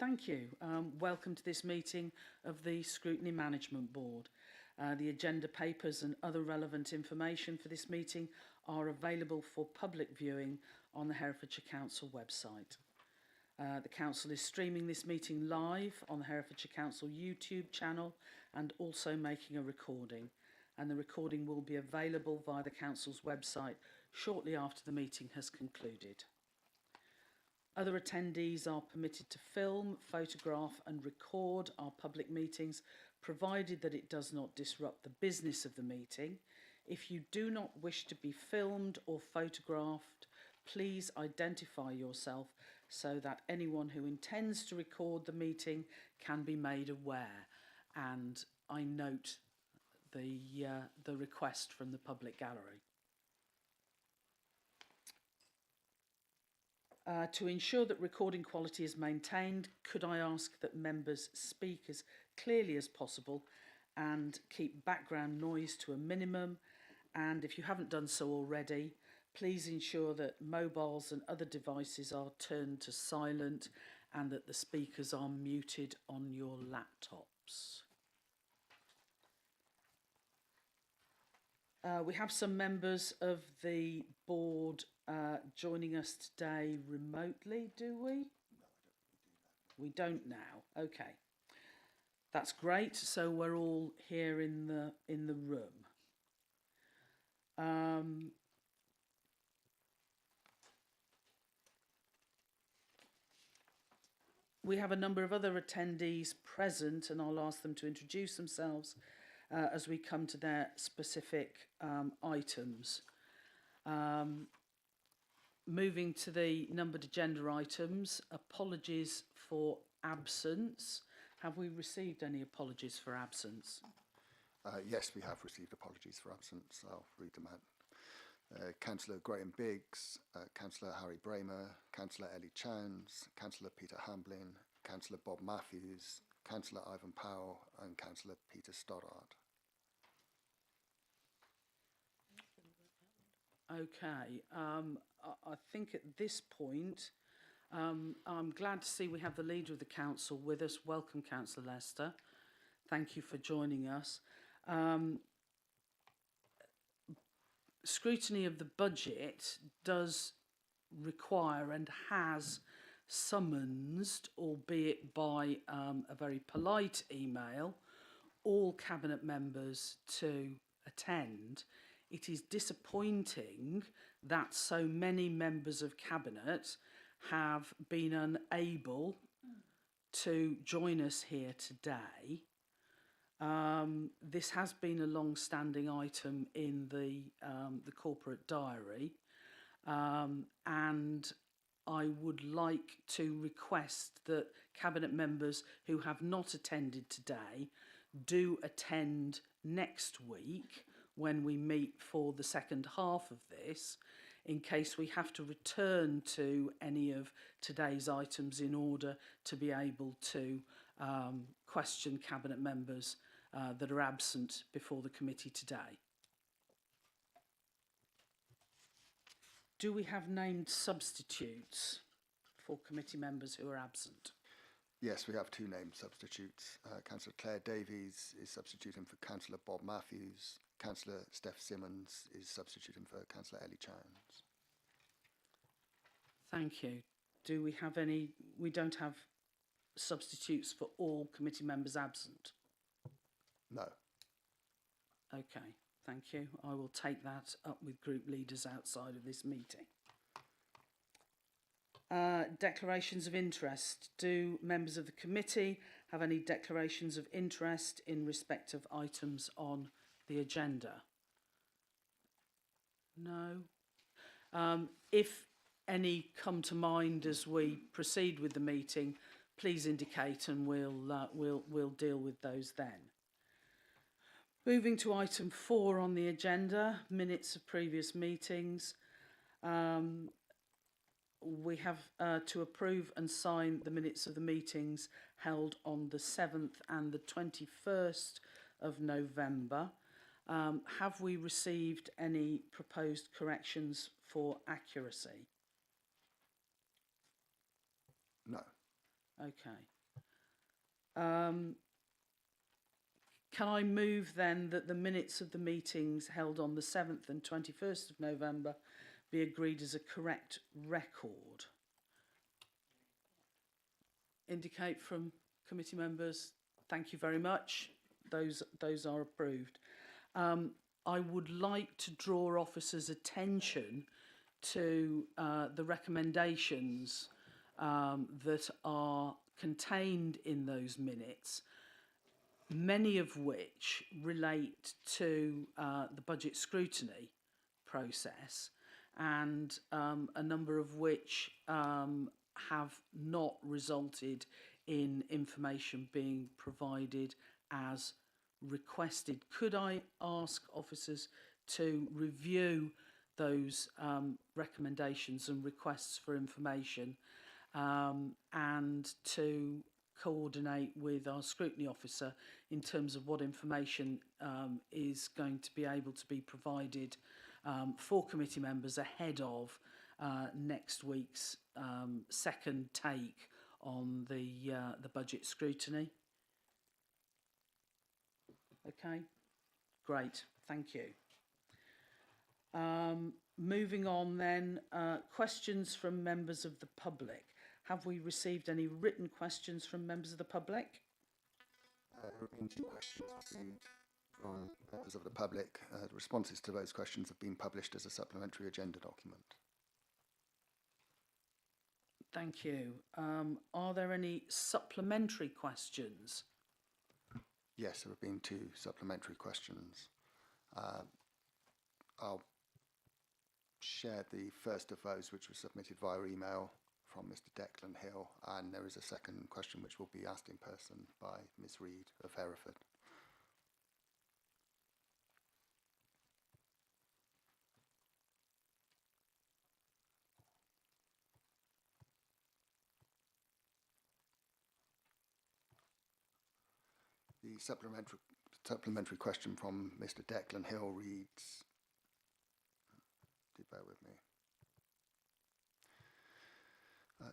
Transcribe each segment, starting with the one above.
Thank you. Welcome to this meeting of the Scrutiny Management Board. The agenda papers and other relevant information for this meeting are available for public viewing on the Herefordshire Council website. The Council is streaming this meeting live on the Herefordshire Council YouTube channel and also making a recording. And the recording will be available via the Council's website shortly after the meeting has concluded. Other attendees are permitted to film, photograph and record our public meetings, provided that it does not disrupt the business of the meeting. If you do not wish to be filmed or photographed, please identify yourself so that anyone who intends to record the meeting can be made aware. And I note the request from the public gallery. To ensure that recording quality is maintained, could I ask that members speak as clearly as possible and keep background noise to a minimum? And if you haven't done so already, please ensure that mobiles and other devices are turned to silent and that the speakers are muted on your laptops. We have some members of the board joining us today remotely, do we? No, we don't now. Okay, that's great. So we're all here in the room. We have a number of other attendees present, and I'll ask them to introduce themselves as we come to their specific items. Moving to the numbered agenda items, apologies for absence. Have we received any apologies for absence? Yes, we have received apologies for absence. I'll read them out. Councillor Graham Biggs, Councillor Harry Bramer, Councillor Ellie Chowns, Councillor Peter Hamblin, Councillor Bob Matthews, Councillor Ivan Powell and Councillor Peter Stoddard. Okay, I think at this point, I'm glad to see we have the Leader of the Council with us. Welcome, Councillor Lester. Thank you for joining us. Scrutiny of the budget does require and has summoned, albeit by a very polite email, all Cabinet members to attend. It is disappointing that so many members of Cabinet have been unable to join us here today. This has been a long-standing item in the corporate diary, and I would like to request that Cabinet members who have not attended today do attend next week when we meet for the second half of this, in case we have to return to any of today's items in order to be able to question Cabinet members that are absent before the committee today. Do we have named substitutes for committee members who are absent? Yes, we have two named substitutes. Councillor Claire Davies is substituting for Councillor Bob Matthews. Councillor Steph Simmons is substituting for Councillor Ellie Chowns. Thank you. Do we have any? We don't have substitutes for all committee members absent? No. Okay, thank you. I will take that up with group leaders outside of this meeting. Declarations of interest. Do members of the committee have any declarations of interest in respect of items on the agenda? No. If any come to mind as we proceed with the meeting, please indicate and we'll deal with those then. Moving to item 4 on the agenda, minutes of previous meetings. We have to approve and sign the minutes of the meetings held on the 7th and the 21st of November. Have we received any proposed corrections for accuracy? No. Okay, Can I move then that the minutes of the meetings held on the 7th and 21st of November be agreed as a correct record? Indicate from committee members. Thank you very much. Those are approved. I would like to draw officers' attention to the recommendations that are contained in those minutes, many of which relate to the budget scrutiny process, and a number of which have not resulted in information being provided as requested. Could I ask officers to review those recommendations and requests for information, and to coordinate with our scrutiny officer in terms of what information is going to be able to be provided for committee members ahead of next week's second take on the budget scrutiny? Okay, great, thank you. Moving on then, questions from members of the public. Have we received any written questions from members of the public? There have been 2 questions received from members of the public. The responses to those questions have been published as a supplementary agenda document. Thank you. Are there any supplementary questions? Yes, there have been 2 supplementary questions. I'll share the first of those, which was submitted via email from Mr. Declan Hill, and there is a second question which will be asked in person by Ms. Reid of Hereford. The supplementary question from Mr. Declan Hill reads, do bear with me.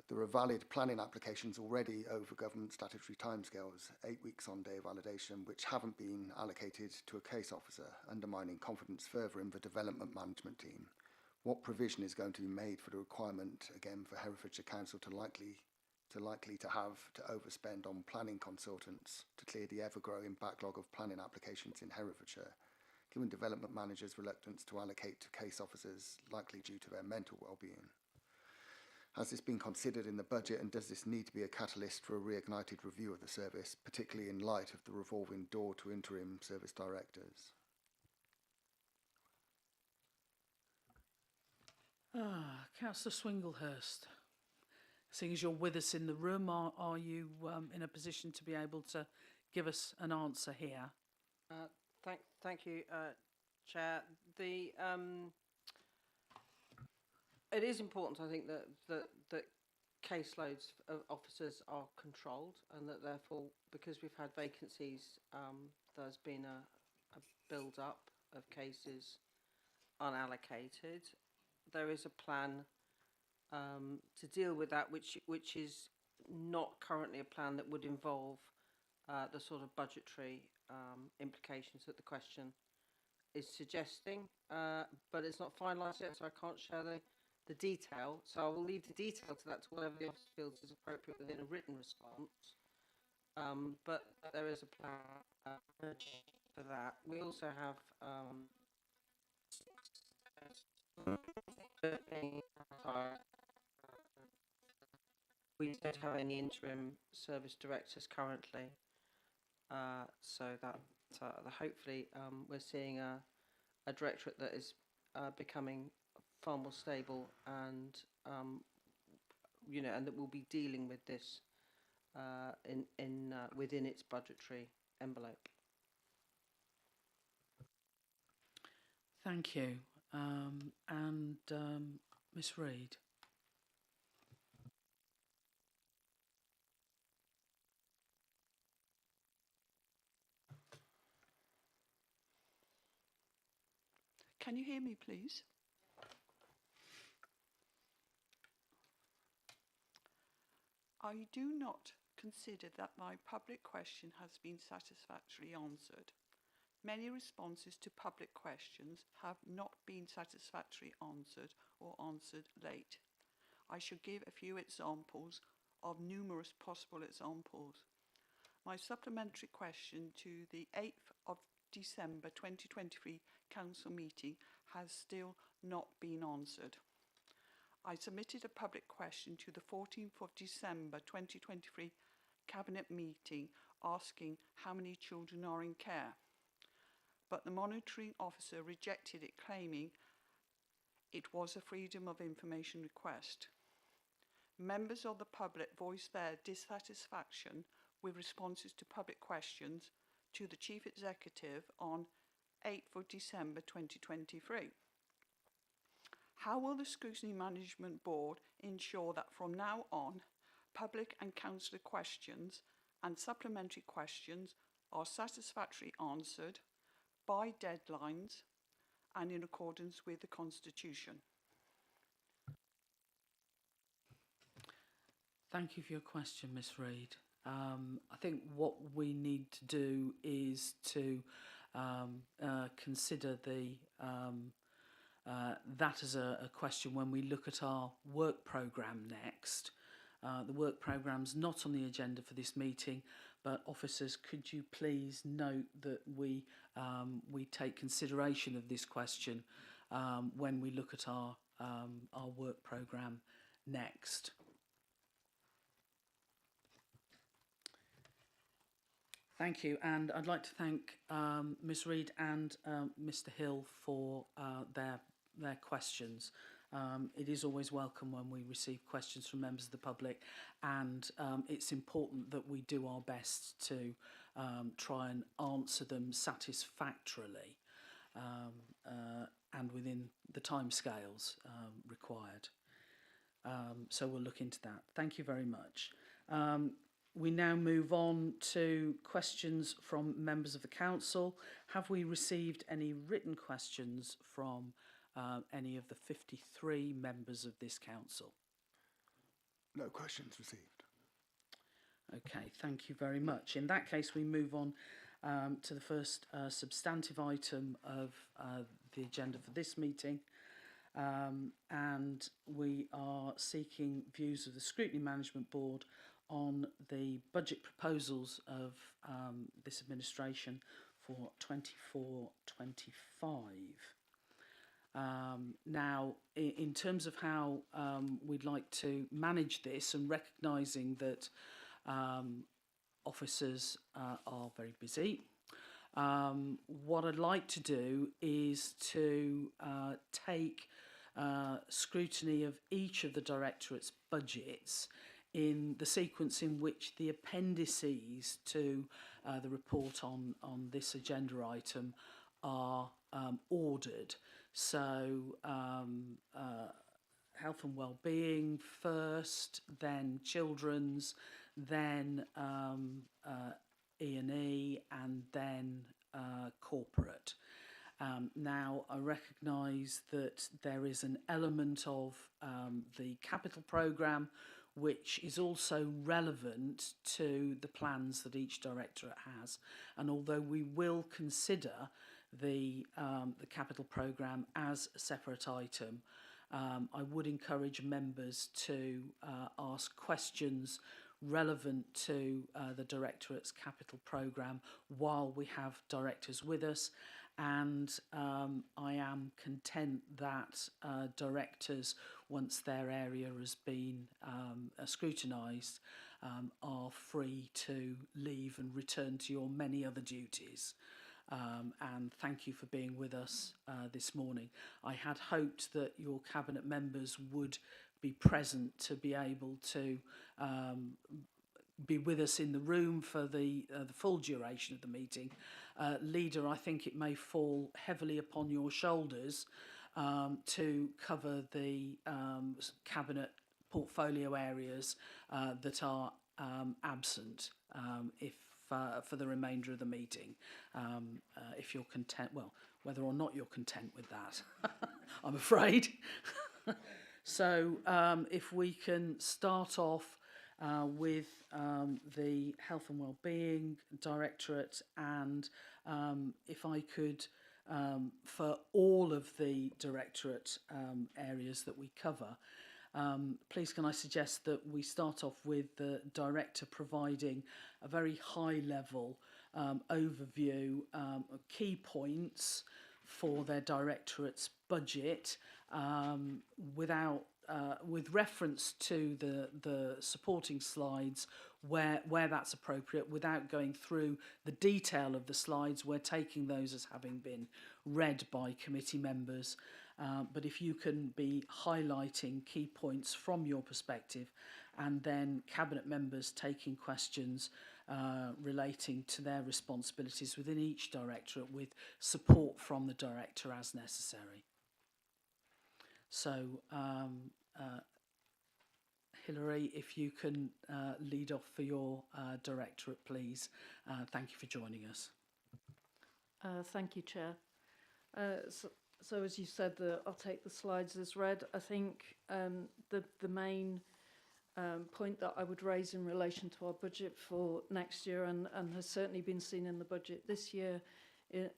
There are valid planning applications already over government statutory timescales, 8 weeks on day of validation, which haven't been allocated to a case officer, undermining confidence further in the development management team. What provision is going to be made for the requirement, again, for Herefordshire Council to likely to have to overspend on planning consultants to clear the ever-growing backlog of planning applications in Herefordshire, given development managers' reluctance to allocate to case officers, likely due to their mental well-being? Has this been considered in the budget, and does this need to be a catalyst for a reignited review of the service, particularly in light of the revolving door to interim service directors? Councillor Swinglehurst, seeing as you're with us in the room, are you in a position to be able to give us an answer here? Thank you, Chair. It is important, I think, that caseloads of officers are controlled, and that therefore, because we've had vacancies, there's been a build-up of cases unallocated. There is a plan to deal with that, which is not currently a plan that would involve the sort of budgetary implications that the question is suggesting, but it's not finalised yet, so I can't share the detail. So I will leave the detail to that, to whatever the office feels is appropriate within a written response. But there is a plan for that. We also have we don't have any interim service directors currently, so that hopefully we're seeing a directorate that is becoming far more stable, and and that will be dealing with this within its budgetary envelope. Thank you. And Miss Reid. Can you hear me, please? I do not considered that my public question has been satisfactorily answered. Many responses to public questions have not been satisfactorily answered or answered late. I should give a few examples of numerous possible examples. My supplementary question to the 8th of December 2023 Council meeting has still not been answered. I submitted a public question to the 14th of December 2023 Cabinet meeting asking how many children are in care, but the monitoring officer rejected it, claiming it was a freedom of information request. Members of the public voiced their dissatisfaction with responses to public questions to the Chief Executive on 8th of December 2023. How will the Scrutiny Management Board ensure that from now on, public and councillor questions and supplementary questions are satisfactorily answered by deadlines and in accordance with the Constitution? Thank you for your question, Ms Reid. I think what we need to do is to consider that as a question when we look at our work programme next. The work programme's not on the agenda for this meeting, but officers, could you please note that we take consideration of this question when we look at our work programme next. Thank you, and I'd like to thank Ms Reid and Mr Hill for their questions. It is always welcome when we receive questions from members of the public, and it's important that we do our best to try and answer them satisfactorily and within the timescales required. So we'll look into that. Thank you very much. We now move on to questions from members of the council. Have we received any written questions from any of the 53 members of this council? No questions received. Okay, thank you very much. In that case, we move on to the first substantive item of the agenda for this meeting. And we are seeking views of the Scrutiny Management Board on the budget proposals of this administration for 24-25. Now, in terms of how we'd like to manage this, and recognising that officers are very busy, what I'd like to do is to take scrutiny of each of the directorate's budgets in the sequence in which the appendices to the report on this agenda item are ordered. So health and well-being first, then children's, then E&E, and then corporate. Now, I recognise that there is an element of the capital programme which is also relevant to the plans that each directorate has. And although we will consider the capital programme as a separate item, I would encourage members to ask questions relevant to the directorate's capital programme while we have directors with us. And I am content that directors, once their area has been scrutinised, are free to leave and return to your many other duties. And thank you for being with us this morning. I had hoped that your cabinet members would be present to be able to be with us in the room for the full duration of the meeting. Leader, I think it may fall heavily upon your shoulders to cover the cabinet portfolio areas that are absent if for the remainder of the meeting. If you're content, well, whether or not you're content with that, I'm afraid. So if we can start off with the Health and Wellbeing Directorate, and if I could, for all of the directorate areas that we cover, please can I suggest that we start off with the director providing a very high level overview of key points for their directorate's budget, with reference to the supporting slides where that's appropriate, without going through the detail of the slides. We're taking those as having been read by committee members. But if you can be highlighting key points from your perspective, and then cabinet members taking questions relating to their responsibilities within each directorate, with support from the director as necessary. So, Hilary, if you can lead off for your directorate, please. Thank you for joining us. Thank you, Chair. So as you said, I'll take the slides as read. I think the main point that I would raise in relation to our budget for next year, and has certainly been seen in the budget this year,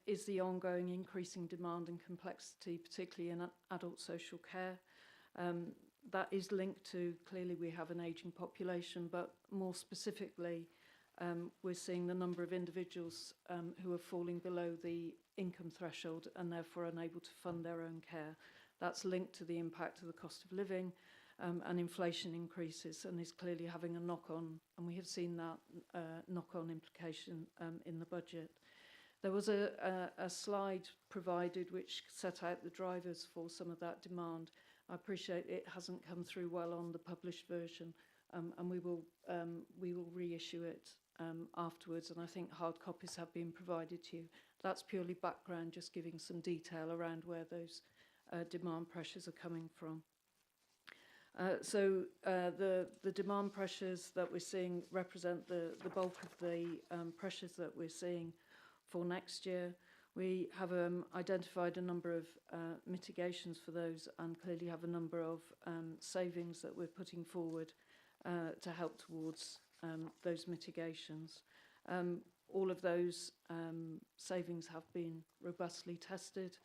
is the ongoing increasing demand and complexity, particularly in adult social care. That is linked to, clearly we have an ageing population, but more specifically, we're seeing the number of individuals who are falling below the income threshold and therefore unable to fund their own care. That's linked to the impact of the cost of living and inflation increases, and is clearly having a knock-on, and we have seen that knock-on implication in the budget. There was a slide provided which set out the drivers for some of that demand. I appreciate it hasn't come through well on the published version, and we will reissue it afterwards, and I think hard copies have been provided to you. That's purely background, just giving some detail around where those demand pressures are coming from. The demand pressures that we're seeing represent the bulk of the pressures that we're seeing for next year. We have identified a number of mitigations for those, and clearly have a number of savings that we're putting forward to help towards those mitigations. All of those savings have been robustly tested.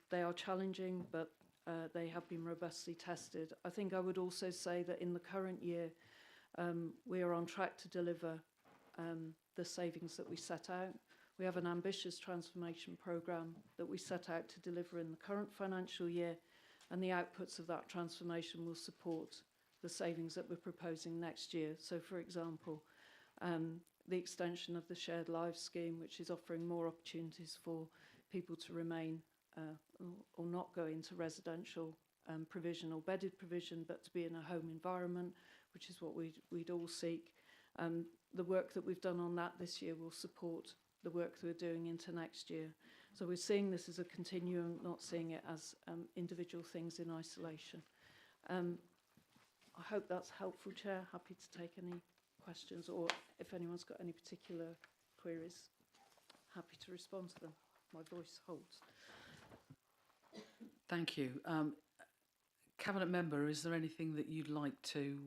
They are challenging, but they have been robustly tested. I think I would also say that in the current year, we are on track to deliver the savings that we set out. We have an ambitious transformation programme that we set out to deliver in the current financial year, and the outputs of that transformation will support the savings that we're proposing next year. So, for example, the extension of the shared lives scheme, which is offering more opportunities for people to remain or not go into residential provision or bedded provision, but to be in a home environment, which is what we'd all seek. The work that we've done on that this year will support the work that we're doing into next year. So we're seeing this as a continuum, not seeing it as individual things in isolation. I hope that's helpful, Chair. Happy to take any questions, or if anyone's got any particular queries, happy to respond to them. My voice holds. Thank you. Cabinet Member, is there anything that you'd like to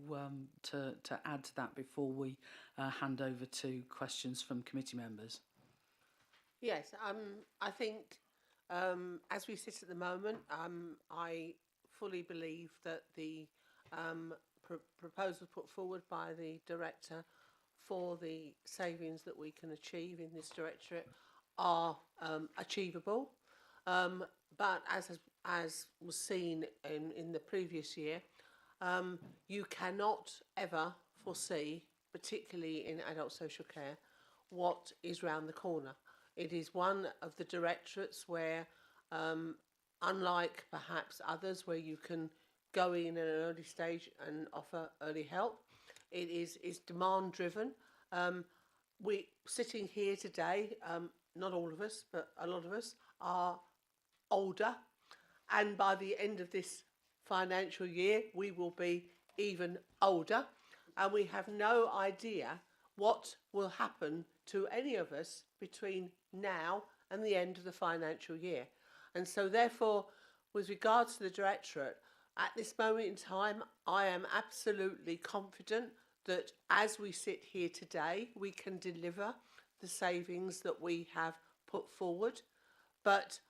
add to that before we hand over to questions from committee members? Yes, I think as we sit at the moment, I fully believe that the proposals put forward by the Director for the savings that we can achieve in this Directorate are achievable. But as was seen in the previous year, you cannot ever foresee, particularly in adult social care, what is round the corner. It is one of the directorates where, unlike perhaps others where you can go in at an early stage and offer early help, it is demand driven. We sitting here today, not all of us, but a lot of us are older, and by the end of this financial year we will be even older, and we have no idea what will happen to any of us between now and the end of the financial year. And so therefore, with regards to the Directorate, at this moment in time, I am absolutely confident that as we sit here today, we can deliver the savings that we have put forward, but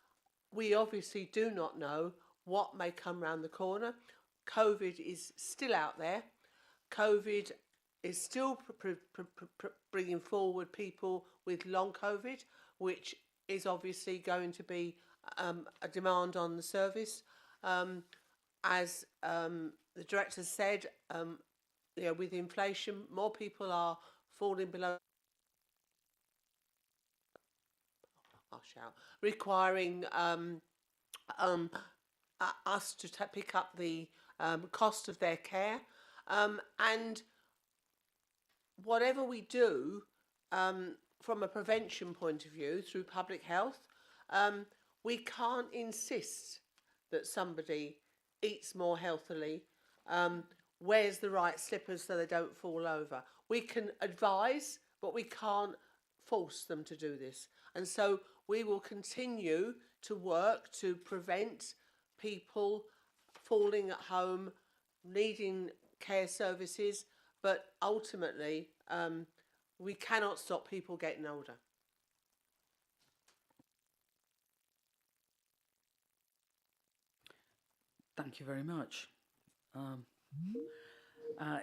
we obviously do not know what may come round the corner. COVID is still out there. COVID is still bringing forward people with long COVID, which is obviously going to be a demand on the service. As the director said, with inflation, more people are falling below. I'll shout. Requiring us to pick up the cost of their care, and whatever we do from a prevention point of view through public health, we can't insist that somebody eats more healthily, wears the right slippers so they don't fall over. We can advise, but we can't force them to do this. And so we will continue to work to prevent people falling at home, needing care services, but ultimately we cannot stop people getting older. Thank you very much.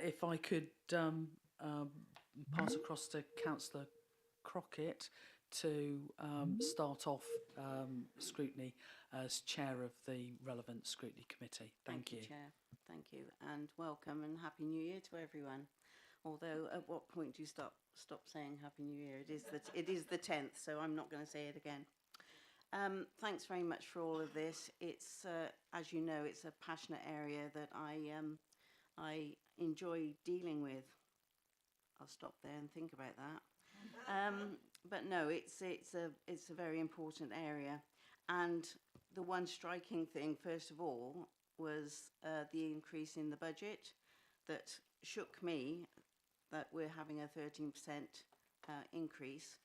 If I could pass across to Councillor Crockett to start off scrutiny as chair of the relevant scrutiny committee. Thank you. Chair. Thank you, and welcome and Happy New Year to everyone. Although, at what point do you stop saying Happy New Year? It is the 10th, so I'm not going to say it again. Thanks very much for all of this. It's, as you know, it's a passionate area that I enjoy dealing with. I'll stop there and think about that. But no, it's a very important area, and the one striking thing, first of all, was the increase in the budget that shook me. That we're having a 13% increase.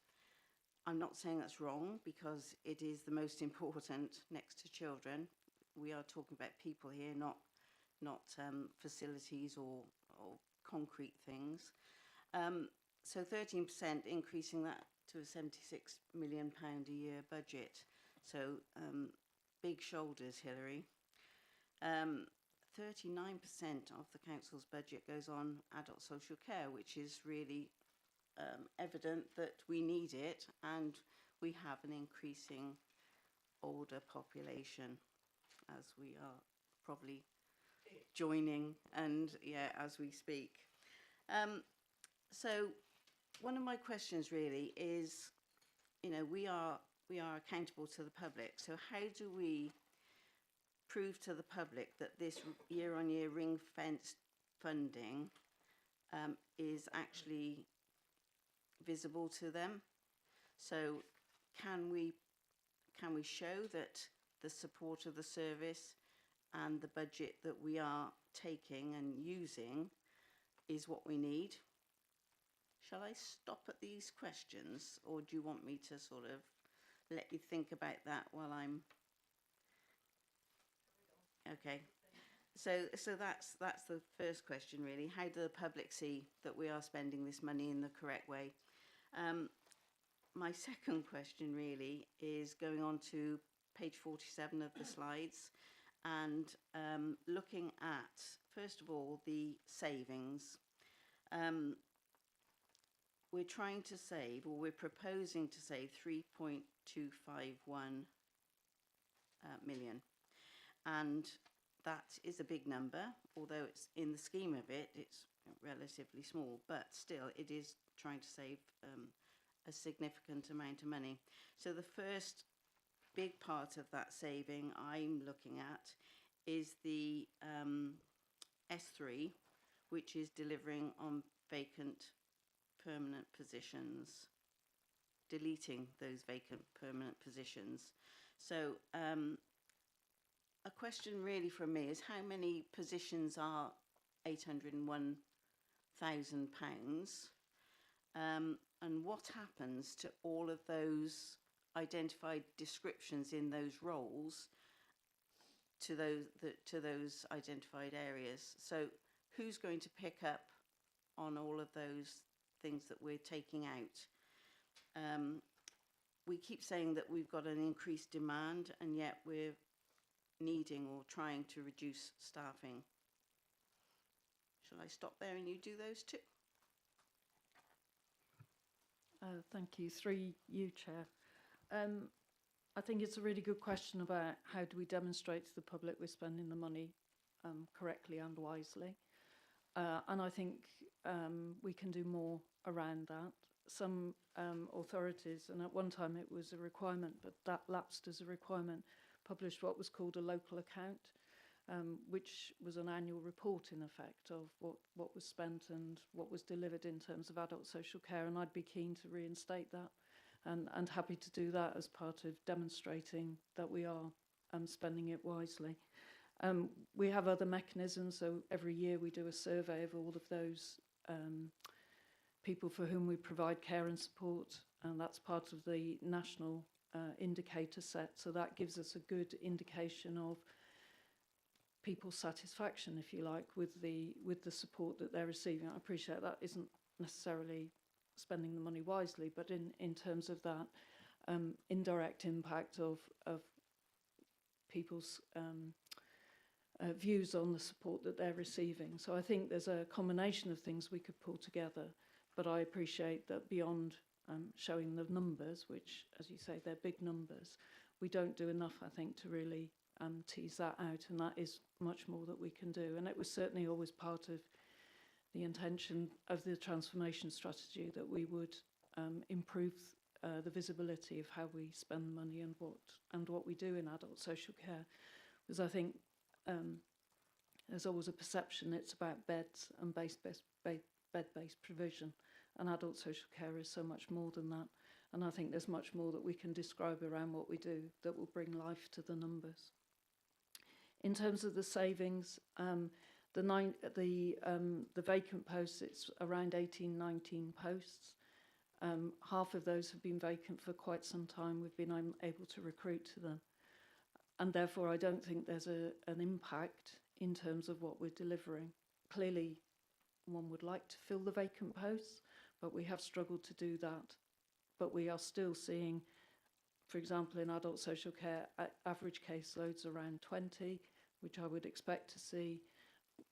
I'm not saying that's wrong, because it is the most important next to children. We are talking about people here, not facilities or concrete things. So 13% increasing that to a £76 million a year budget. So big shoulders, Hilary. 39% of the council's budget goes on adult social care, which is really evident that we need it, and we have an increasing older population, as we are probably joining, and as we speak. So one of my questions really is, we are accountable to the public, so how do we prove to the public that this year-on-year ring-fenced funding is actually visible to them? So can we show that the support of the service and the budget that we are taking and using is what we need? Shall I stop at these questions, or do you want me to sort of let you think about that while I'm... Okay, so that's the first question really. How do the public see that we are spending this money in the correct way? My second question really is going on to page 47 of the slides, and looking at, first of all, the savings. We're trying to save, or we're proposing to save 3.251 million. And that is a big number, although it's in the scheme of it, it's relatively small, but still it is trying to save a significant amount of money. So the first big part of that saving I'm looking at is the S3, which is delivering on vacant permanent positions, deleting those vacant permanent positions. So a question really from me is, how many positions are £801,000, and what happens to all of those identified descriptions in those roles to those identified areas? So who's going to pick up on all of those things that we're taking out. We keep saying that we've got an increased demand, and yet we're needing or trying to reduce staffing. Shall I stop there and you do those two? Thank you. Through you, Chair. I think it's a really good question about how do we demonstrate to the public we're spending the money correctly and wisely. And I think we can do more around that. Some authorities, and at one time it was a requirement, but that lapsed as a requirement, published what was called a local account, which was an annual report in effect of what was spent and what was delivered in terms of adult social care. And I'd be keen to reinstate that and happy to do that as part of demonstrating that we are spending it wisely. We have other mechanisms, so every year we do a survey of all of those people for whom we provide care and support, and that's part of the national indicator set. So that gives us a good indication of people's satisfaction, if you like, with the support that they're receiving. I appreciate that isn't necessarily spending the money wisely, but in terms of that indirect impact of people's views on the support that they're receiving. So I think there's a combination of things we could pull together, but I appreciate that beyond showing the numbers, which, as you say, they're big numbers, we don't do enough, I think, to really tease that out, and that is much more that we can do. And it was certainly always part of the intention of the transformation strategy that we would improve the visibility of how we spend the money and what we do in adult social care, because I think there's always a perception it's about beds and bed-based provision, and adult social care is so much more than that. And I think there's much more that we can describe around what we do that will bring life to the numbers. In terms of the savings, the vacant posts, it's around 18, 19 posts. Half of those have been vacant for quite some time. We've been able to recruit to them. And therefore, I don't think there's an impact in terms of what we're delivering. Clearly, one would like to fill the vacant posts, but we have struggled to do that. But we are still seeing, for example, in adult social care, average caseloads around 20, which I would expect to see,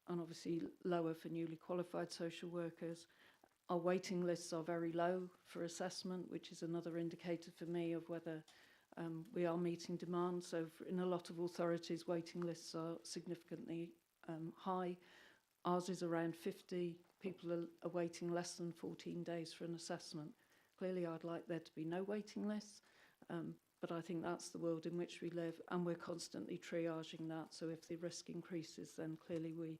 and obviously lower for newly qualified social workers. Our waiting lists are very low for assessment, which is another indicator for me of whether we are meeting demand. So in a lot of authorities, waiting lists are significantly high. Ours is around 50. People are waiting less than 14 days for an assessment. Clearly, I'd like there to be no waiting lists, but I think that's the world in which we live, and we're constantly triaging that. So if the risk increases, then clearly we...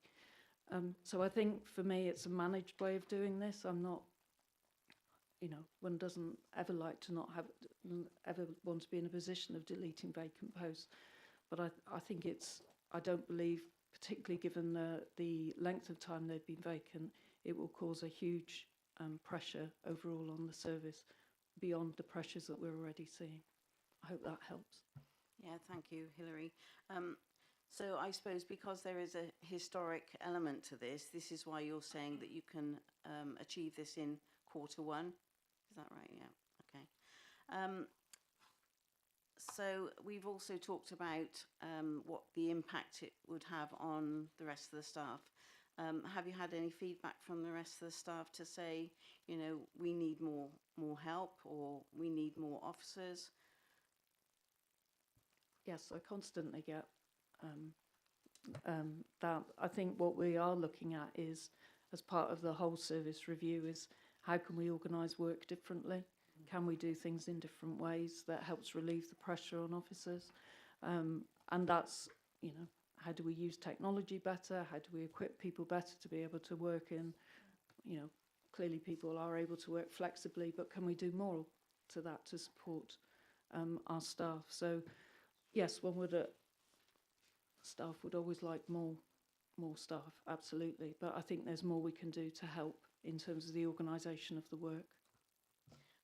so I think for me, it's a managed way of doing this. I'm not, one doesn't ever like to ever want to be in a position of deleting vacant posts. But I think I don't believe, particularly given the length of time they've been vacant, it will cause a huge pressure overall on the service beyond the pressures that we're already seeing. I hope that helps. Yeah, thank you, Hilary. So I suppose because there is a historic element to this is why you're saying that you can achieve this in Q1. Is that right? Yeah, okay. So we've also talked about what the impact it would have on the rest of the staff. Have you had any feedback from the rest of the staff to say, we need more help, or we need more officers? Yes, I constantly get that. I think what we are looking at is, as part of the whole service review, is how can we organise work differently? Can we do things in different ways that helps relieve the pressure on officers? And that's, how do we use technology better? How do we equip people better to be able to work in, clearly people are able to work flexibly, but can we do more to that to support our staff? So yes, staff would always like more staff, absolutely. But I think there's more we can do to help in terms of the organisation of the work.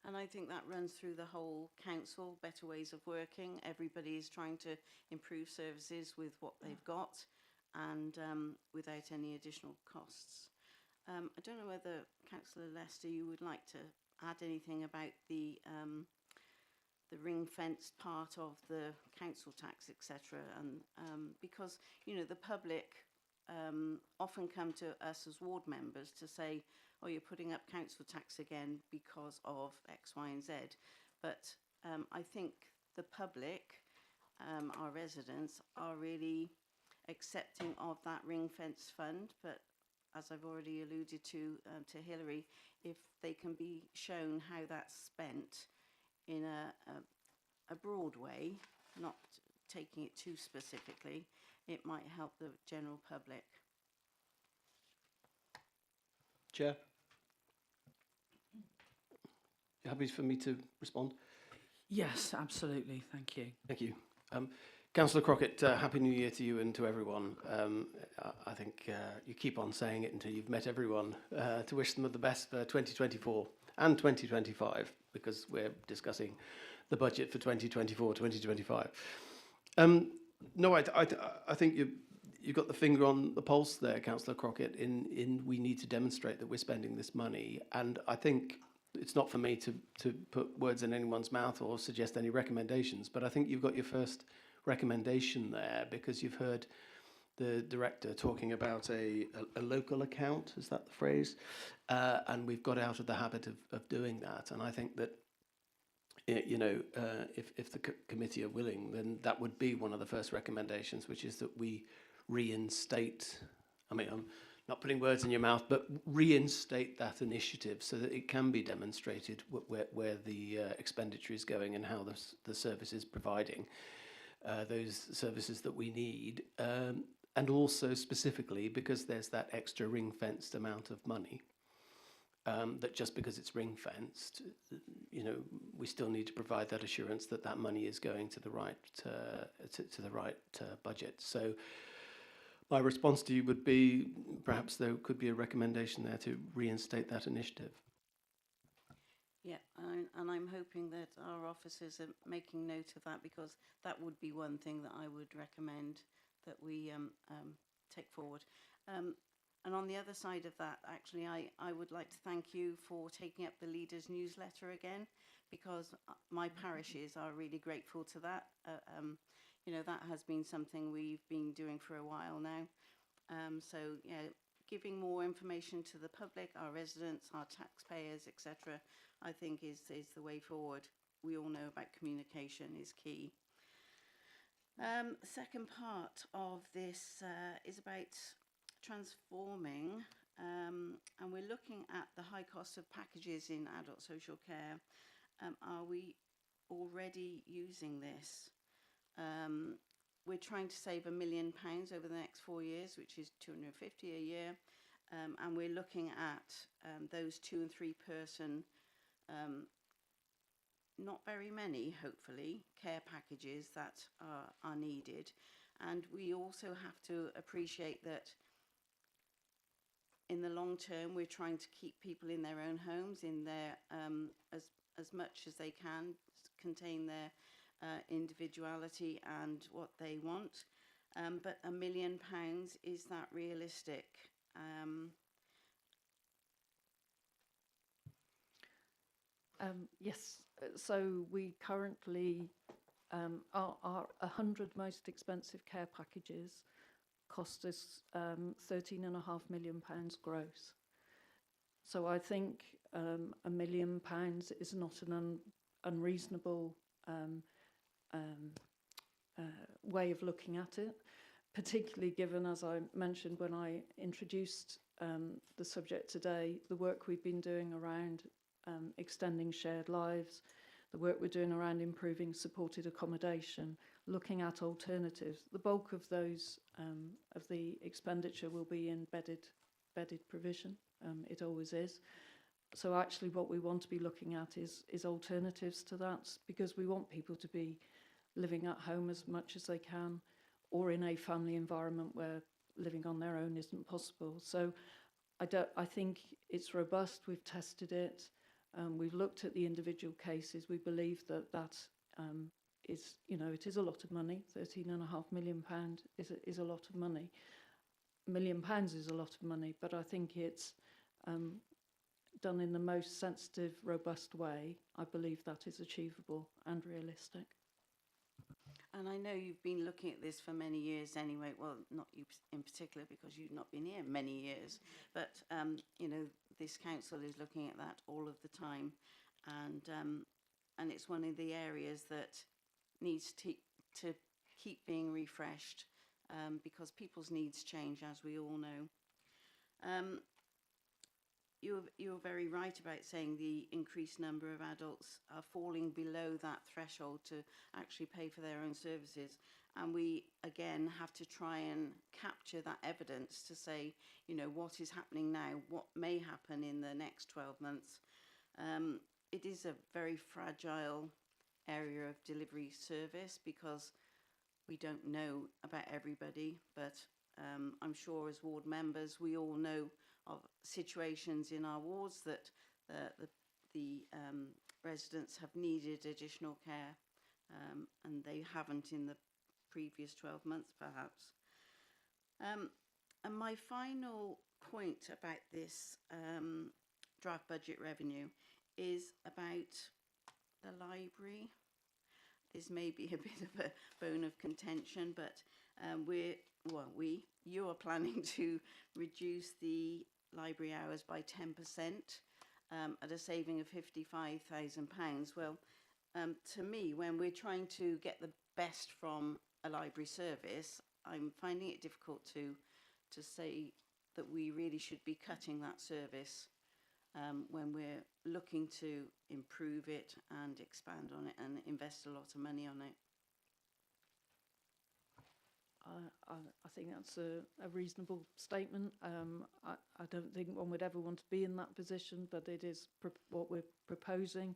And I think that runs through the whole council, better ways of working. Everybody is trying to improve services with what they've got, and without any additional costs. I don't know whether Councillor Lester, you would like to add anything about the ring-fenced part of the council tax, etc. And because, you know, the public often come to us as ward members to say, oh, you're putting up council tax again because of X, Y and Z. But I think the public, our residents, are really accepting of that ring-fenced fund. But as I've already alluded to Hilary, if they can be shown how that's spent in a broad way, not taking it too specifically, it might help the general public. Chair, you happy for me to respond? Yes, absolutely. Thank you. Thank you. Councillor Crockett, Happy New Year to you and to everyone. I think you keep on saying it until you've met everyone, to wish them the best for 2024 and 2025, because we're discussing the budget for 2024-2025. No, I think you've got the finger on the pulse there, Councillor Crockett, in we need to demonstrate that we're spending this money. And I think it's not for me to put words in anyone's mouth or suggest any recommendations, but I think you've got your first recommendation there, because you've heard the director talking about a local account, is that the phrase? And we've got out of the habit of doing that. And I think that, you know, if the committee are willing, then that would be one of the first recommendations, which is that we reinstate, I mean, I'm not putting words in your mouth, but reinstate that initiative so that it can be demonstrated where the expenditure is going and how the service is providing those services that we need. And also specifically because there's that extra ring-fenced amount of money, that just because it's ring-fenced, you know, we still need to provide that assurance that that money is going to the right to the right budget. So my response to you would be perhaps there could be a recommendation there to reinstate that initiative. Yeah, and I'm hoping that our officers are making note of that, because that would be one thing that I would recommend that we take forward. And on the other side of that, actually, I would like to thank you for taking up the Leaders newsletter again, because my parishes are really grateful to that. You know, that has been something we've been doing for a while now. So, yeah, giving more information to the public, our residents, our taxpayers, etc., I think is the way forward. We all know about communication is key. The second part of this is about transforming, and we're looking at the high cost of packages in adult social care. Are we already using this? We're trying to save £1 million over the next 4 years, which is 250 a year, and we're looking at those 2 and 3 person, not very many, hopefully, care packages that are needed. And we also have to appreciate that in the long term, we're trying to keep people in their own homes, in their as much as they can, contain their individuality and what they want. But £1 million, is that realistic? Yes, so we currently, our 100 most expensive care packages cost us £13.5 million gross. So I think £1 million is not an unreasonable way of looking at it, particularly given, as I mentioned when I introduced the subject today, the work we've been doing around extending shared lives, the work we're doing around improving supported accommodation, looking at alternatives. The bulk of those of the expenditure will be in bedded provision. It always is. So actually what we want to be looking at is alternatives to that, because we want people to be living at home as much as they can, or in a family environment where living on their own isn't possible. So I think it's robust. We've tested it. We've looked at the individual cases. We believe that is, you know, it is a lot of money. £13.5 million is a lot of money. £1 million is a lot of money, but I think it's done in the most sensitive, robust way, I believe that is achievable and realistic. And I know you've been looking at this for many years anyway. Well, not you in particular, because you've not been here many years. But, you know, this council is looking at that all of the time. And it's one of the areas that needs to keep being refreshed, because people's needs change, as we all know. You're very right about saying the increased number of adults are falling below that threshold to actually pay for their own services. And we, again, have to try and capture that evidence to say, you know, what is happening now, what may happen in the next 12 months. It is a very fragile area of delivery service because we don't know about everybody, but I'm sure as ward members, we all know of situations in our wards that the residents have needed additional care, and they haven't in the previous 12 months, perhaps. And my final point about this draft budget revenue is about the library. This may be a bit of a bone of contention, but you are planning to reduce the library hours by 10% at a saving of £55,000. Well, to me, when we're trying to get the best from a library service, I'm finding it difficult to say that we really should be cutting that service when we're looking to improve it and expand on it and invest a lot of money on it. I think that's a reasonable statement. I don't think one would ever want to be in that position, but it is what we're proposing.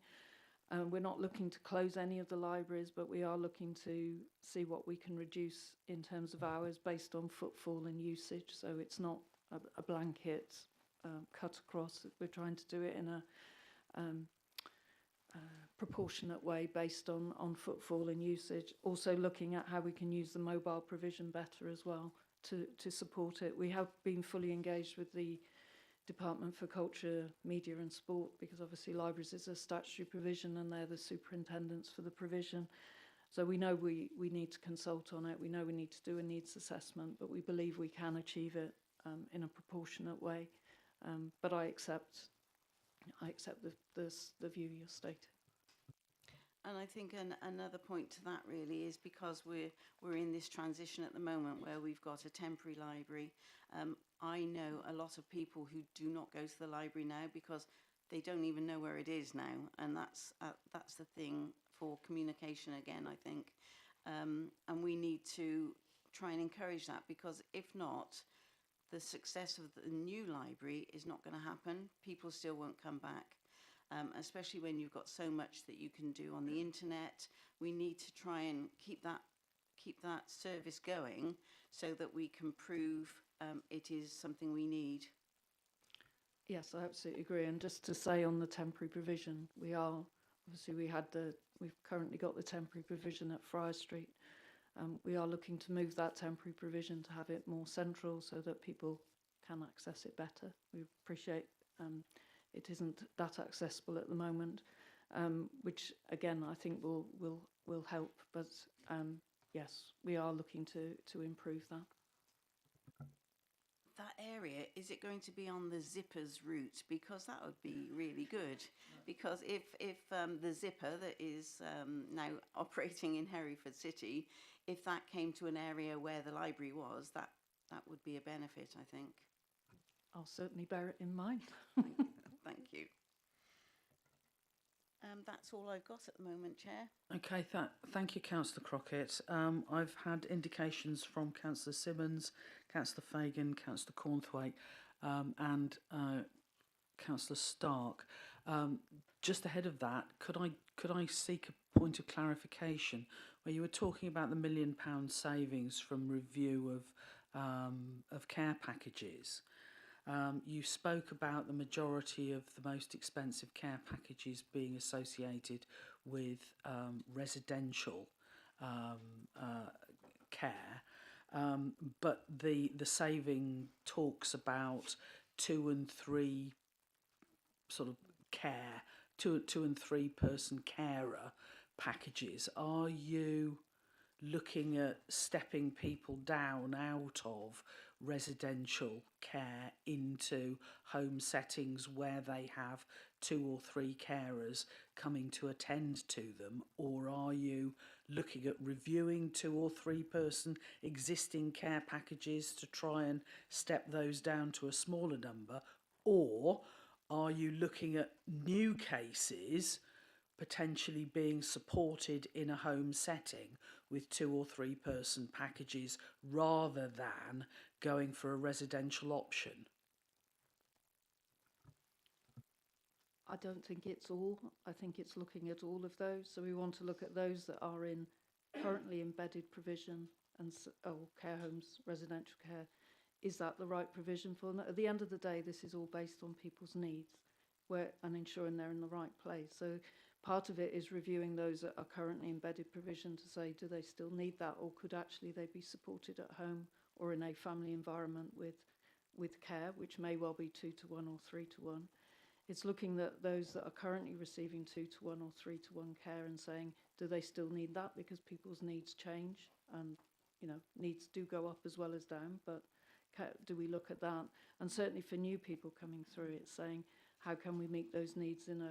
We're not looking to close any of the libraries, but we are looking to see what we can reduce in terms of hours based on footfall and usage. So it's not a blanket cut across. We're trying to do it in a proportionate way based on footfall and usage. Also looking at how we can use the mobile provision better as well to support it. We have been fully engaged with the Department for Culture, Media and Sport, because obviously libraries is a statutory provision and they're the superintendents for the provision. So we know we need to consult on it. We know we need to do a needs assessment, but we believe we can achieve it in a proportionate way. But I accept the view you're stating. And I think another point to that really is because we're in this transition at the moment where we've got a temporary library. I know a lot of people who do not go to the library now because they don't even know where it is now, and that's the thing for communication again, I think. And we need to try and encourage that, because if not, the success of the new library is not going to happen. People still won't come back. Especially when you've got so much that you can do on the internet. We need to try and keep that service going so that we can prove it is something we need. Yes, I absolutely agree. And just to say on the temporary provision, we've currently got the temporary provision at Friar Street. We are looking to move that temporary provision to have it more central so that people can access it better. We appreciate it isn't that accessible at the moment, which again I think will help. But yes, we are looking to improve that. That area, is it going to be on the Zippers route? Because that would be really good. Because if the Zipper that is now operating in Hereford City, if that came to an area where the library was, that would be a benefit, I think. I'll certainly bear it in mind. Thank you. That's all I've got at the moment, Chair. Okay, thank you, Councillor Crockett. I've had indications from Councillor Simmons, Councillor Fagan, Councillor Cornthwaite and Councillor Stark. Just ahead of that, could I seek a point of clarification where you were talking about the £1 million savings from review of care packages? You spoke about the majority of the most expensive care packages being associated with residential care, but the saving talks about 2 and 3 sort of care, two and three person carer packages, are you looking at stepping people down out of residential care into home settings where they have two or three carers coming to attend to them? Or are you looking at reviewing two or three person existing care packages to try and step those down to a smaller number? Or are you looking at new cases potentially being supported in a home setting with two or three person packages rather than going for a residential option? I don't think it's all. I think it's looking at all of those. So we want to look at those that are in currently embedded provision and care homes, residential care. Is that the right provision for them? At the end of the day, this is all based on people's needs and ensuring they're in the right place. So part of it is reviewing those that are currently embedded provision to say, do they still need that, or could actually they be supported at home or in a family environment with care, which may well be 2-to-1 or 3-to-1. It's looking at those that are currently receiving 2-to-1 or 3-to-1 care and saying, do they still need that? Because people's needs change, and needs do go up as well as down, but do we look at that? And certainly for new people coming through, it's saying, how can we meet those needs in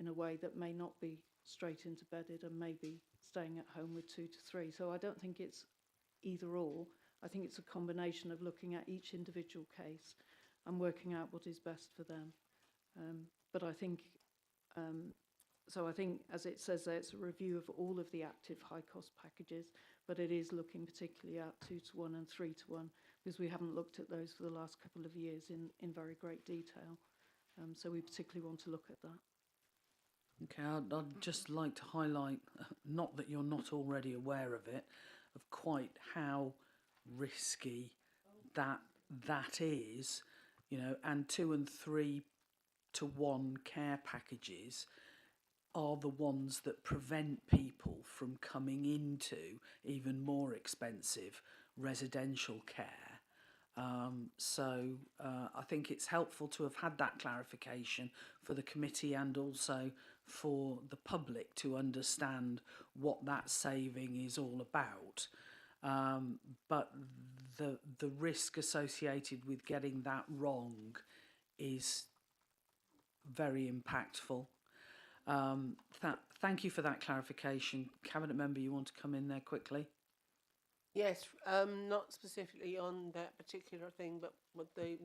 a way that may not be straight into bedded and maybe staying at home with 2-to-3? So I don't think it's either or. I think it's a combination of looking at each individual case and working out what is best for them. But I think, so I think, as it says there, it's a review of all of the active high-cost packages, but it is looking particularly at 2-to-1 and 3-to-1, because we haven't looked at those for the last couple of years in very great detail. So we particularly want to look at that. Okay, I'd just like to highlight, not that you're not already aware of it, of quite how risky that is, and 2 and 3-to-1 care packages are the ones that prevent people from coming into even more expensive residential care. So I think it's helpful to have had that clarification for the committee and also for the public to understand what that saving is all about. But the risk associated with getting that wrong is very impactful. Thank you for that clarification. Cabinet member, you want to come in there quickly? Yes, not specifically on that particular thing, but what the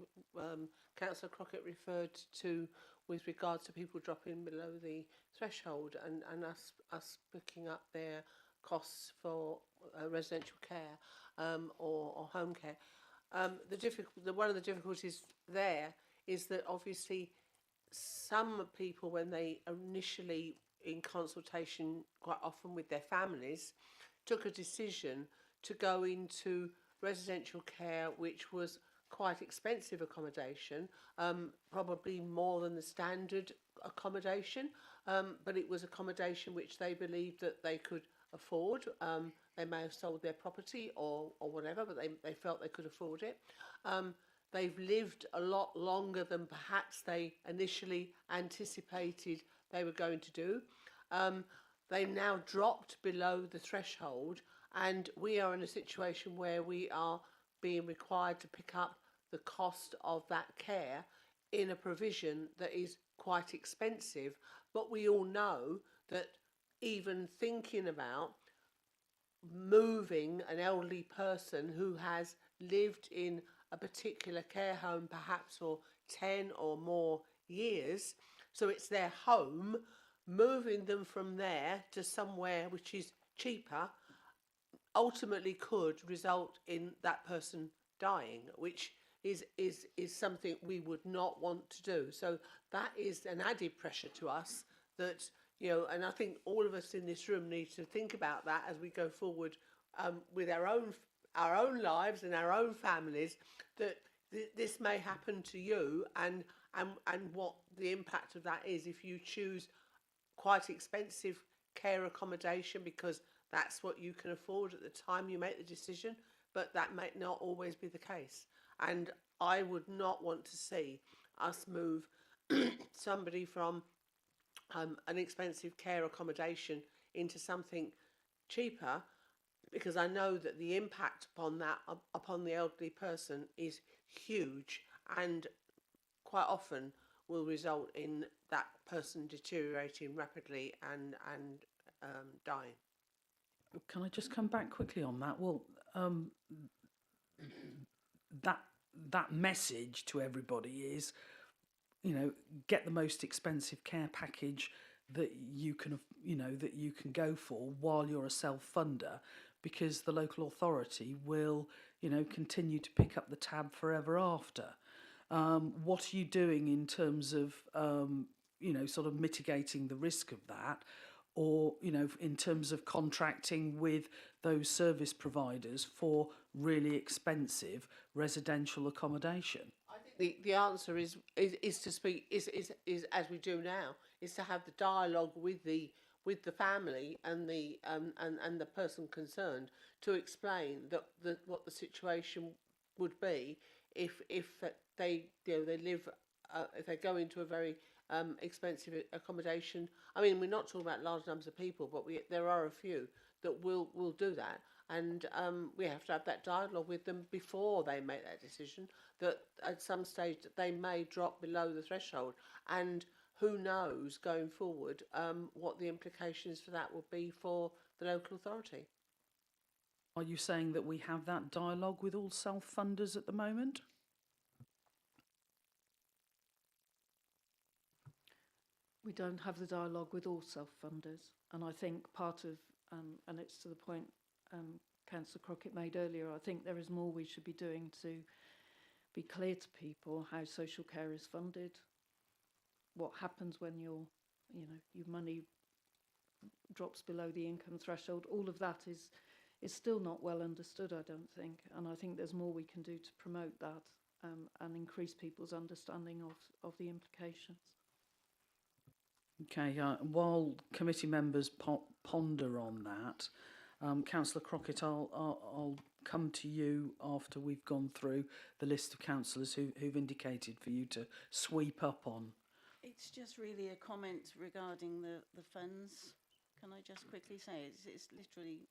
Councillor Crockett referred to with regards to people dropping below the threshold and us picking up their costs for residential care or home care. One of the difficulties there is that obviously some people, when they initially, in consultation quite often with their families, took a decision to go into residential care, which was quite expensive accommodation, probably more than the standard accommodation, but it was accommodation which they believed that they could afford. They may have sold their property or whatever, but they felt they could afford it. They've lived a lot longer than perhaps they initially anticipated they were going to do. They now dropped below the threshold, and we are in a situation where we are being required to pick up the cost of that care in a provision that is quite expensive. But we all know that even thinking about moving an elderly person who has lived in a particular care home perhaps for 10 or more years, so it's their home, moving them from there to somewhere which is cheaper ultimately could result in that person dying, which is something we would not want to do. So that is an added pressure to us that, and I think all of us in this room need to think about that as we go forward with our own lives and our own families, that this may happen to you, and what the impact of that is if you choose quite expensive care accommodation because that's what you can afford at the time you make the decision, but that might not always be the case. And I would not want to see us move somebody from an expensive care accommodation into something cheaper, because I know that the impact upon that upon the elderly person is huge, and quite often will result in that person deteriorating rapidly and dying. Can I just come back quickly on that? Well, that message to everybody is, you know, get the most expensive care package that you can, that you can go for while you're a self-funder, because the local authority will, continue to pick up the tab forever after. What are you doing in terms of, sort of mitigating the risk of that? Or, in terms of contracting with those service providers for really expensive residential accommodation? I think the answer is to speak is as we do now, is to have the dialogue with the family and the person concerned, to explain that what the situation would be if they they live if they go into a very expensive accommodation. I mean, we're not talking about large numbers of people, but there are a few that will do that, and we have to have that dialogue with them before they make that decision, that at some stage that they may drop below the threshold, and who knows going forward what the implications for that will be for the local authority. Are you saying that we have that dialogue with all self-funders at the moment? We don't have the dialogue with all self-funders, and I think part of, and it's to the point Councillor Crockett made earlier, I think there is more we should be doing to be clear to people how social care is funded, what happens when your money drops below the income threshold. All of that is still not well understood, I don't think, and I think there's more we can do to promote that and increase people's understanding of the implications. Okay, while committee members ponder on that, Councillor Crockett, I'll come to you after we've gone through the list of councillors who've indicated for you to sweep up on. It's just really a comment regarding the funds. Can I just quickly say it's literally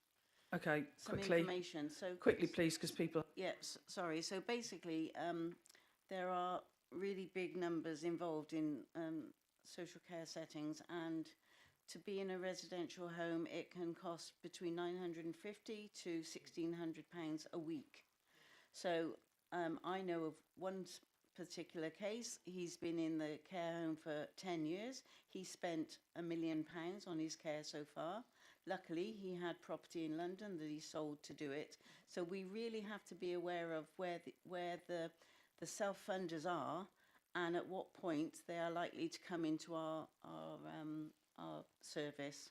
Okay, some quickly. information. So Quickly, please, because people. Yes, sorry. So basically, there are really big numbers involved in social care settings, and to be in a residential home, it can cost between £950 to £1,600 a week. So I know of one particular case. He's been in the care home for 10 years. He spent £1 million on his care so far. Luckily, he had property in London that he sold to do it. So we really have to be aware of where the self-funders are, and at what point they are likely to come into our service.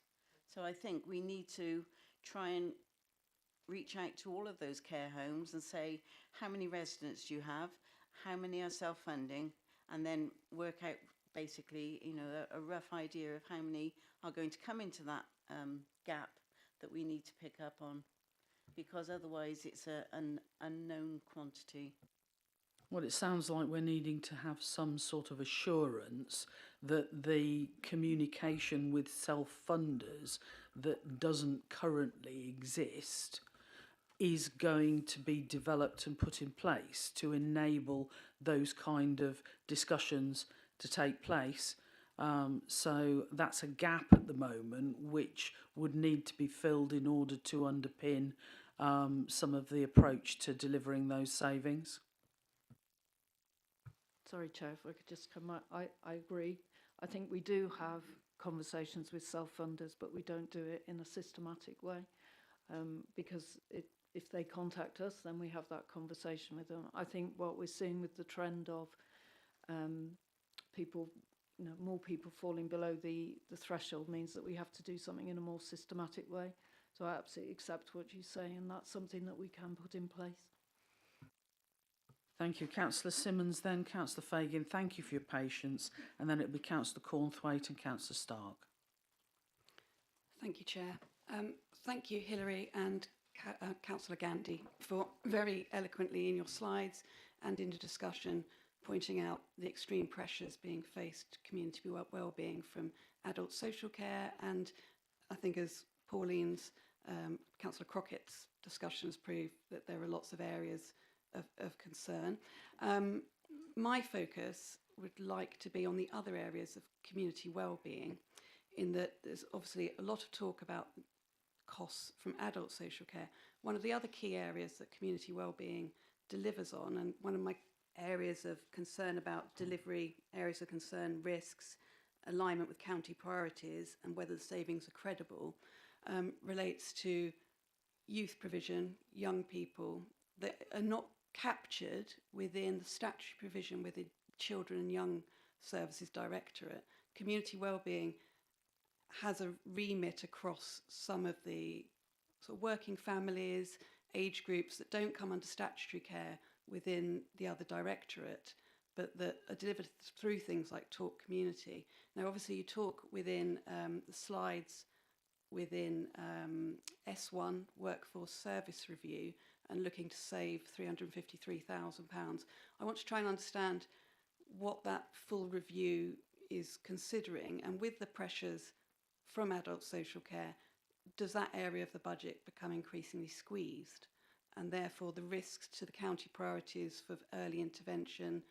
So I think we need to try and reach out to all of those care homes and say, how many residents do you have? How many are self-funding? And then work out basically, a rough idea of how many are going to come into that gap that we need to pick up on, because otherwise it's an unknown quantity. Well, it sounds like we're needing to have some sort of assurance that the communication with self-funders that doesn't currently exist is going to be developed and put in place to enable those kind of discussions to take place. So that's a gap at the moment which would need to be filled in order to underpin some of the approach to delivering those savings. Sorry, Chair, if I could just come out. I agree. I think we do have conversations with self-funders, but we don't do it in a systematic way, because if they contact us, then we have that conversation with them. I think what we're seeing with the trend of people, more people falling below the threshold means that we have to do something in a more systematic way. So I absolutely accept what you say, and that's something that we can put in place. Thank you. Councillor Simmons, then Councillor Fagan. Thank you for your patience. And then it'll be Councillor Cornthwaite and Councillor Stark. Thank you, Chair. Thank you, Hilary and Councillor Gandy, for very eloquently in your slides and in the discussion pointing out the extreme pressures being faced community well-being from adult social care, and I think as Pauline's, Councillor Crockett's discussions prove, that there are lots of areas of concern. My focus would like to be on the other areas of community well-being, in that there's obviously a lot of talk about costs from adult social care. One of the other key areas that community well-being delivers on, and one of my areas of concern about delivery, areas of concern, risks, alignment with county priorities and whether the savings are credible, relates to youth provision, young people that are not captured within the statutory provision within Children and Young Services Directorate. Community wellbeing has a remit across some of the sort of working families, age groups that don't come under statutory care within the other directorate, but that are delivered through things like Talk Community. Now, obviously, you talk within the slides within S1 Workforce Service Review and looking to save £353,000. I want to try and understand what that full review is considering, and with the pressures from adult social care, does that area of the budget become increasingly squeezed? And therefore the risks to the county priorities for early intervention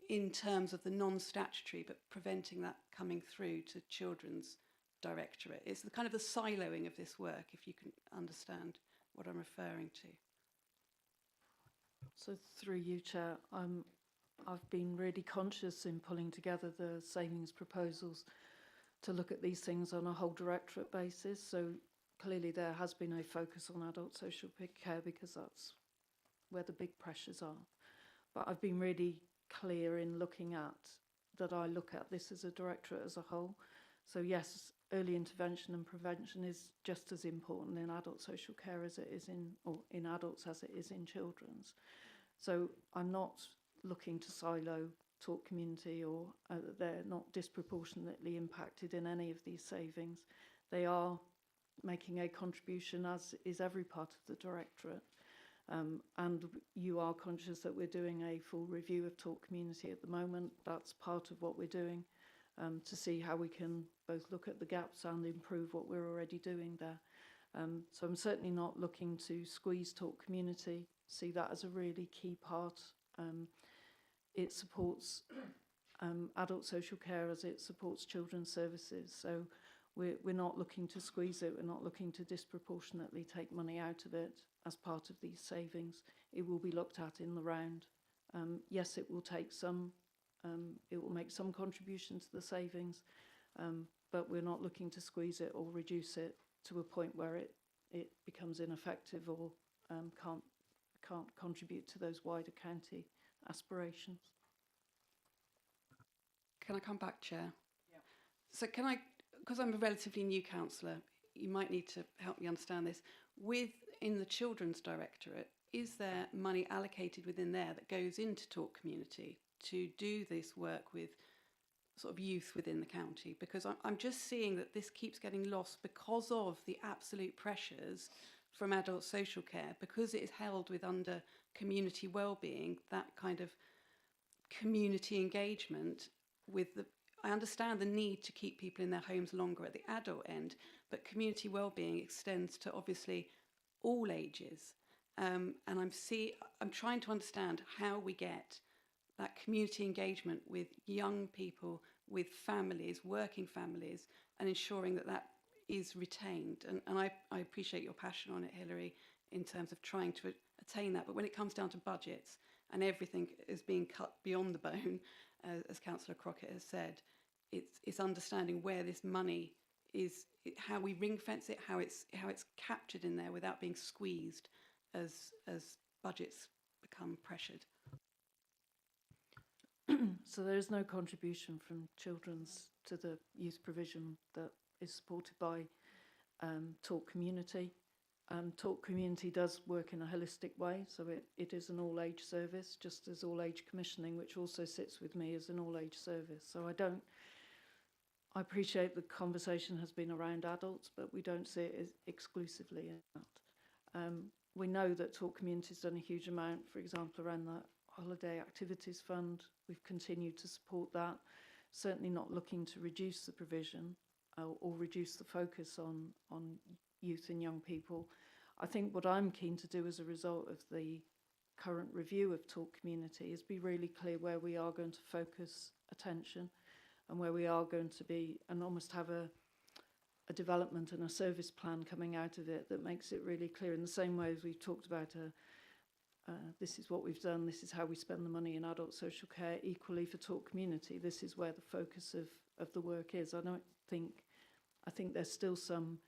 in terms of the non-statutory, but preventing that coming through to Children's Directorate. It's the kind of the siloing of this work, if you can understand what I'm referring to. So through you, Chair, I've been really conscious in pulling together the savings proposals to look at these things on a whole directorate basis. So clearly there has been a focus on adult social care because that's where the big pressures are. But I've been really clear in looking at that I look at this as a directorate as a whole. So yes, early intervention and prevention is just as important in adult social care as it is in adults as it is in children's. So I'm not looking to silo Talk Community, or they're not disproportionately impacted in any of these savings. They are making a contribution, as is every part of the directorate. And you are conscious that we're doing a full review of Talk Community at the moment. That's part of what we're doing, to see how we can both look at the gaps and improve what we're already doing there. So I'm certainly not looking to squeeze Talk Community, see that as a really key part. It supports adult social care as it supports children's services. So we're not looking to squeeze it. We're not looking to disproportionately take money out of it as part of these savings. It will be looked at in the round. Yes, it will take some, it will make some contribution to the savings, but we're not looking to squeeze it or reduce it to a point where it becomes ineffective or can't contribute to those wider county aspirations. Can I come back, Chair? Yeah. So can I, because I'm a relatively new councillor, you might need to help me understand this. In the Children's Directorate, is there money allocated within there that goes into Talk Community to do this work with sort of youth within the county? Because I'm just seeing that this keeps getting lost because of the absolute pressures from adult social care, because it is held with under community wellbeing, that kind of community engagement with the, I understand the need to keep people in their homes longer at the adult end, but community wellbeing extends to obviously all ages. And I'm trying to understand how we get that community engagement with young people, with families, working families, and ensuring that that is retained. And I appreciate your passion on it, Hilary, in terms of trying to attain that. But when it comes down to budgets and everything is being cut beyond the bone, as Councillor Crockett has said, it's understanding where this money is, how we ring fence it, how it's captured in there without being squeezed as budgets become pressured. So there is no contribution from children's to the youth provision that is supported by Talk Community. Talk Community does work in a holistic way, so it is an all-age service, just as all-age commissioning, which also sits with me as an all-age service. So I appreciate the conversation has been around adults, but we don't see it as exclusively in that. We know that Talk Community has done a huge amount, for example, around the holiday activities fund. We've continued to support that. Certainly not looking to reduce the provision or reduce the focus on youth and young people. I think what I'm keen to do as a result of the current review of Talk Community is be really clear where we are going to focus attention and where we are going to be, and almost have a development and a service plan coming out of it that makes it really clear, in the same way as we've talked about this is what we've done, this is how we spend the money in adult social care. Equally for Talk Community, this is where the focus of the work is. I think there's still some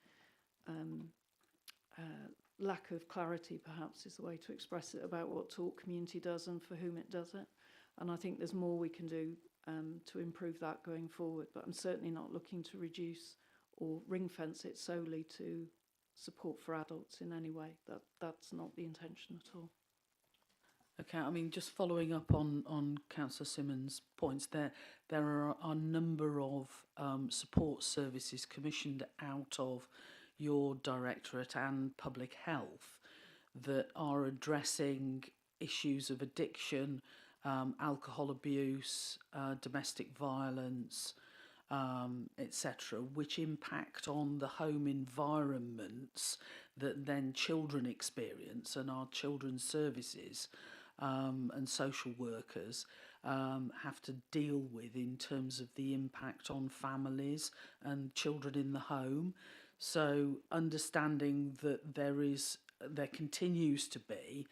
lack of clarity, perhaps is the way to express it, about what Talk Community does and for whom it does it. And I think there's more we can do to improve that going forward. But I'm certainly not looking to reduce or ring fence it solely to support for adults in any way. That's not the intention at all. Okay, I mean, just following up on Councillor Simmons' points, there are a number of support services commissioned out of your directorate and public health that are addressing issues of addiction, alcohol abuse, domestic violence, etc., which impact on the home environments that then children experience, and our children's services and social workers have to deal with in terms of the impact on families and children in the home. So understanding that there continues to be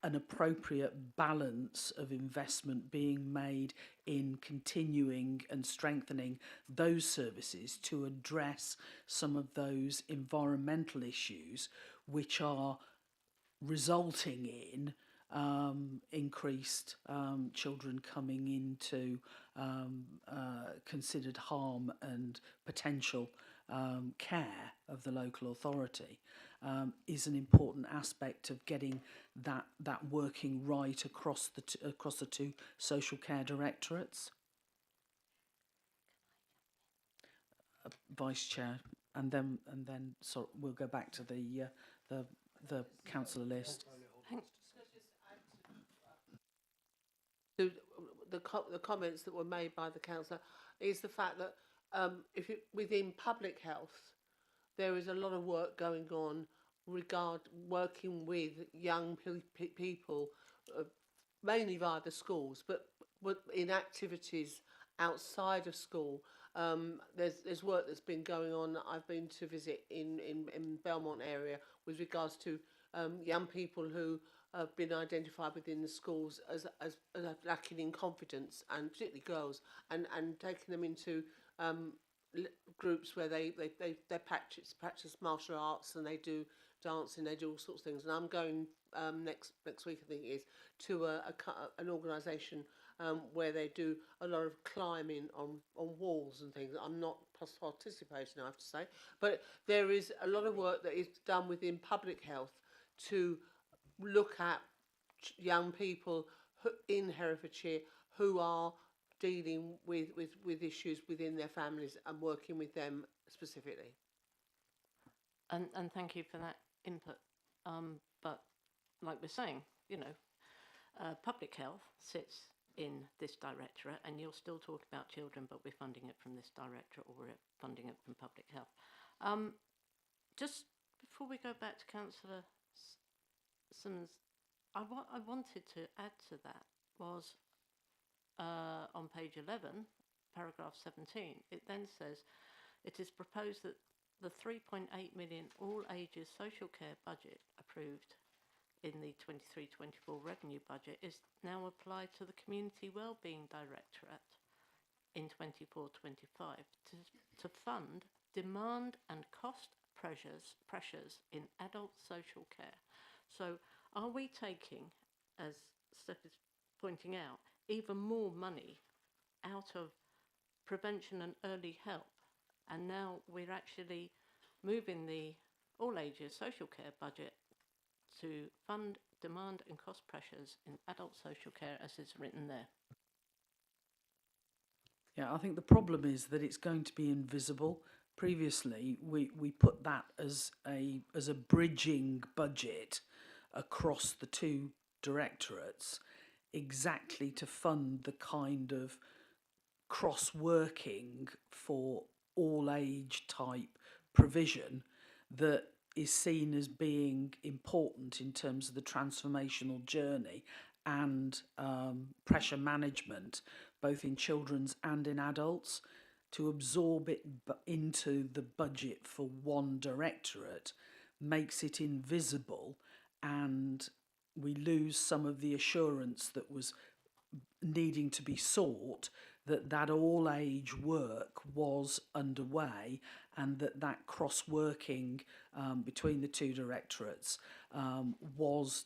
an appropriate balance of investment being made in continuing and strengthening those services to address some of those environmental issues which are resulting in increased children coming into considered harm and potential care of the local authority is an important aspect of getting that working right across the two social care directorates. Vice Chair, and then so we'll go back to the councillor list. The comments that were made by the councillor is the fact that within public health there is a lot of work going on working with young people, mainly via the schools, but in activities outside of school. There's work that's been going on. I've been to visit in Belmont area with regards to young people who have been identified within the schools as lacking in confidence, and particularly girls, and taking them into groups where they practice martial arts, and they do dancing, they do all sorts of things. And I'm going next week, I think it is, to an organisation where they do a lot of climbing on walls and things. I'm not participating, I have to say, but there is a lot of work that is done within public health to look at young people in Herefordshire who are dealing with issues within their families and working with them specifically. And thank you for that input. But like we're saying, public health sits in this directorate, and you'll still talk about children, but we're funding it from this directorate, or we're funding it from public health. Just before we go back to Councillor Simmons, I wanted to add to that was on page 11, paragraph 17, it then says, it is proposed that the 3.8 million all ages social care budget approved in the 23-24 revenue budget is now applied to the Community Wellbeing Directorate in 24-25 to fund demand and cost pressures in adult social care. So are we taking, as Steph is pointing out, even more money out of prevention and early help, and now we're actually moving the all ages social care budget to fund demand and cost pressures in adult social care as is written there? Yeah, I think the problem is that it's going to be invisible. Previously, we put that as a bridging budget across the two directorates. exactly to fund the kind of cross-working for all age type provision that is seen as being important in terms of the transformational journey and pressure management, both in children's and in adults. To absorb it into the budget for one directorate makes it invisible, and we lose some of the assurance that was needing to be sought, that all age work was underway, and that cross working between the two directorates was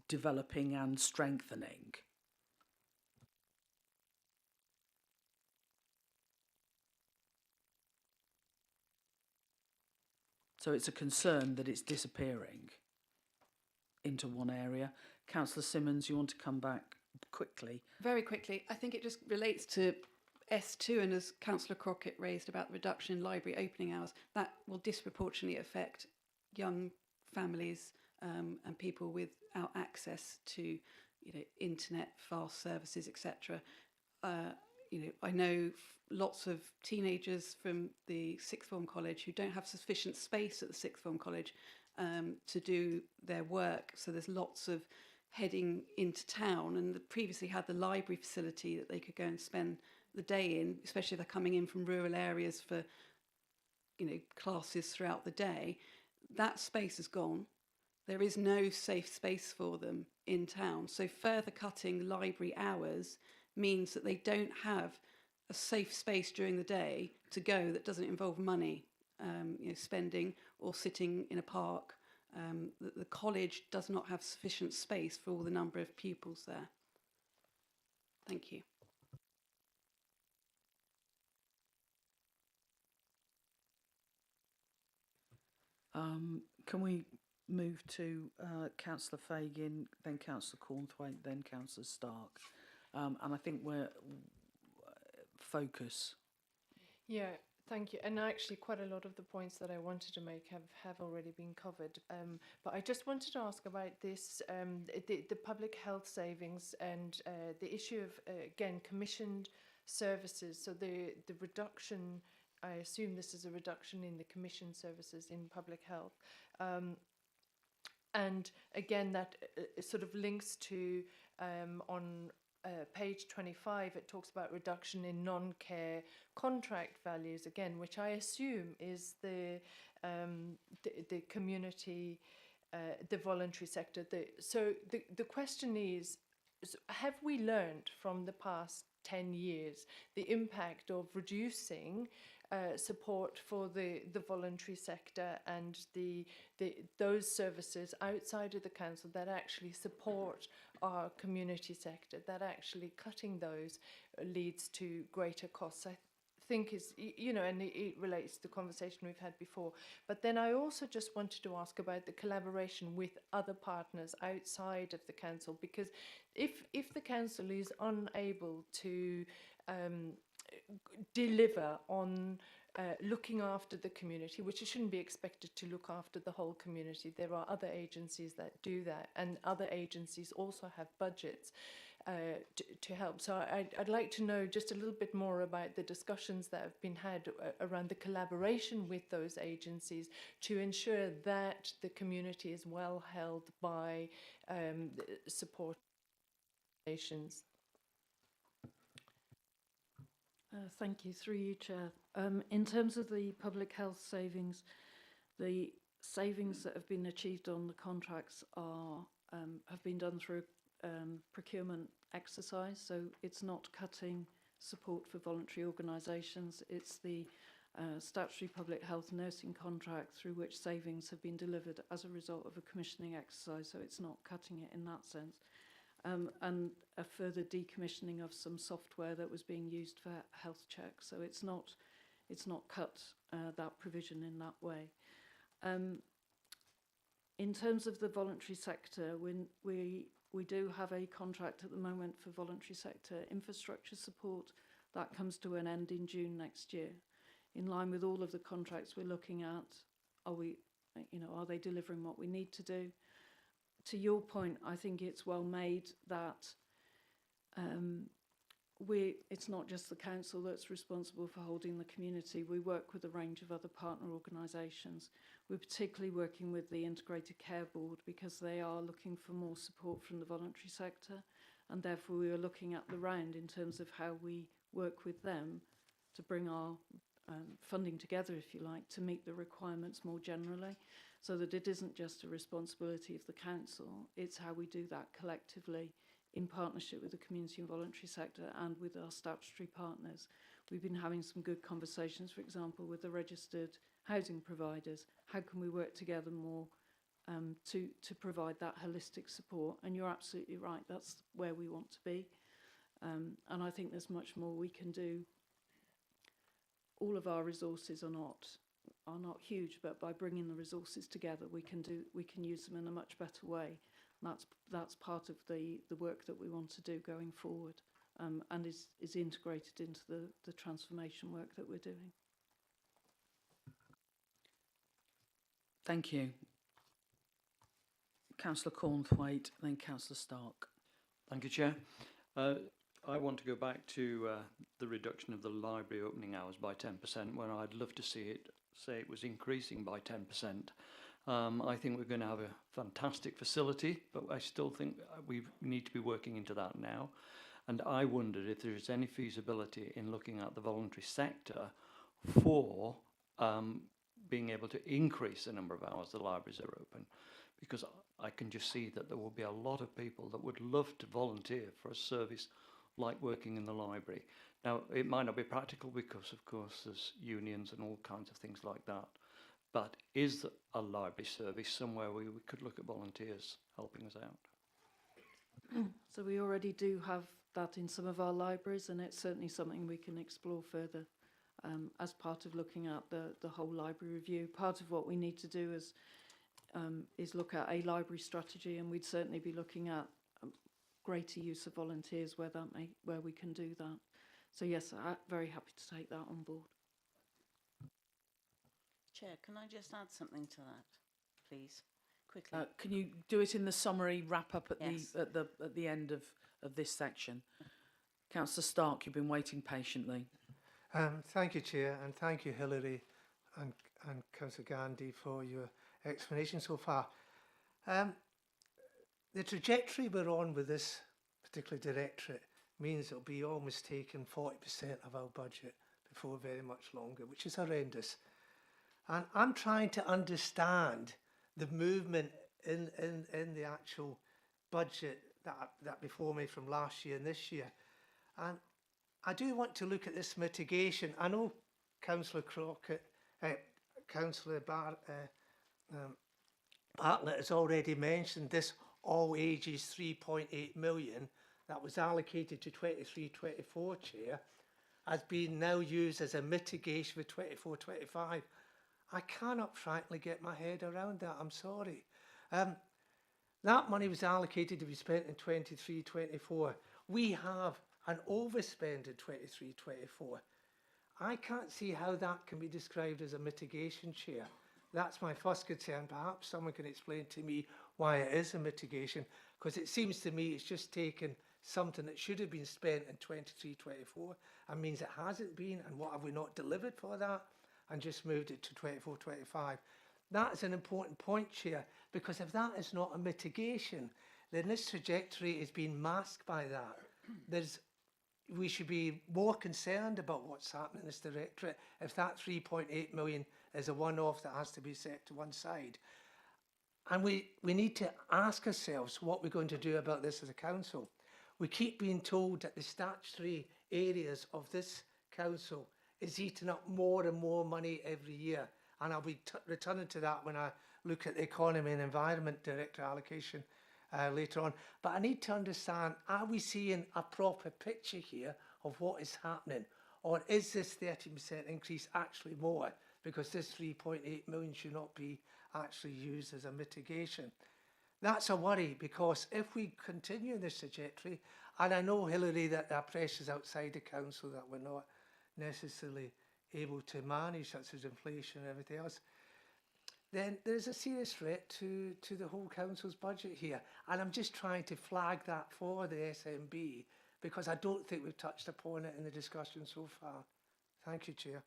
developing and strengthening. So it's a concern that it's disappearing into one area. Councillor Simmons, you want to come back quickly? Very quickly, I think it just relates to S2, and as Councillor Crockett raised about the reduction in library opening hours, that will disproportionately affect young families and people without access to, internet, fast services, etc. I know lots of teenagers from the sixth form college who don't have sufficient space at the sixth form college to do their work. So there's lots of heading into town, and previously had the library facility that they could go and spend the day in, especially if they're coming in from rural areas for, classes throughout the day. That space is gone. There is no safe space for them in town. So further cutting library hours means that they don't have a safe space during the day to go that doesn't involve money, spending or sitting in a park. The college does not have sufficient space for all the number of pupils there. Thank you. Can we move to Councillor Fagin, then Councillor Cornthwaite, then Councillor Stark? And I think we're focus. Yeah, thank you. And actually quite a lot of the points that I wanted to make have already been covered. But I just wanted to ask about this, the public health savings and the issue of, again, commissioned services. So the reduction, I assume this is a reduction in the commissioned services in public health. And again, that sort of links to on page 25, it talks about reduction in non-care contract values, again, which I assume is the community, the voluntary sector. So the question is, have we learned from the past 10 years the impact of reducing support for the voluntary sector and those services outside of the council that actually support our community sector, that actually cutting those leads to greater costs? I think is, and it relates to the conversation we've had before. But then I also just wanted to ask about the collaboration with other partners outside of the council, because if the council is unable to deliver on looking after the community, which it shouldn't be expected to look after the whole community. There are other agencies that do that, and other agencies also have budgets to help. So I'd like to know just a little bit more about the discussions that have been had around the collaboration with those agencies to ensure that the community is well held by support nations. Thank you. Through you, Chair. In terms of the public health savings, the savings that have been achieved on the contracts have been done through procurement exercise. So it's not cutting support for voluntary organisations. It's the statutory public health nursing contract through which savings have been delivered as a result of a commissioning exercise. So it's not cutting it in that sense. And a further decommissioning of some software that was being used for health checks. So it's not cut that provision in that way. In terms of the voluntary sector, we do have a contract at the moment for voluntary sector infrastructure support that comes to an end in June next year. In line with all of the contracts we're looking at, are they delivering what we need to do? To your point, I think it's well made that It's not just the council that's responsible for holding the community. We work with a range of other partner organisations. We're particularly working with the Integrated Care Board because they are looking for more support from the voluntary sector, and therefore we are looking at the round in terms of how we work with them to bring our funding together, if you like, to meet the requirements more generally, so that it isn't just a responsibility of the council, it's how we do that collectively in partnership with the community and voluntary sector and with our statutory partners. We've been having some good conversations, for example, with the registered housing providers. How can we work together more to provide that holistic support? And you're absolutely right, that's where we want to be. And I think there's much more we can do. All of our resources are not huge, but by bringing the resources together, we can use them in a much better way. And that's part of the work that we want to do going forward, and is integrated into the transformation work that we're doing. Thank you. Councillor Cornthwaite, then Councillor Stark. Thank you, Chair. I want to go back to the reduction of the library opening hours by 10%, when I'd love to see it was increasing by 10%. I think we're going to have a fantastic facility, but I still think we need to be working into that now. And I wondered if there is any feasibility in looking at the voluntary sector for being able to increase the number of hours the libraries are open, because I can just see that there will be a lot of people that would love to volunteer for a service like working in the library. Now, it might not be practical because, of course, there's unions and all kinds of things like that. But is a library service somewhere where we could look at volunteers helping us out? So we already do have that in some of our libraries, and it's certainly something we can explore further as part of looking at the whole library review. Part of what we need to do is look at a library strategy, and we'd certainly be looking at greater use of volunteers where we can do that. So yes, I'm very happy to take that on board. Chair, can I just add something to that, please, quickly? Can you do it in the summary wrap up at Yes. at the end of this section? Councillor Stark, you've been waiting patiently. Thank you, Chair, and thank you, Hilary and Councillor Gandhi, for your explanation so far. The trajectory we're on with this particular directorate means it'll be almost taking 40% of our budget before very much longer, which is horrendous. And I'm trying to understand the movement in the actual budget that before me from last year and this year. And I do want to look at this mitigation. I know Councillor Crockett, Councillor Bartlett has already mentioned this all ages 3.8 million that was allocated to 23-24, Chair, has been now used as a mitigation for 24-25. I cannot frankly get my head around that, I'm sorry. That money was allocated to be spent in 23-24. We have an overspend in 23-24. I can't see how that can be described as a mitigation, Chair. That's my first concern. Perhaps someone can explain to me why it is a mitigation, because it seems to me it's just taken something that should have been spent in 23-24 and means it hasn't been, and what have we not delivered for that, and just moved it to 24-25. That is an important point, Chair, because if that is not a mitigation, then this trajectory is being masked by that. We should be more concerned about what's happening in this directorate if that 3.8 million is a one-off that has to be set to one side. And we need to ask ourselves what we're going to do about this as a council. We keep being told that the statutory areas of this council is eating up more and more money every year. And I'll be returning to that when I look at the Economy and Environment Director allocation later on. But I need to understand, are we seeing a proper picture here of what is happening? Or is this 30% increase actually more? Because this 3.8 million should not be actually used as a mitigation. That's a worry, because if we continue this trajectory, and I know, Hilary, that there are pressures outside the council that we're not necessarily able to manage, such as inflation and everything else, then there's a serious threat to the whole council's budget here. And I'm just trying to flag that for the SMB, because I don't think we've touched upon it in the discussion so far. Thank you, Chair.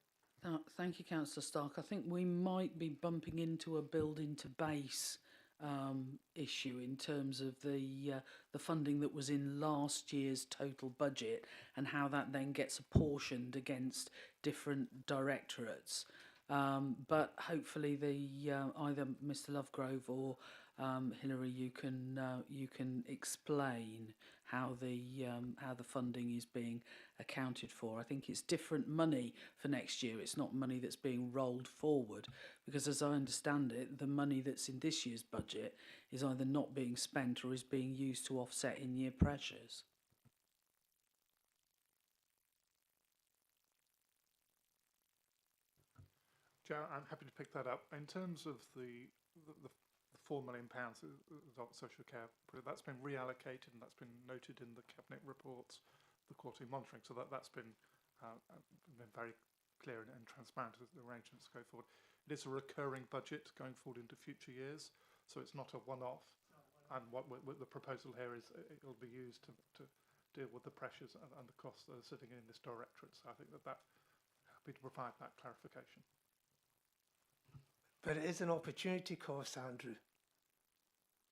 Thank you, Councillor Stark. I think we might be bumping into a building to base issue in terms of the funding that was in last year's total budget and how that then gets apportioned against different directorates. But hopefully, either Mr. Lovegrove or Hilary, you can explain how the funding is being accounted for. I think it's different money for next year. It's not money that's being rolled forward, because as I understand it, the money that's in this year's budget is either not being spent or is being used to offset in-year pressures. Chair, I'm happy to pick that up. In terms of the £4 million adult social care, that's been reallocated and that's been noted in the Cabinet reports, the quarterly monitoring. So that's been very clear and transparent as the arrangements go forward. It is a recurring budget going forward into future years, so it's not a one-off. And what the proposal here is it will be used to deal with the pressures and the costs that are sitting in this directorate. So I think that happy to provide that clarification. But it is an opportunity cost, Andrew,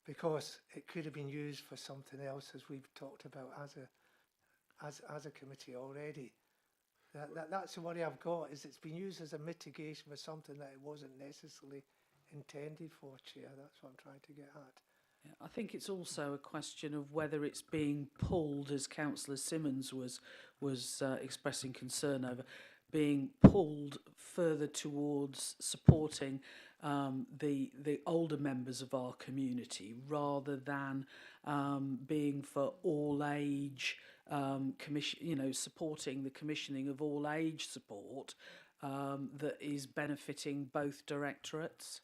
because it could have been used for something else, as we've talked about as a committee already. That's the worry I've got, is it's been used as a mitigation for something that it wasn't necessarily intended for, Chair. That's what I'm trying to get at. Yeah, I think it's also a question of whether it's being pulled, as Councillor Simmons was expressing concern over, being pulled further towards supporting the older members of our community, rather than being for all age commission, supporting the commissioning of all age support that is benefiting both directorates.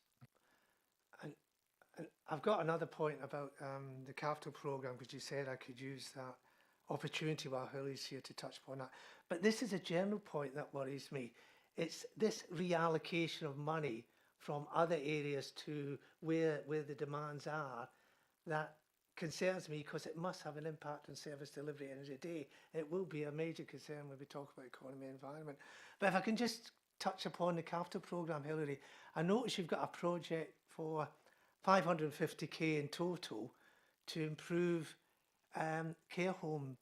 And I've got another point about the capital programme, because you said I could use that opportunity while Hillary's here to touch upon that. But this is a general point that worries me. It's this reallocation of money from other areas to where the demands are that concerns me, because it must have an impact on service delivery at the end of the day. It will be a major concern when we talk about economy and environment. But if I can just touch upon the capital programme, Hilary, I notice you've got a project for 550k in total to improve care home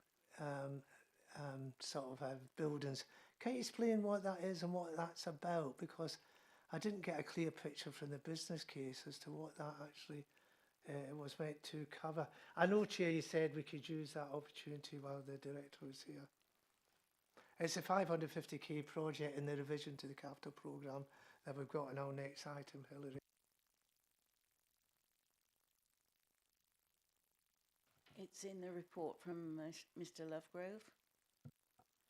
buildings. Can you explain what that is and what that's about? Because I didn't get a clear picture from the business case as to what that actually was meant to cover. I know, Chair, you said we could use that opportunity while the director was here. It's a 550k project in the revision to the capital programme that we've got in our next item, Hilary. It's in the report from Mr. Lovegrove.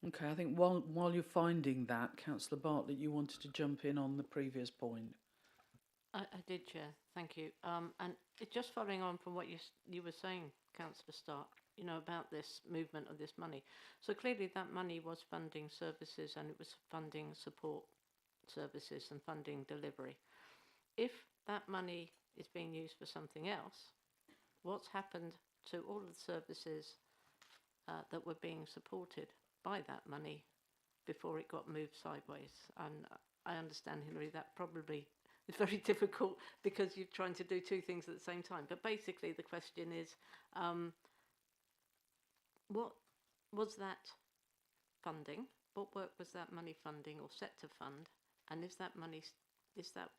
Okay, I think while you're finding that, Councillor Bartlett, you wanted to jump in on the previous point. I did, Chair. Thank you. And it's just following on from what you were saying, Councillor Stark, about this movement of this money. So clearly that money was funding services, and it was funding support services and funding delivery. If that money is being used for something else, what's happened to all of the services that were being supported by that money before it got moved sideways? And I understand, Hilary, that probably is very difficult because you're trying to do two things at the same time. But basically the question is, what was that funding? What work was that money funding or set to fund? And is that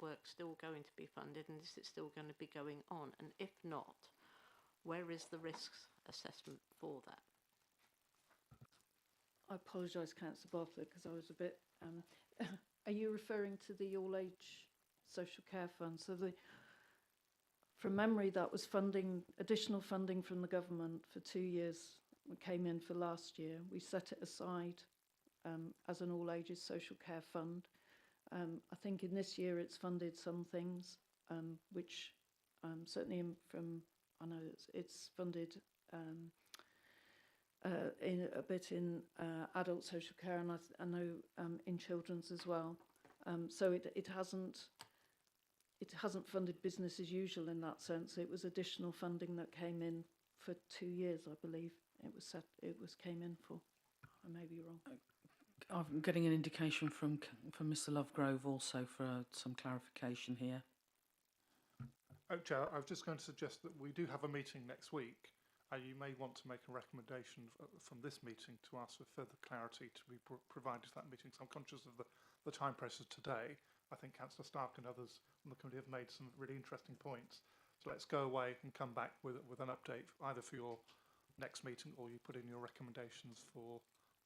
work still going to be funded, and is it still going to be going on? And if not, where is the risks assessment for that? I apologise, Councillor Bartlett, because I was a bit... are you referring to the all-age social care fund? So from memory, that was additional funding from the government for 2 years. It came in for last year. We set it aside as an all-ages social care fund. I think in this year it's funded some things, which certainly I know it's funded in a bit in adult social care, and I know in children's as well. So it hasn't funded business as usual in that sense. It was additional funding that came in for 2 years, I believe. It was came in for. I may be wrong. I'm getting an indication from Mr Lovegrove also for some clarification here. Chair, I was just going to suggest that we do have a meeting next week. You may want to make a recommendation from this meeting to ask for further clarity to be provided to that meeting. So I'm conscious of the time pressures today. I think Councillor Stark and others on the committee have made some really interesting points. So let's go away and come back with an update either for your next meeting or you put in your recommendations for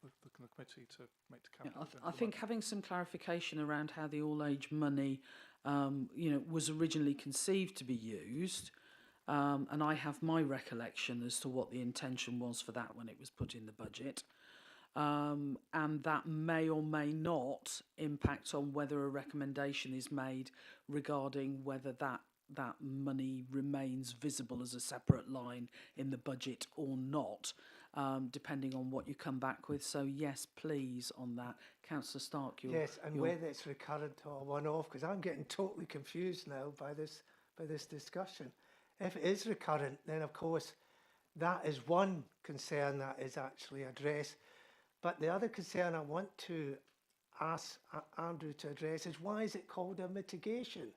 the committee to make to cabinet. I think having some clarification around how the all-age money, was originally conceived to be used, and I have my recollection as to what the intention was for that when it was put in the budget, and that may or may not impact on whether a recommendation is made regarding whether that money remains visible as a separate line in the budget or not. Depending on what you come back with. So yes, please on that. Councillor Stark, yes, and whether it's recurrent or one-off, because I'm getting totally confused now by this discussion. If it is recurrent, then of course that is one concern that is actually addressed. But the other concern I want to ask Andrew to address is, why is it called a mitigation?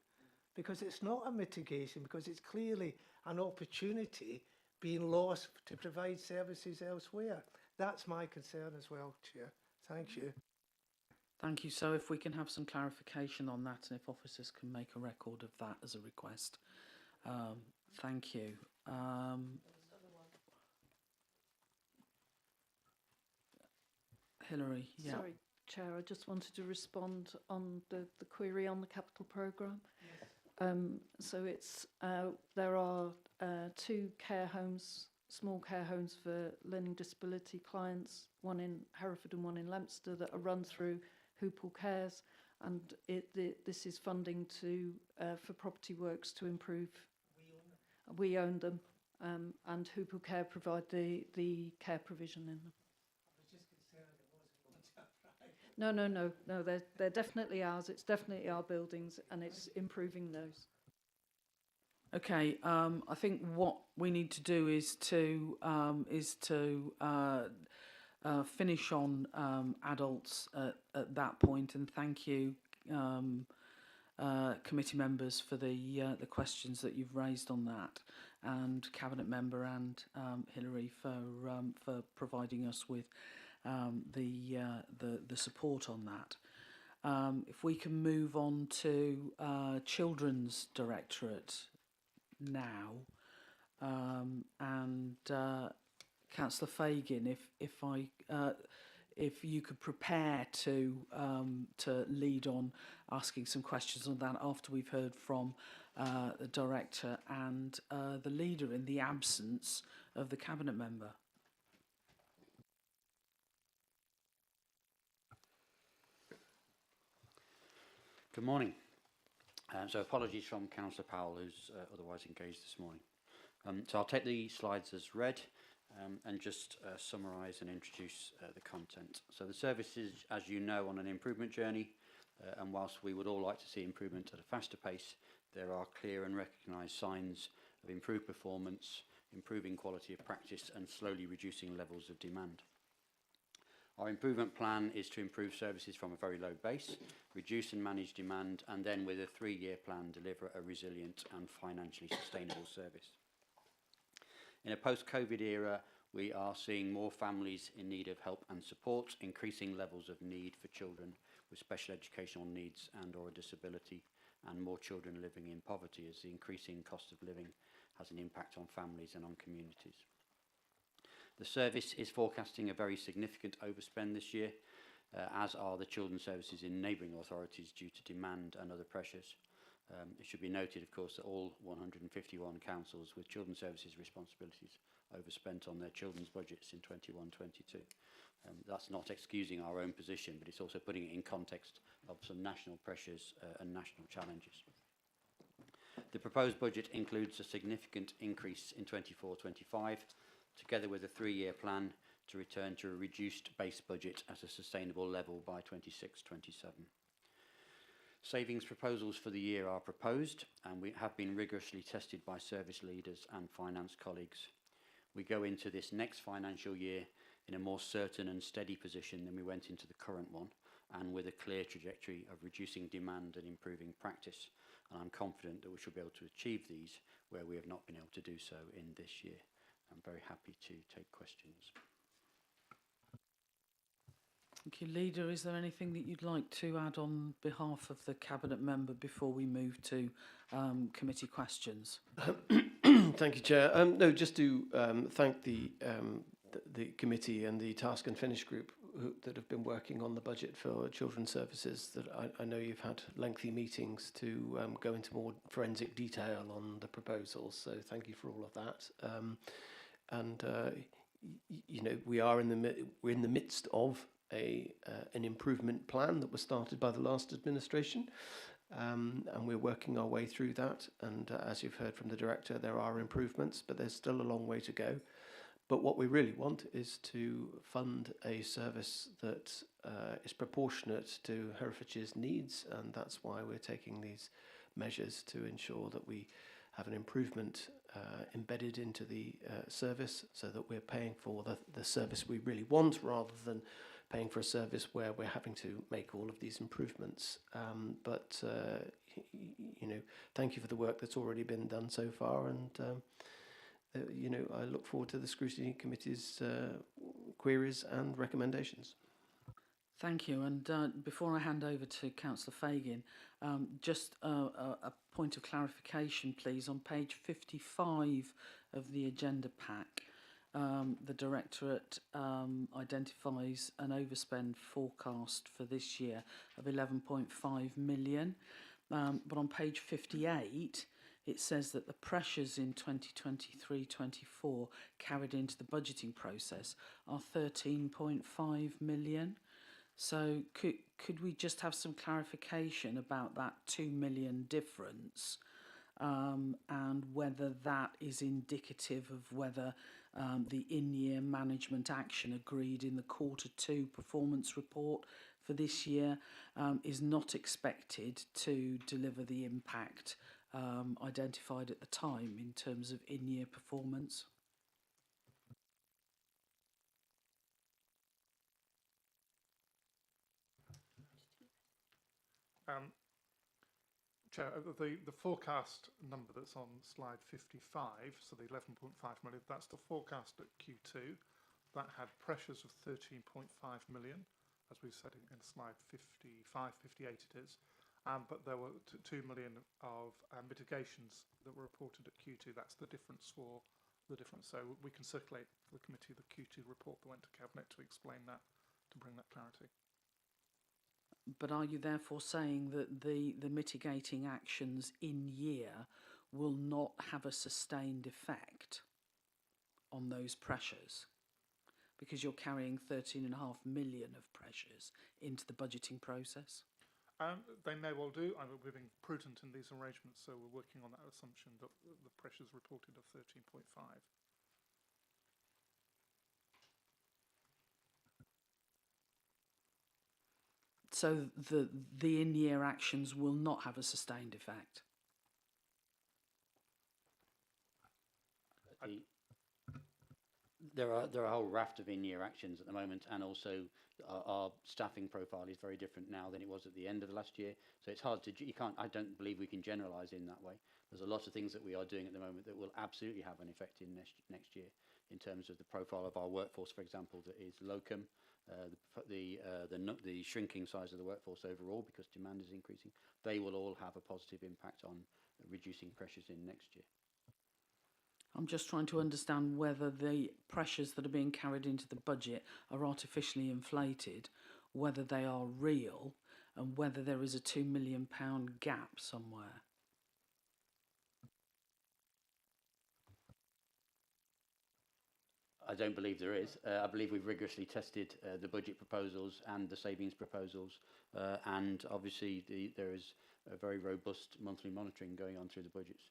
Because it's not a mitigation, because it's clearly an opportunity being lost to provide services elsewhere. That's my concern as well, Chair. Thank you. Thank you. So if we can have some clarification on that, and if officers can make a record of that as a request. Thank you. Hilary, yeah. Sorry, Chair, I just wanted to respond on the query on the capital programme. So it's there are 2 care homes, small care homes for learning disability clients, one in Hereford and one in Leominster, that are run through Hoople Cares, and this is funding to for property works to improve. We own them, and Hoople Care provide the care provision in them. No, they're definitely ours. It's definitely our buildings, and it's improving those. Okay, I think what we need to do is to finish on adults at that point, and thank you, committee members, for the questions that you've raised on that, and cabinet member and Hilary for providing us with the support on that. If we can move on to Children's Directorate now, and Councillor Fagan, if you could prepare to lead on asking some questions on that after we've heard from the director and the leader, in the absence of the cabinet member. Good morning. So apologies from Councillor Powell, who's otherwise engaged this morning. So I'll take the slides as read and just summarise and introduce the content. So the service is, as you know, on an improvement journey, and whilst we would all like to see improvement at a faster pace, there are clear and recognised signs of improved performance, improving quality of practice, and slowly reducing levels of demand. Our improvement plan is to improve services from a very low base, reduce and manage demand, and then with a 3-year plan deliver a resilient and financially sustainable service. In a post-COVID era, we are seeing more families in need of help and support, increasing levels of need for children with special educational needs and or a disability, and more children living in poverty, as the increasing cost of living has an impact on families and on communities. The service is forecasting a very significant overspend this year, as are the children's services in neighbouring authorities due to demand and other pressures. It should be noted, of course, that all 151 councils with children's services responsibilities overspent on their children's budgets in 21-22. That's not excusing our own position, but it's also putting it in context of some national pressures and national challenges. The proposed budget includes a significant increase in 24-25, together with a 3-year plan to return to a reduced base budget at a sustainable level by 26-27. Savings proposals for the year are proposed, and we have been rigorously tested by service leaders and finance colleagues. we go into this next financial year in a more certain and steady position than we went into the current one, and with a clear trajectory of reducing demand and improving practice. And I'm confident that we shall be able to achieve these where we have not been able to do so in this year. I'm very happy to take questions. Thank you, Leader. Is there anything that you'd like to add on behalf of the Cabinet member before we move to committee questions? Thank you, Chair. No, just to thank the committee and the Task and Finish group that have been working on the budget for children's services. That I know you've had lengthy meetings to go into more forensic detail on the proposals. So thank you for all of that. You know, we're in the midst of an improvement plan that was started by the last administration. And we're working our way through that. And as you've heard from the director, there are improvements, but there's still a long way to go. But what we really want is to fund a service that is proportionate to Herefordshire's needs, and that's why we're taking these measures to ensure that we have an improvement embedded into the service, so that we're paying for the service we really want, rather than paying for a service where we're having to make all of these improvements. You know, thank you for the work that's already been done so far, and you know, I look forward to the Scrutiny Committee's queries and recommendations. Thank you. And before I hand over to Councillor Fagan, just a point of clarification, please. On page 55 of the agenda pack, the Directorate identifies an overspend forecast for this year of 11.5 million. But on page 58, it says that the pressures in 2023-24 carried into the budgeting process are 13.5 million. So could we just have some clarification about that 2 million difference, and whether that is indicative of whether the in-year management action agreed in the Q2 performance report for this year is not expected to deliver the impact identified at the time in terms of in-year performance? Chair, the forecast number that's on slide 55, so the 11.5 million, that's the forecast at Q2. That had pressures of 13.5 million, as we said in slide 55, 58 it is. But there were 2 million of mitigations that were reported at Q2. That's the difference for the difference. So we can circulate for the committee the Q2 report that went to Cabinet to explain that, to bring that clarity. But are you therefore saying that the mitigating actions in year will not have a sustained effect on those pressures? Because you're carrying 13.5 million of pressures into the budgeting process? They may well do. We're being prudent in these arrangements, so we're working on that assumption that the pressures reported of 13.5. So the in-year actions will not have a sustained effect? There are a whole raft of in-year actions at the moment, and also our staffing profile is very different now than it was at the end of last year. So it's hard to, I don't believe we can generalise in that way. There's a lot of things that we are doing at the moment that will absolutely have an effect in next year, in terms of the profile of our workforce, for example, that is locum, the shrinking size of the workforce overall because demand is increasing. They will all have a positive impact on reducing pressures in next year. I'm just trying to understand whether the pressures that are being carried into the budget are artificially inflated, whether they are real, and whether there is a £2 million gap somewhere. I don't believe there is. I believe we've rigorously tested the budget proposals and the savings proposals, and obviously there is a very robust monthly monitoring going on through the budgets.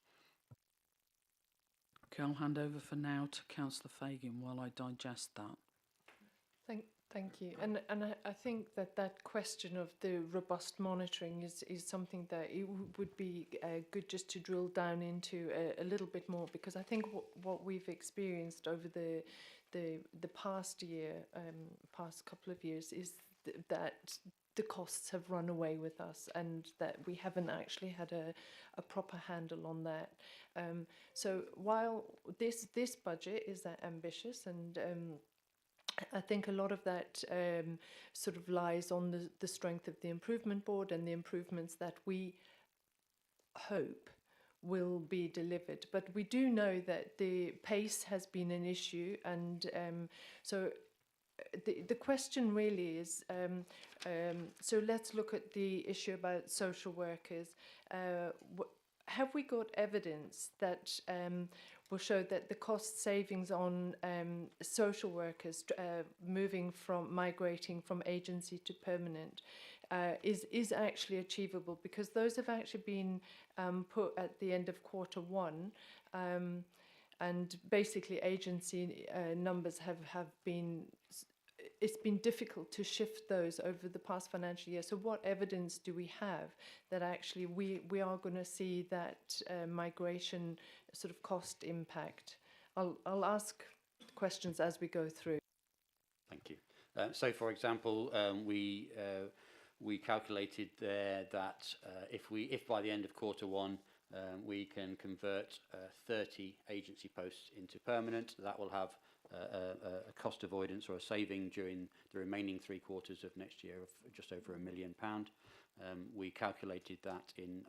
Okay, I'll hand over for now to Councillor Fagan while I digest that. Thank you. And I think that question of the robust monitoring is something that it would be good just to drill down into a little bit more, because I think what we've experienced over the past year, past couple of years, is that the costs have run away with us, and that we haven't actually had a proper handle on that. So while this budget is ambitious, and I think a lot of that sort of lies on the strength of the improvement board and the improvements that we hope will be delivered. But we do know that the pace has been an issue, and so the question really is, so let's look at the issue about social workers. Have we got evidence that will show that the cost savings on social workers migrating from agency to permanent is actually achievable? Because those have actually been put at the end of Q1, and basically agency numbers have been, it's been difficult to shift those over the past financial year. So what evidence do we have that actually we are going to see that migration sort of cost impact? I'll ask questions as we go through. Thank you. So, for example, we calculated there that if by the end of Q1 we can convert 30 agency posts into permanent, that will have a cost avoidance or a saving during the remaining 3 quarters of next year of just over £1 million. We calculated that in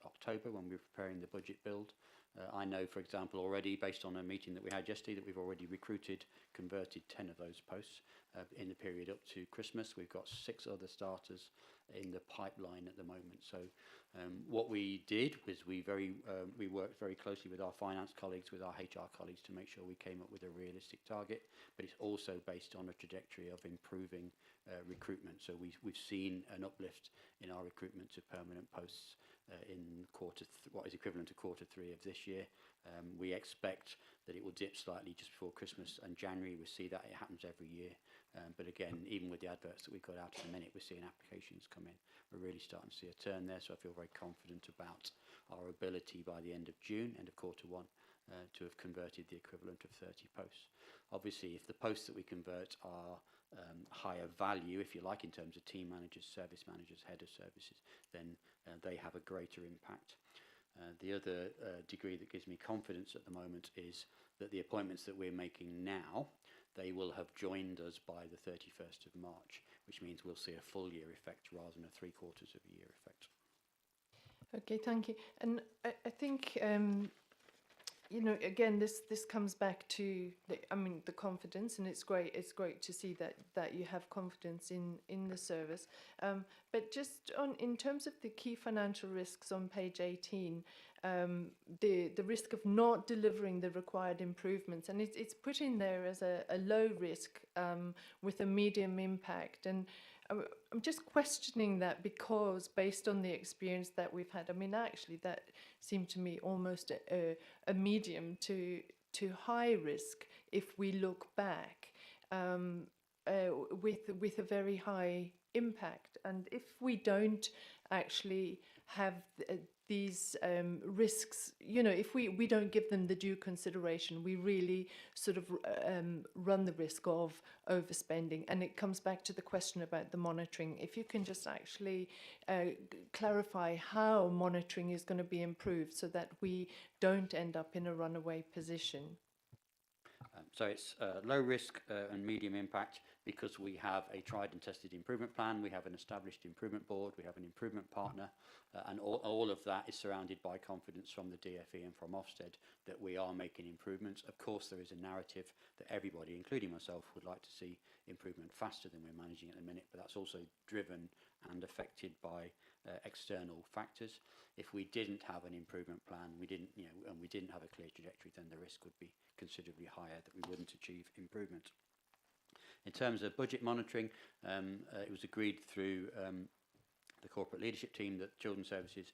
October when we were preparing the budget build. I know, for example, already based on a meeting that we had yesterday, that we've already converted 10 of those posts in the period up to Christmas. We've got 6 other starters in the pipeline at the moment. So what we did was we worked very closely with our finance colleagues, with our HR colleagues, to make sure we came up with a realistic target, but it's also based on a trajectory of improving recruitment. So we've seen an uplift in our recruitment to permanent posts in what is equivalent to Q3 of this year. We expect that it will dip slightly just before Christmas and January. We see that it happens every year. But again, even with the adverts that we've got out in a minute, we're seeing applications come in. We're really starting to see a turn there, so I feel very confident about our ability by the end of June, end of Q1, to have converted the equivalent of 30 posts. Obviously, if the posts that we convert are higher value, if you like, in terms of team managers, service managers, head of services, then they have a greater impact. The other degree that gives me confidence at the moment is that the appointments that we're making now, they will have joined us by the 31st of March, which means we'll see a full year effect rather than a 3/4 of a year effect. Okay, thank you. And I think, you know, again, this comes back to the confidence, and it's great to see that you have confidence in the service. But just in terms of the key financial risks on page 18, the risk of not delivering the required improvements, and it's put in there as a low risk with a medium impact. And I'm just questioning that, because based on the experience that we've had, I mean, actually that seemed to me almost a medium to high risk if we look back, with a very high impact. And if we don't actually have these risks, you know, if we don't give them the due consideration, we really sort of run the risk of overspending. And it comes back to the question about the monitoring. If you can just actually clarify how monitoring is going to be improved so that we don't end up in a runaway position. So it's low risk and medium impact because we have a tried and tested improvement plan, we have an established improvement board, we have an improvement partner, and all of that is surrounded by confidence from the DFE and from Ofsted that we are making improvements. Of course, there is a narrative that everybody, including myself, would like to see improvement faster than we're managing at the minute, but that's also driven and affected by external factors. If we didn't have an improvement plan, and we didn't have a clear trajectory, then the risk would be considerably higher that we wouldn't achieve improvement. In terms of budget monitoring, it was agreed through the corporate leadership team that Children's Services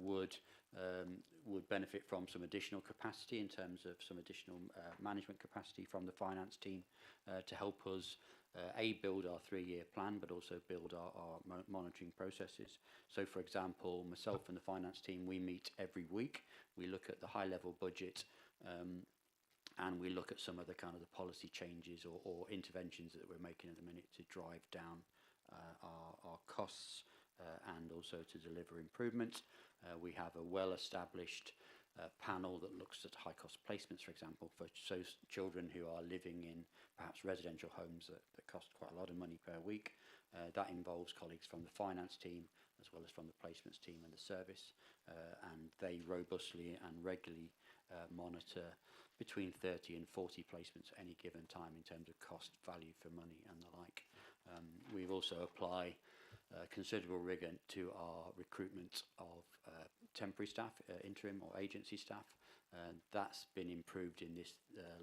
would benefit from some additional capacity in terms of some additional management capacity from the finance team to help us build our 3-year plan, but also build our monitoring processes. So, for example, myself and the finance team, we meet every week. We look at the high-level budget and we look at some of the kind of the policy changes or interventions that we're making at the minute to drive down our costs and also to deliver improvements. We have a well-established panel that looks at high-cost placements, for example, for children who are living in perhaps residential homes that cost quite a lot of money per week. That involves colleagues from the finance team as well as from the placements team and the service, and they robustly and regularly monitor between 30 and 40 placements at any given time in terms of cost, value for money and the like. We've also apply considerable rigour to our recruitment of temporary staff, interim or agency staff. That's been improved in this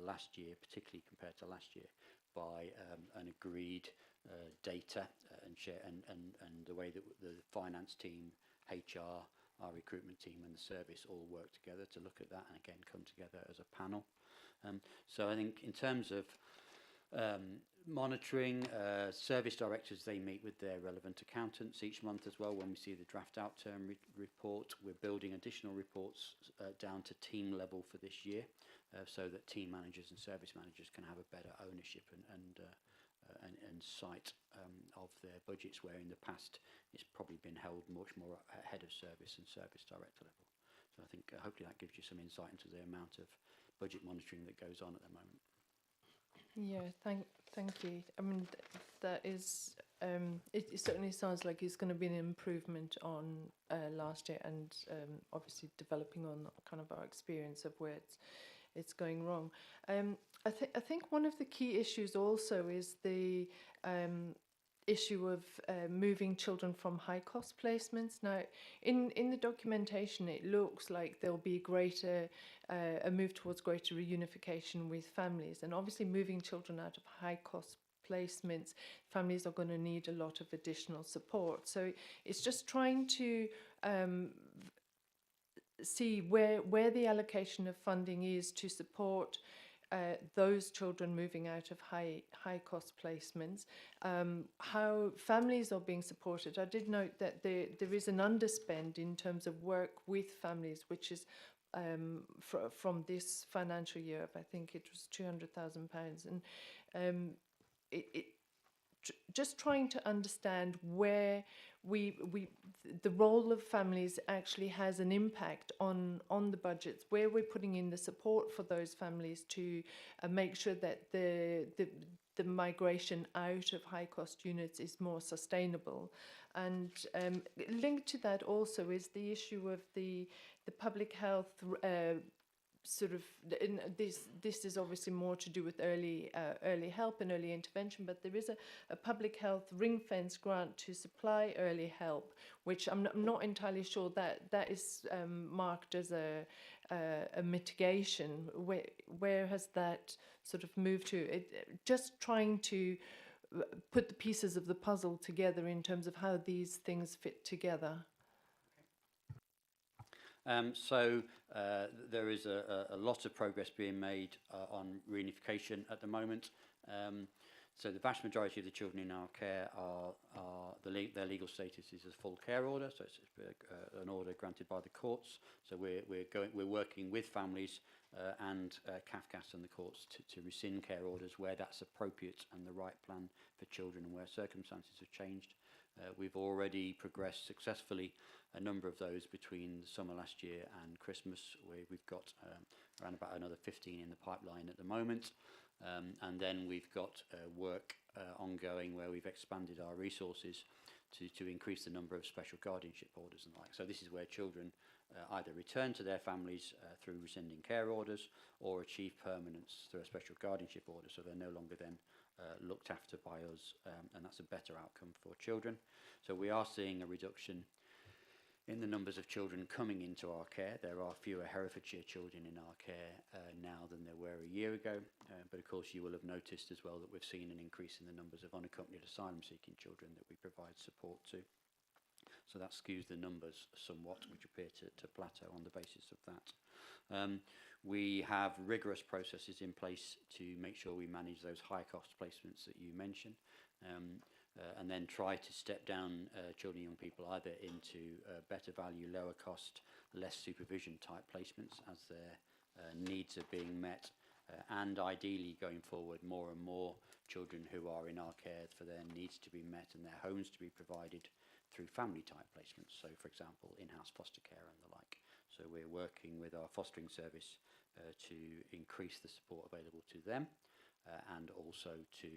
last year, particularly compared to last year, by an agreed data and share and the way that the finance team, HR, our recruitment team and the service all work together to look at that and again come together as a panel. So I think in terms of monitoring, service directors, they meet with their relevant accountants each month as well. When we see the draft outturn report, we're building additional reports down to team level for this year, so that team managers and service managers can have a better ownership and sight of their budgets, where in the past it's probably been held much more ahead of service and service director level. So I think hopefully that gives you some insight into the amount of budget monitoring that goes on at the moment. Yeah, thank you. I mean, that is, it certainly sounds like it's going to be an improvement on last year, and obviously developing on kind of our experience of where it's going wrong. I think one of the key issues also is the issue of moving children from high cost placements. Now, in the documentation, it looks like there'll be a move towards greater reunification with families, and obviously moving children out of high cost placements, families are going to need a lot of additional support. So it's just trying to see where the allocation of funding is to support those children moving out of high cost placements, how families are being supported. I did note that there is an underspend in terms of work with families, which is from this financial year, I think it was £200,000, and just trying to understand where the role of families actually has an impact on the budgets, where we're putting in the support for those families to make sure that the migration out of high cost units is more sustainable. And linked to that also is the issue of the public health sort of, this is obviously more to do with early help and early intervention, but there is a public health ring fence grant to supply early help, which I'm not entirely sure that is marked as a mitigation. Where has that sort of moved to? Just trying to put the pieces of the puzzle together in terms of how these things fit together. So there is a lot of progress being made on reunification at the moment. So the vast majority of the children in our care their legal status is a full care order, so it's an order granted by the courts. So we're working with families and CAFCAS and the courts to rescind care orders where that's appropriate and the right plan for children and where circumstances have changed. We've already progressed successfully a number of those between summer last year and Christmas, where we've got around about another 15 in the pipeline at the moment. And then we've got work ongoing where we've expanded our resources to increase the number of special guardianship orders and the like. So this is where children either return to their families through rescinding care orders or achieve permanence through a special guardianship order, so they're no longer then looked after by us, and that's a better outcome for children. So we are seeing a reduction in the numbers of children coming into our care. There are fewer Herefordshire children in our care now than there were a year ago, but of course you will have noticed as well that we've seen an increase in the numbers of unaccompanied asylum seeking children that we provide support to. So that skews the numbers somewhat, which appear to plateau on the basis of that. We have rigorous processes in place to make sure we manage those high cost placements that you mentioned, and then try to step down children and young people either into better value, lower cost, less supervision type placements as their needs are being met, and ideally going forward more and more children who are in our care for their needs to be met and their homes to be provided through family type placements. So for example, in-house foster care and the like. So we're working with our fostering service to increase the support available to them and also to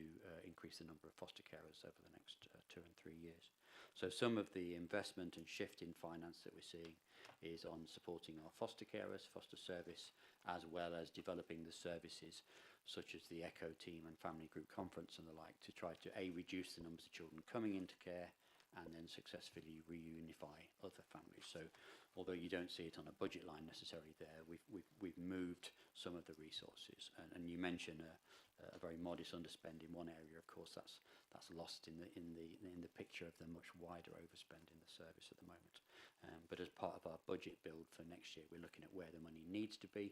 increase the number of foster carers over the next 2 and 3 years. So some of the investment and shift in finance that we're seeing is on supporting our foster carers, foster service, as well as developing the services such as the ECHO team and family group conference and the like to try to reduce the numbers of children coming into care and then successfully reunify other families. So although you don't see it on a budget line necessarily there, we've moved some of the resources. And you mentioned a very modest underspend in one area. Of course, that's lost in the picture of the much wider overspend in the service at the moment. But as part of our budget build for next year, we're looking at where the money needs to be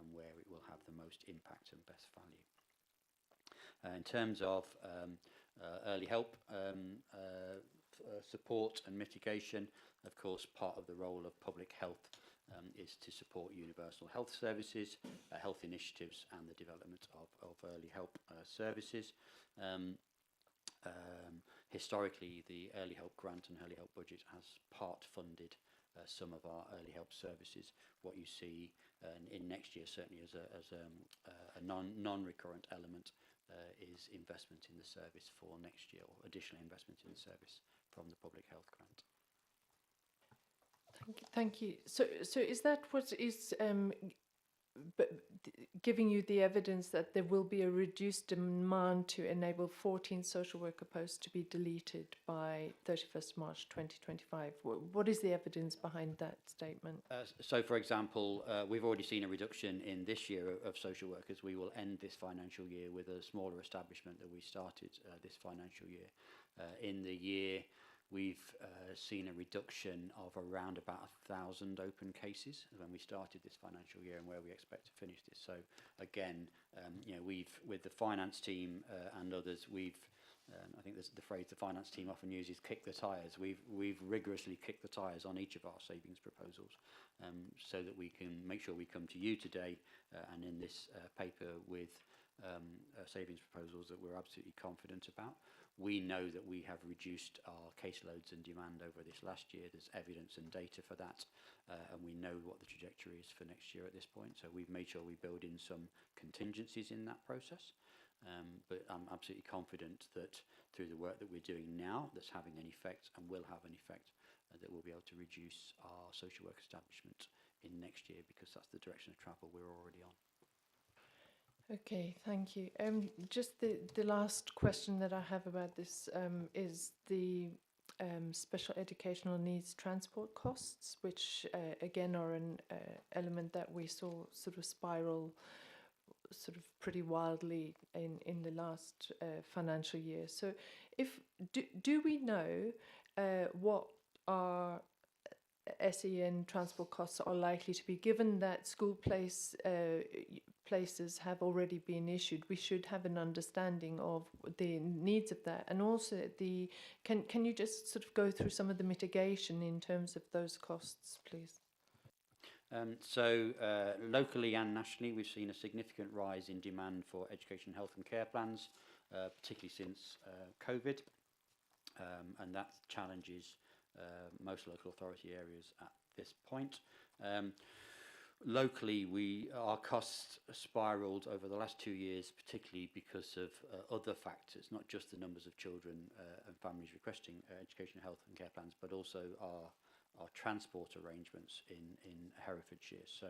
and where it will have the most impact and best value. In terms of early help support and mitigation, of course, part of the role of public health is to support universal health services, health initiatives and the development of early help services. Historically, the early help grant and early help budget has part funded some of our early help services. What you see in next year, certainly as a non-recurrent element, is investment in the service for next year, or additional investment in the service from the public health grant. Thank you. So is that what is giving you the evidence that there will be a reduced demand to enable 14 social worker posts to be deleted by 31st March 2025? What is the evidence behind that statement? So, for example, we've already seen a reduction in this year of social workers. We will end this financial year with a smaller establishment that we started this financial year. In the year, we've seen a reduction of around about 1,000 open cases when we started this financial year and where we expect to finish this. So again, you know, we've, with the finance team and others, we've, I think there's the phrase the finance team often uses, kick the tyres. We've rigorously kicked the tyres on each of our savings proposals so that we can make sure we come to you today and in this paper with savings proposals that we're absolutely confident about. We know that we have reduced our caseloads and demand over this last year. There's evidence and data for that, and we know what the trajectory is for next year at this point. So we've made sure we build in some contingencies in that process. But I'm absolutely confident that through the work that we're doing now, that's having an effect and will have an effect, that we'll be able to reduce our social work establishment in next year, because that's the direction of travel we're already on. Okay, thank you. Just the last question that I have about this is the special educational needs transport costs, which again are an element that we saw sort of spiral sort of pretty wildly in the last financial year. So do we know what our SEN transport costs are likely to be, given that school places have already been issued? We should have an understanding of the needs of that, and also can you just sort of go through some of the mitigation in terms of those costs, please? So locally and nationally, we've seen a significant rise in demand for education, health and care plans, particularly since COVID, and that challenges most local authority areas at this point. Locally, our costs spiralled over the last 2 years, particularly because of other factors, not just the numbers of children and families requesting education, health and care plans, but also our transport arrangements in Herefordshire. So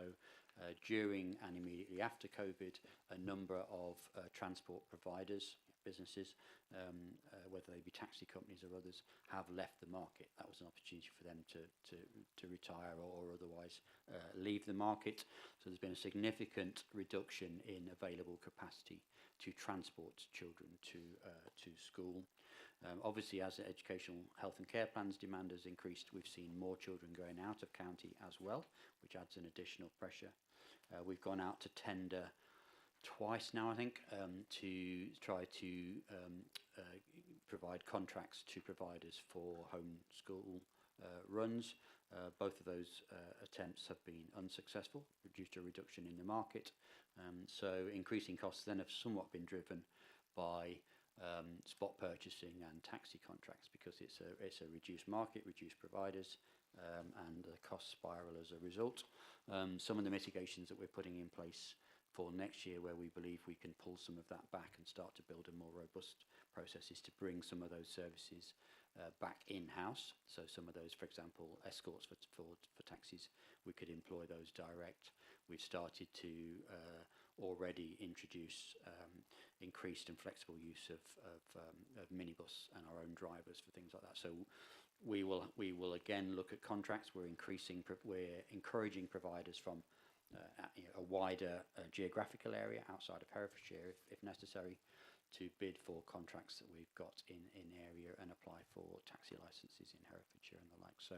during and immediately after COVID, a number of transport providers, businesses, whether they be taxi companies or others, have left the market. That was an opportunity for them to retire or otherwise leave the market. So there's been a significant reduction in available capacity to transport children to school. Obviously, as the educational health and care plans demand has increased, we've seen more children going out of county as well, which adds an additional pressure. We've gone out to tender twice now, I think, to try to provide contracts to providers for home school runs. Both of those attempts have been unsuccessful, due to a reduction in the market. So increasing costs then have somewhat been driven by spot purchasing and taxi contracts, because it's a reduced market, reduced providers, and the cost spiral as a result. Some of the mitigations that we're putting in place for next year, where we believe we can pull some of that back and start to build a more robust processes to bring some of those services back in-house. So some of those, for example, escorts for taxis, we could employ those direct. We've started to already introduce increased and flexible use of minibus and our own drivers for things like that. So we will again look at contracts. We're encouraging providers from a wider geographical area outside of Herefordshire, if necessary, to bid for contracts that we've got in area and apply for taxi licences in Herefordshire and the like. So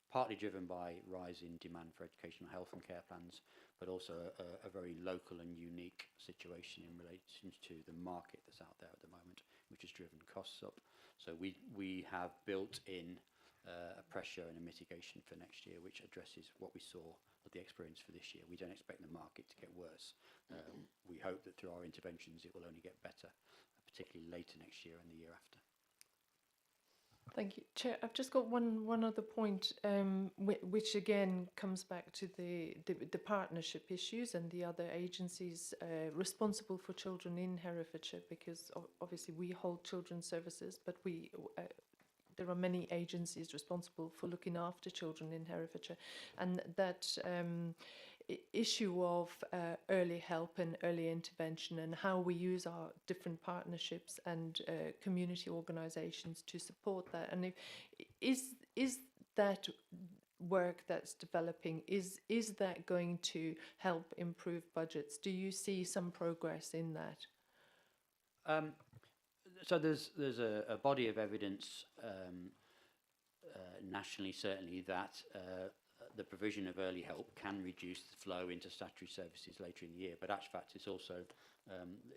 partly driven by rising demand for educational health and care plans, but also a very local and unique situation in relation to the market that's out there at the moment, which has driven costs up. So we have built in a pressure and a mitigation for next year, which addresses what we saw of the experience for this year. We don't expect the market to get worse. We hope that through our interventions it will only get better, particularly later next year and the year after. Thank you, Chair. I've just got one other point, which again comes back to the partnership issues and the other agencies responsible for children in Herefordshire, because obviously we hold children's services, but there are many agencies responsible for looking after children in Herefordshire, and that issue of early help and early intervention, and how we use our different partnerships and community organisations to support that. And is that work that's developing, is that going to help improve budgets? Do you see some progress in that? So there's a body of evidence nationally, certainly, that the provision of early help can reduce the flow into statutory services later in the year. But actual fact, it's also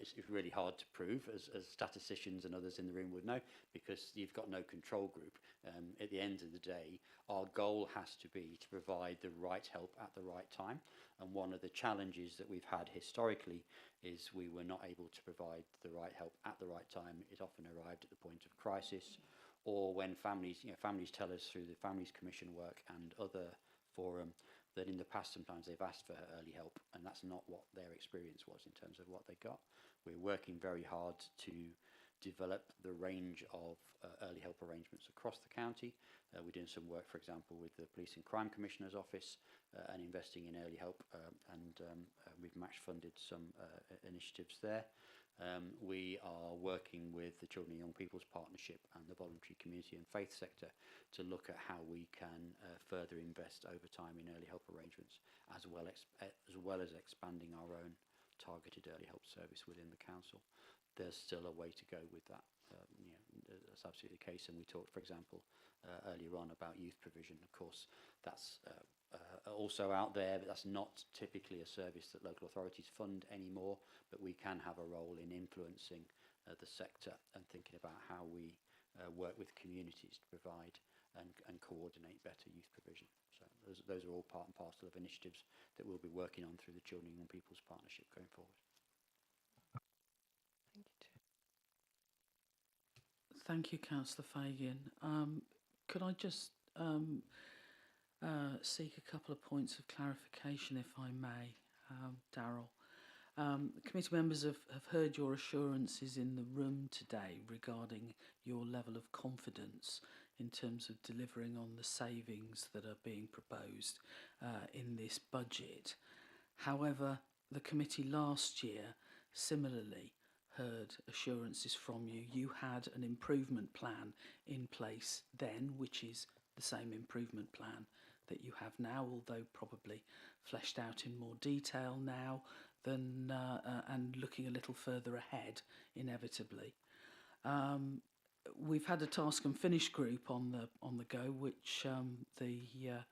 it's really hard to prove, as statisticians and others in the room would know, because you've got no control group. At the end of the day, our goal has to be to provide the right help at the right time. And one of the challenges that we've had historically is we were not able to provide the right help at the right time. It often arrived at the point of crisis, or when families tell us through the Families Commission work and other forum that in the past sometimes they've asked for early help, and that's not what their experience was in terms of what they got. We're working very hard to develop the range of early help arrangements across the county. We're doing some work, for example, with the Police and Crime Commissioner's Office and investing in early help, and we've match funded some initiatives there. We are working with the Children and Young People's Partnership and the voluntary community and faith sector to look at how we can further invest over time in early help arrangements, as well as expanding our own targeted early help service within the council. There's still a way to go with that. That's absolutely the case. And we talked, for example, earlier on about youth provision. Of course, that's also out there, but that's not typically a service that local authorities fund anymore. But we can have a role in influencing the sector and thinking about how we work with communities to provide and coordinate better youth provision. So those are all part and parcel of initiatives that we'll be working on through the Children and Young People's Partnership going forward. Thank you, Councillor Fagan. Could I just seek a couple of points of clarification, if I may, Darryl? The committee members have heard your assurances in the room today regarding your level of confidence in terms of delivering on the savings that are being proposed in this budget. However, the committee last year similarly heard assurances from you. You had an improvement plan in place then, which is the same improvement plan that you have now, although probably fleshed out in more detail now than and looking a little further ahead, inevitably. We've had a task and finish group on the go, which the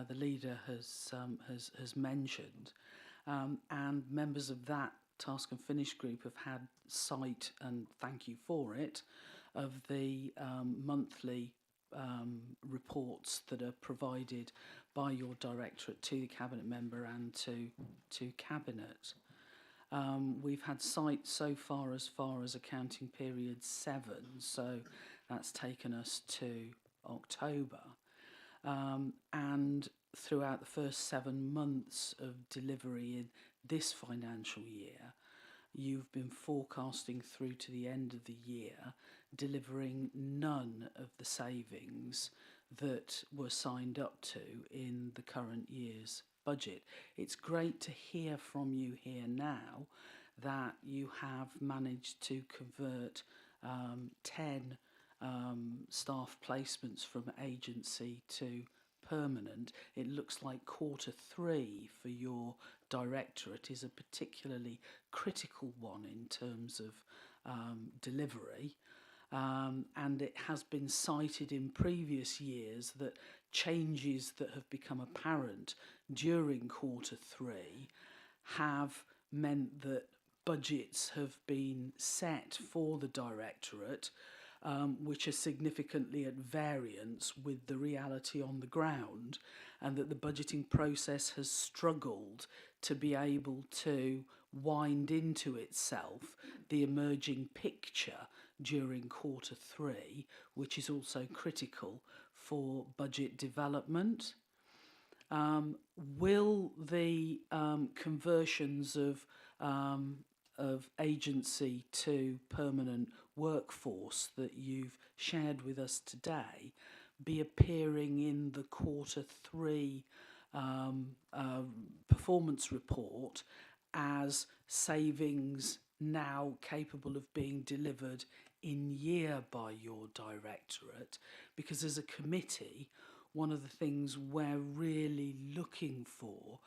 leader has mentioned, and members of that task and finish group have had sight, and thank you for it, of the monthly reports that are provided by your directorate to the cabinet member and to cabinet. We've had sight so far as accounting period 7, so that's taken us to October. And throughout the first 7 months of delivery in this financial year, you've been forecasting through to the end of the year, delivering none of the savings that were signed up to in the current year's budget. It's great to hear from you here now that you have managed to convert 10 staff placements from agency to permanent. It looks like Q3 for your directorate is a particularly critical one in terms of delivery. And it has been cited in previous years that changes that have become apparent during Q3 have meant that budgets have been set for the directorate which are significantly at variance with the reality on the ground, and that the budgeting process has struggled to be able to wind into itself the emerging picture during Q3, which is also critical for budget development. Will the conversions of agency to permanent workforce that you've shared with us today be appearing in the Q3 performance report as savings now capable of being delivered in year by your directorate? Because as a committee, one of the things we're really looking for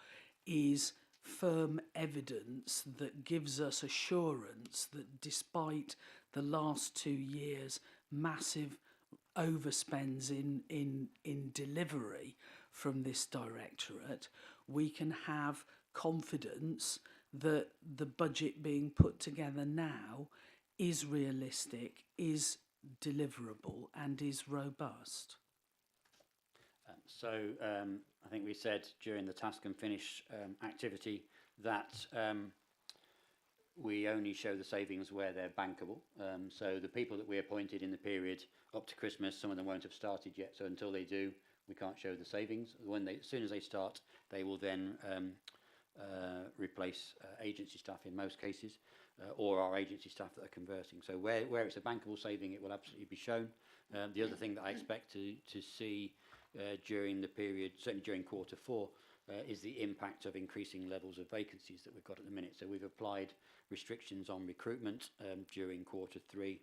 is firm evidence that gives us assurance that despite the last 2 years' massive overspends in delivery from this directorate, we can have confidence that the budget being put together now is realistic, is deliverable and is robust. I think we said during the task and finish activity that we only show the savings where they're bankable. So the people that we appointed in the period up to Christmas, some of them won't have started yet. So until they do, we can't show the savings. As soon as they start, they will then replace agency staff in most cases, or our agency staff that are converting. So where it's a bankable saving, it will absolutely be shown. The other thing that I expect to see during the period, certainly during Q4, is the impact of increasing levels of vacancies that we've got at the minute. So we've applied restrictions on recruitment during Q3,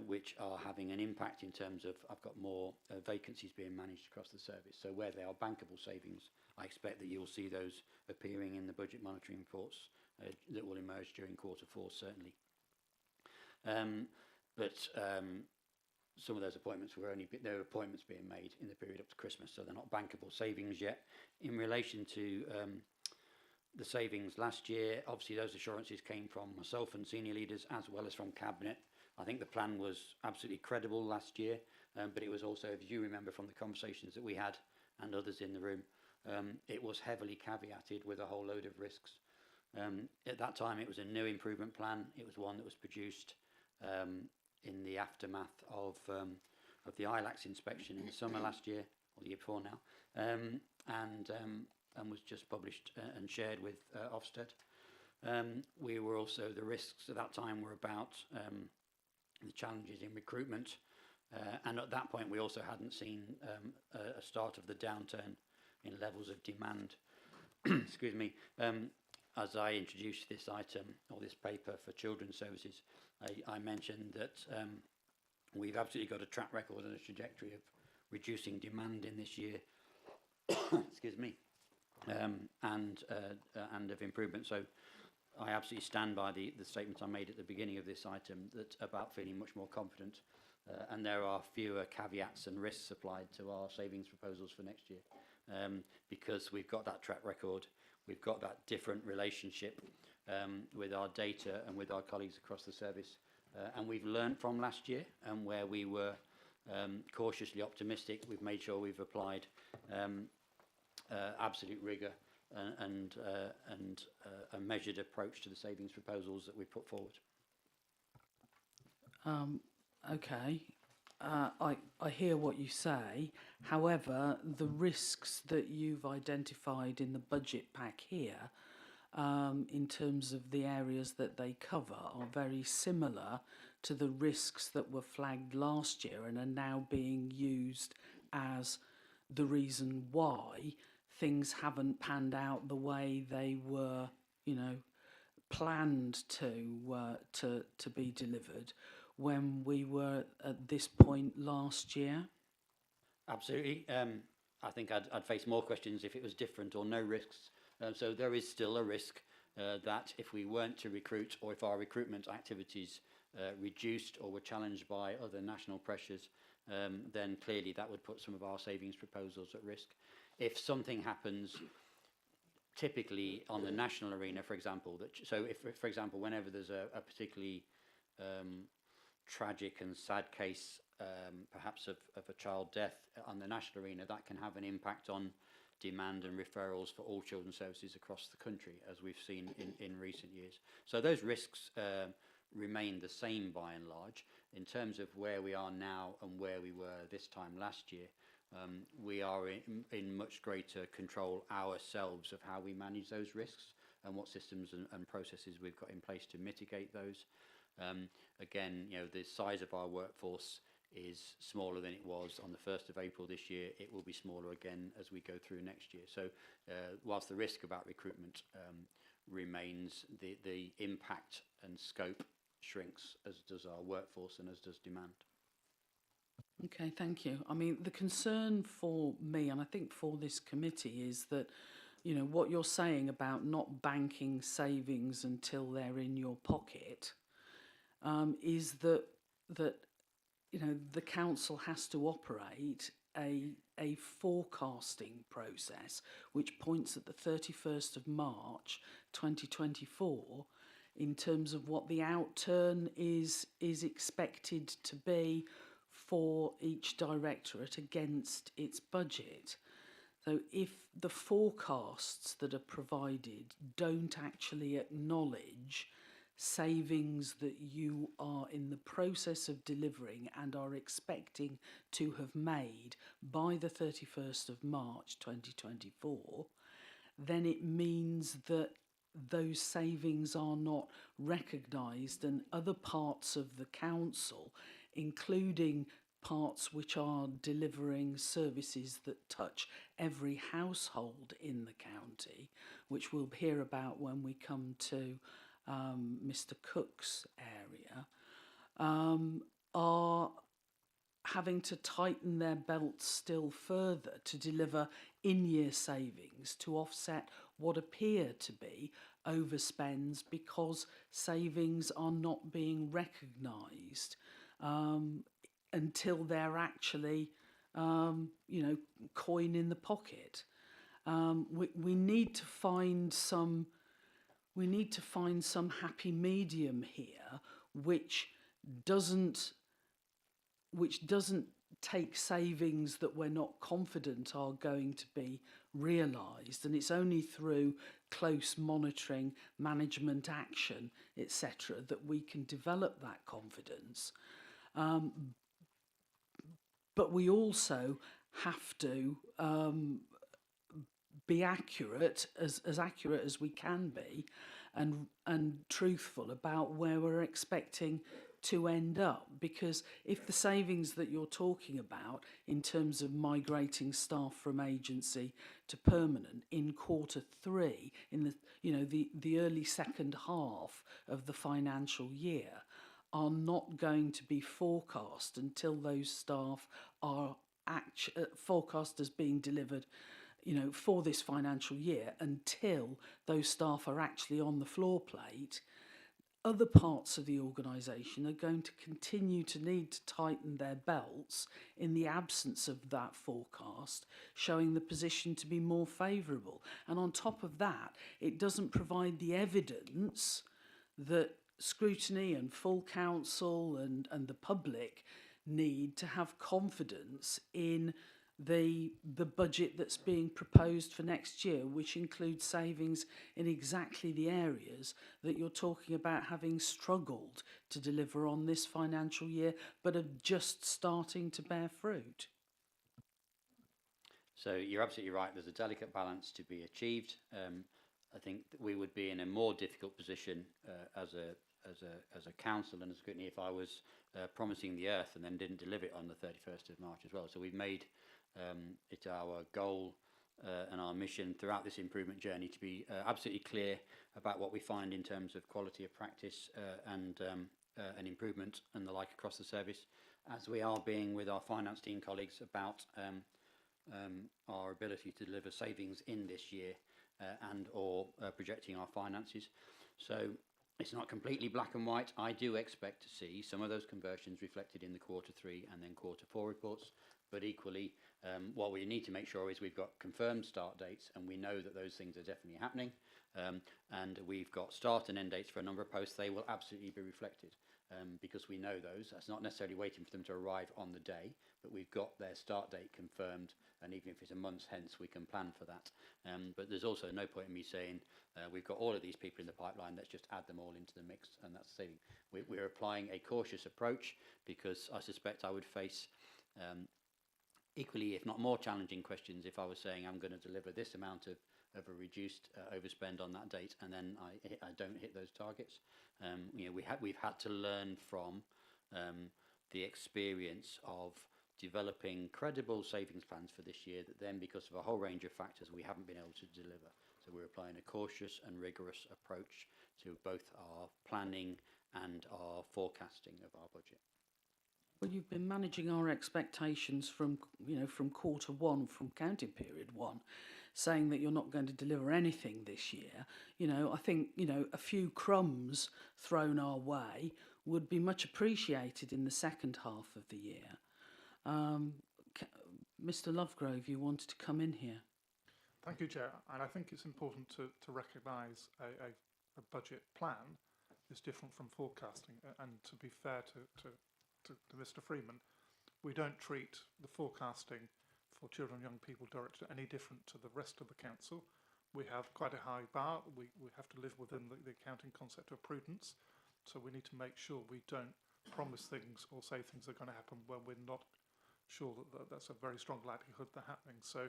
which are having an impact in terms of I've got more vacancies being managed across the service. So where they are bankable savings, I expect that you'll see those appearing in the budget monitoring reports that will emerge during Q4, certainly. Some of those appointments were there were appointments being made in the period up to Christmas, so they're not bankable savings yet. In relation to the savings last year, obviously those assurances came from myself and senior leaders as well as from Cabinet. I think the plan was absolutely credible last year, but it was also, if you remember from the conversations that we had and others in the room, it was heavily caveated with a whole load of risks. At that time, it was a new improvement plan. It was one that was produced in the aftermath of the ILACS inspection in the summer last year, or the year before now, and was just published and shared with Ofsted. We were also, the risks at that time were about the challenges in recruitment, and at that point we also hadn't seen a start of the downturn in levels of demand excuse me, as I introduced this item or this paper for children's services, I mentioned that we've absolutely got a track record and a trajectory of reducing demand in this year, excuse me, and of improvement. So I absolutely stand by the statement I made at the beginning of this item that about feeling much more confident, and there are fewer caveats and risks applied to our savings proposals for next year, because we've got that track record, we've got that different relationship with our data and with our colleagues across the service, and we've learned from last year, and where we were cautiously optimistic, we've made sure we've applied absolute rigour and a measured approach to the savings proposals that we put forward. Okay, I hear what you say. However, the risks that you've identified in the budget pack here, in terms of the areas that they cover, are very similar to the risks that were flagged last year and are now being used as the reason why things haven't panned out the way they were, planned to be delivered when we were at this point last year? Absolutely. I think I'd face more questions if it was different or no risks. So there is still a risk that if we weren't to recruit, or if our recruitment activities reduced or were challenged by other national pressures, then clearly that would put some of our savings proposals at risk. If something happens, typically on the national arena, for example, so if, for example, whenever there's a particularly tragic and sad case, perhaps of a child death on the national arena, that can have an impact on demand and referrals for all children's services across the country, as we've seen in recent years. So those risks remain the same by and large. In terms of where we are now and where we were this time last year, we are in much greater control ourselves of how we manage those risks and what systems and processes we've got in place to mitigate those. Again, the size of our workforce is smaller than it was on the 1st of April this year. It will be smaller again as we go through next year. So whilst the risk about recruitment remains, the impact and scope shrinks, as does our workforce and as does demand. Okay, thank you. I mean, the concern for me, and I think for this committee, is that, what you're saying about not banking savings until they're in your pocket, is that the council has to operate a forecasting process which points at the 31st of March 2024 in terms of what the outturn is expected to be for each directorate against its budget. So if the forecasts that are provided don't actually acknowledge savings that you are in the process of delivering and are expecting to have made by the 31st of March 2024, then it means that those savings are not recognised, and other parts of the council, including parts which are delivering services that touch every household in the county, which we'll hear about when we come to Mr. Cook's area, are having to tighten their belts still further to deliver in-year savings to offset what appear to be overspends because savings are not being recognised until they're actually, coin in the pocket. We need to find some. We need to find some happy medium here, which doesn't take savings that we're not confident are going to be realised, and it's only through close monitoring, management action, etc., that we can develop that confidence. But we also have to be accurate, as accurate as we can be, and truthful about where we're expecting to end up, because if the savings that you're talking about in terms of migrating staff from agency to permanent in Q3, in the early second half of the financial year, are not going to be forecast until those staff are forecast as being delivered, for this financial year, until those staff are actually on the floor plate, other parts of the organisation are going to continue to need to tighten their belts in the absence of that forecast, showing the position to be more favourable. And on top of that, it doesn't provide the evidence that Scrutiny and full council and the public need to have confidence in the budget that's being proposed for next year, which includes savings in exactly the areas that you're talking about having struggled to deliver on this financial year, but are just starting to bear fruit. So you're absolutely right. There's a delicate balance to be achieved. I think that we would be in a more difficult position as a council and a Scrutiny if I was promising the earth and then didn't deliver it on the 31st of March as well. So we've made it our goal and our mission throughout this improvement journey to be absolutely clear about what we find in terms of quality of practice and improvement and the like across the service, as we are being with our finance team colleagues about our ability to deliver savings in this year and or projecting our finances. So it's not completely black and white. I do expect to see some of those conversions reflected in the Q3 and then Q4 reports, but equally what we need to make sure is we've got confirmed start dates and we know that those things are definitely happening, and we've got start and end dates for a number of posts. They will absolutely be reflected because we know those. That's not necessarily waiting for them to arrive on the day, but we've got their start date confirmed, and even if it's a month's hence, we can plan for that. But there's also no point in me saying we've got all of these people in the pipeline, let's just add them all into the mix, and that's saving. We're applying a cautious approach because I suspect I would face equally, if not more challenging questions if I was saying I'm going to deliver this amount of a reduced overspend on that date and then I don't hit those targets. We've had to learn from the experience of developing credible savings plans for this year that then, because of a whole range of factors, we haven't been able to deliver. So we're applying a cautious and rigorous approach to both our planning and our forecasting of our budget. Well, you've been managing our expectations from Q1, from counting period 1, saying that you're not going to deliver anything this year. I think, a few crumbs thrown our way would be much appreciated in the second half of the year. Mr. Lovegrove, you wanted to come in here. Thank you, Chair. And I think it's important to recognise a budget plan is different from forecasting. And to be fair to Mr. Freeman, we don't treat the forecasting for Children and Young People Directorate any different to the rest of the council. We have quite a high bar. We have to live within the accounting concept of prudence. So we need to make sure we don't promise things or say things are going to happen when we're not sure that that's a very strong likelihood they're happening. So,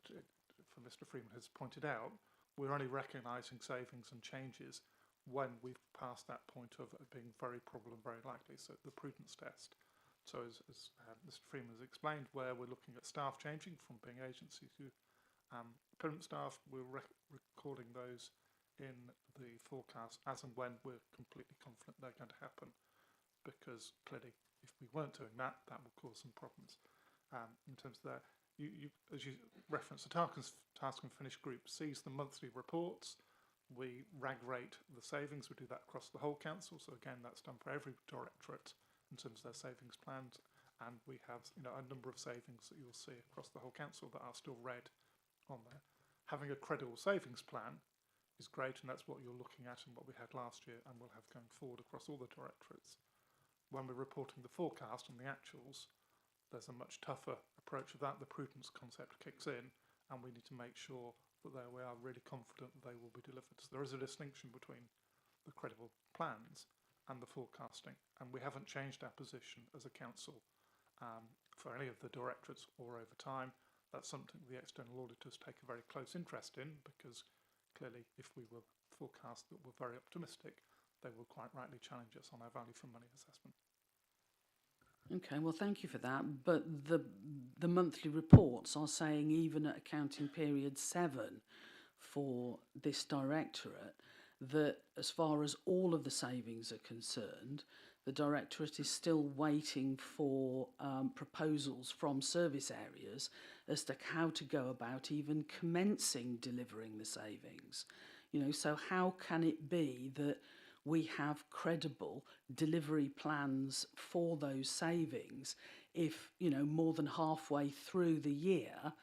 for Mr. Freeman has pointed out, we're only recognising savings and changes when we've passed that point of it being very probable and very likely, so the prudence test. So as Mr. Freeman has explained, where we're looking at staff changing from being agency to permanent staff, we're recording those in the forecast as and when we're completely confident they're going to happen, because clearly if we weren't doing that, that would cause some problems. In terms of that, as you referenced, the task and finish group sees the monthly reports. We rag rate the savings. We do that across the whole council. So again, that's done for every directorate in terms of their savings plans. And we have a number of savings that you'll see across the whole council that are still red on there. Having a credible savings plan is great, and that's what you're looking at and what we had last year and we'll have going forward across all the directorates. When we're reporting the forecast and the actuals, there's a much tougher approach of that. The prudence concept kicks in, and we need to make sure that we are really confident that they will be delivered. So there is a distinction between the credible plans and the forecasting, and we haven't changed our position as a council for any of the directorates or over time. That's something the external auditors take a very close interest in, because clearly if we were forecast that we're very optimistic, they will quite rightly challenge us on our value for money assessment. Okay, well, thank you for that. But the monthly reports are saying even at accounting period 7 for this directorate, that as far as all of the savings are concerned, the directorate is still waiting for proposals from service areas as to how to go about even commencing delivering the savings. You know, so how can it be that we have credible delivery plans for those savings if, you know, more than halfway through the year,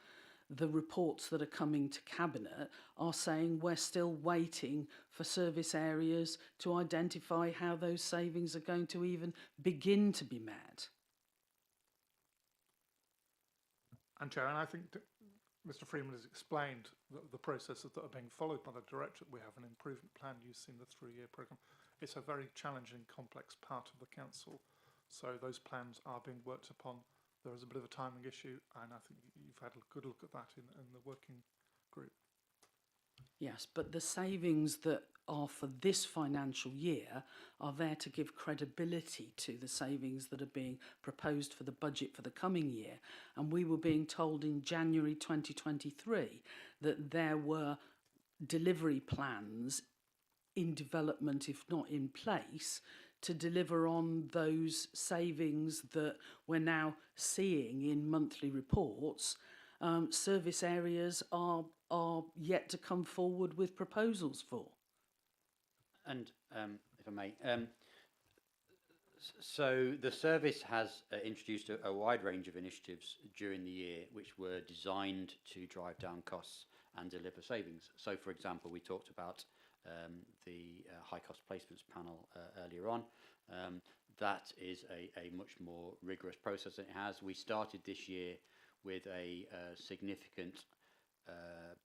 the reports that are coming to Cabinet are saying we're still waiting for service areas to identify how those savings are going to even begin to be met? And Chair, and I think Mr. Freeman has explained the processes that are being followed by the Directorate. We have an improvement plan. You've seen the 3-year programme. It's a very challenging, complex part of the Council. So those plans are being worked upon. There is a bit of a timing issue, and I think you've had a good look at that in the working group. Yes, but the savings that are for this financial year are there to give credibility to the savings that are being proposed for the budget for the coming year. And we were being told in January 2023 that there were delivery plans in development, if not in place, to deliver on those savings that we're now seeing in monthly reports. Service areas are yet to come forward with proposals for. And if I may, so the service has introduced a wide range of initiatives during the year which were designed to drive down costs and deliver savings. So, for example, we talked about the high cost placements panel earlier on. That is a much more rigorous process than it has. We started this year with a significant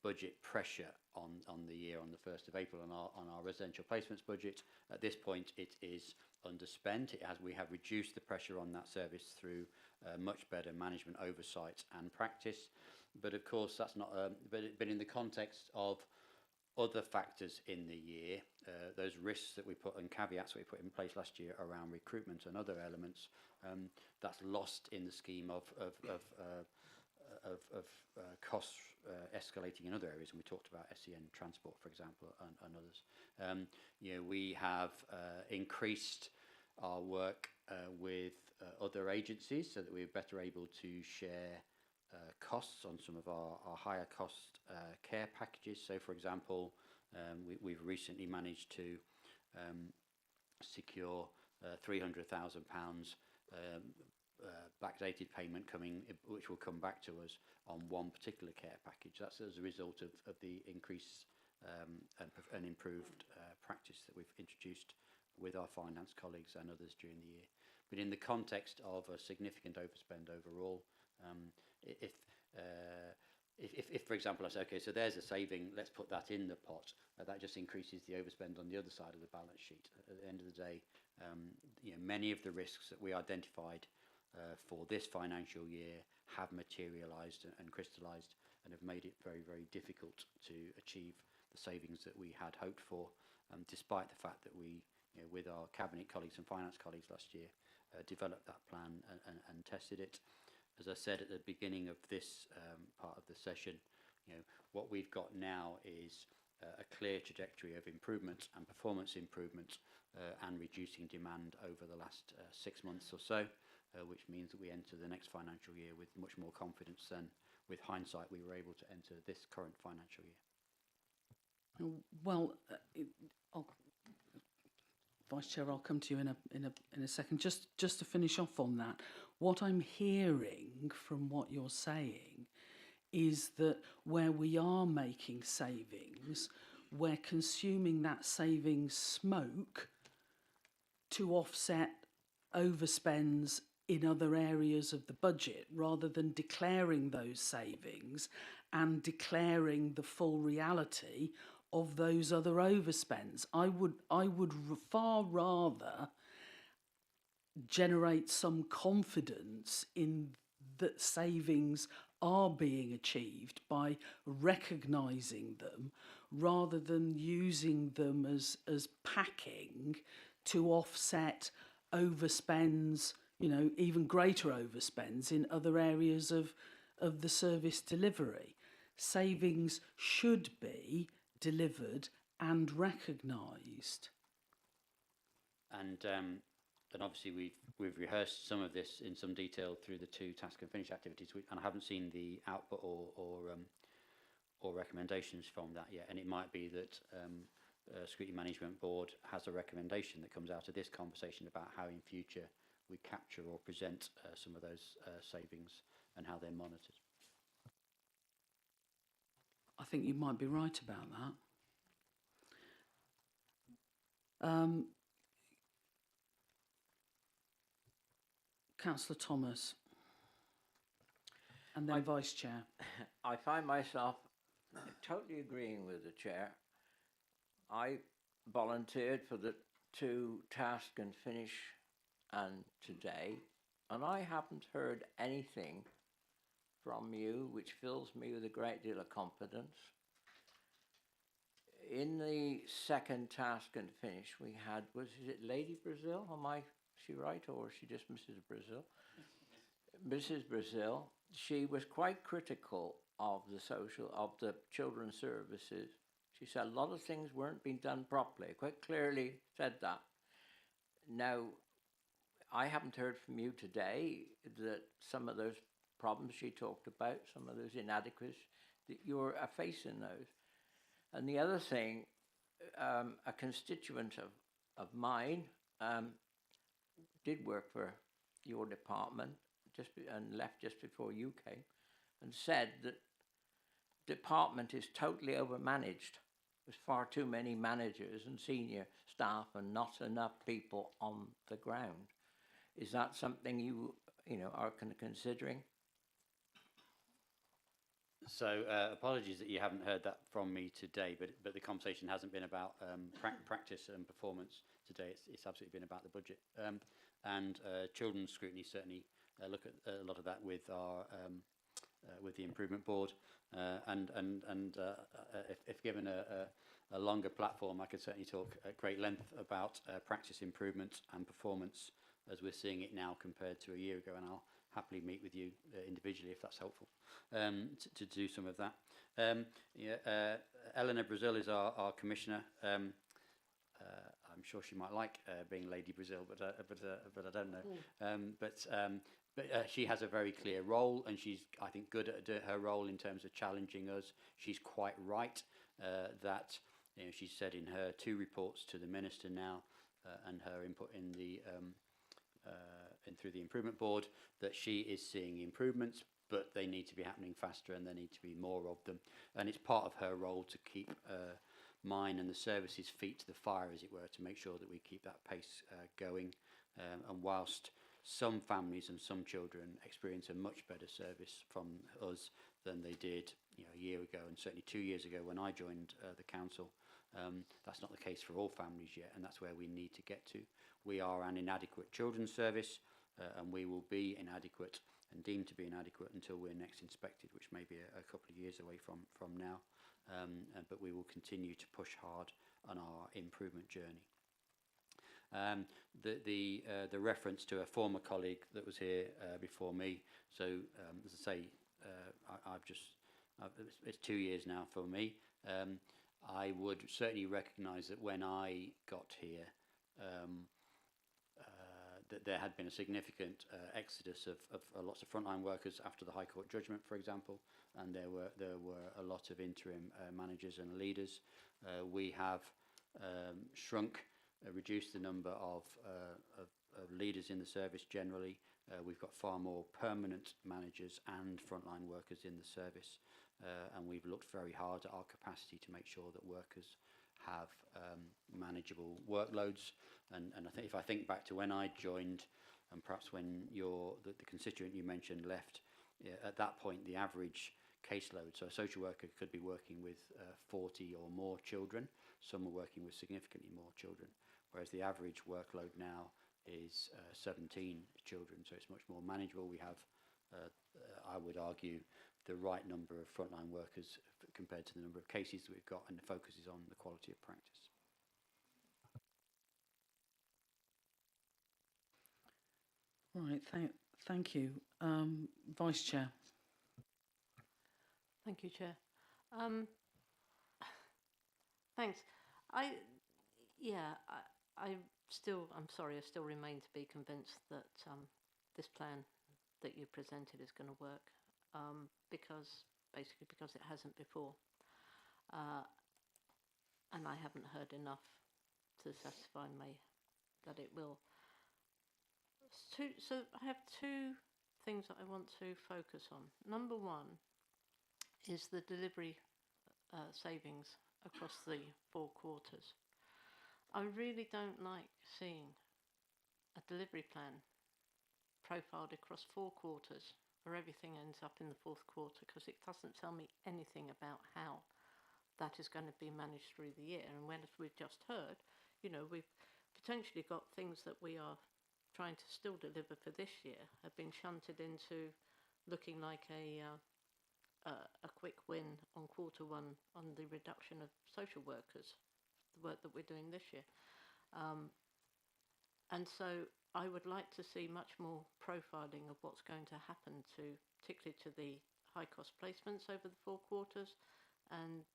budget pressure on the year on the 1st of April on our residential placements budget. At this point, it is underspent. We have reduced the pressure on that service through much better management oversight and practice. But of course, that's not. But in the context of other factors in the year, those risks that we put and caveats that we put in place last year around recruitment and other elements, that's lost in the scheme of costs escalating in other areas, and we talked about SEN transport, for example, and others. You know, we have increased our work with other agencies so that we're better able to share costs on some of our higher cost care packages. So, for example, we've recently managed to secure £300,000 backdated payment coming, which will come back to us on one particular care package. That's as a result of the increase and improved practice that we've introduced with our finance colleagues and others during the year. But in the context of a significant overspend overall, if for example, I say, okay, so there's a saving, let's put that in the pot, that just increases the overspend on the other side of the balance sheet. At the end of the day, you know, many of the risks that we identified for this financial year have materialised and crystallised and have made it very, very difficult to achieve the savings that we had hoped for, despite the fact that we, you know, with our cabinet colleagues and finance colleagues last year, developed that plan and tested it. As I said at the beginning of this part of the session, you know, what we've got now is a clear trajectory of improvement and performance improvement and reducing demand over the last 6 months or so, which means that we enter the next financial year with much more confidence than, with hindsight, we were able to enter this current financial year. Well, Vice Chair, I'll come to you in a second. Just to finish off on that, what I'm hearing from what you're saying is that where we are making savings, we're consuming that savings smoke to offset overspends in other areas of the budget, rather than declaring those savings and declaring the full reality of those other overspends. I would far rather generate some confidence in that savings are being achieved by recognising them rather than using them as packing to offset overspends, you know, even greater overspends in other areas of the service delivery. Savings should be delivered and recognised. And obviously we've rehearsed some of this in some detail through the two task and finish activities, and I haven't seen the output or recommendations from that yet. And it might be that Scrutiny Management Board has a recommendation that comes out of this conversation about how in future we capture or present some of those savings and how they're monitored. I think you might be right about that. Councillor Thomas, and then Vice Chair. I find myself totally agreeing with the Chair. I volunteered for the two task and finish and today, and I haven't heard anything from you which fills me with a great deal of confidence. In the second task and finish we had, was it Lady Brazil? Is she right, or is she just Mrs. Brazil? Mrs. Brazil. She was quite critical of the children's services. She said a lot of things weren't being done properly. Quite clearly said that. Now, I haven't heard from you today that some of those problems she talked about, some of those inadequacies, that you're facing those. And the other thing, a constituent of mine did work for your department and left just before you came, and said that department is totally overmanaged. There's far too many managers and senior staff and not enough people on the ground. Is that something you are considering? So apologies that you haven't heard that from me today, but the conversation hasn't been about practice and performance today. It's absolutely been about the budget. And children's scrutiny certainly look at a lot of that with our with the improvement board. And if given a longer platform, I could certainly talk at great length about practice improvement and performance as we're seeing it now compared to a year ago, and I'll happily meet with you individually if that's helpful to do some of that. Eleanor Brazil is our commissioner. I'm sure she might like being Lady Brazil, but I don't know. But she has a very clear role, and she's, I think, good at her role in terms of challenging us. She's quite right that she said in her 2 reports to the minister now and her input in the through the improvement board that she is seeing improvements, but they need to be happening faster and there need to be more of them. And it's part of her role to keep mine and the services' feet to the fire, as it were, to make sure that we keep that pace going. And whilst some families and some children experience a much better service from us than they did a year ago, and certainly 2 years ago when I joined the council, that's not the case for all families yet, and that's where we need to get to. We are an inadequate children's service, and we will be inadequate and deemed to be inadequate until we're next inspected, which may be a couple of years away from now. But we will continue to push hard on our improvement journey. The reference to a former colleague that was here before me. So as I say, it's 2 years now for me. I would certainly recognise that when I got here, that there had been a significant exodus of lots of frontline workers after the High Court judgment, for example, and there were a lot of interim managers and leaders. We have reduced the number of leaders in the service generally. We've got far more permanent managers and frontline workers in the service, and we've looked very hard at our capacity to make sure that workers have manageable workloads. And I think if I think back to when I joined, and perhaps when the constituent you mentioned left, at that point the average caseload, so a social worker could be working with 40 or more children. Some are working with significantly more children, whereas the average workload now is 17 children, so it's much more manageable. We have, I would argue, the right number of frontline workers compared to the number of cases that we've got, and the focus is on the quality of practice. Right, thank you. Vice Chair. Thank you, Chair. Thanks. I'm sorry, I still remain to be convinced that this plan that you presented is going to work, because it hasn't before, and I haven't heard enough to satisfy me that it will. So I have two things that I want to focus on. Number one is the delivery savings across the 4 quarters. I really don't like seeing a delivery plan profiled across 4 quarters where everything ends up in the 4th quarter, because it doesn't tell me anything about how that is going to be managed through the year. And when, as we've just heard, we've potentially got things that we are trying to still deliver for this year have been shunted into looking like a quick win on quarter 1 on the reduction of social workers, the work that we're doing this year. And so I would like to see much more profiling of what's going to happen particularly to the high cost placements over the 4 quarters, and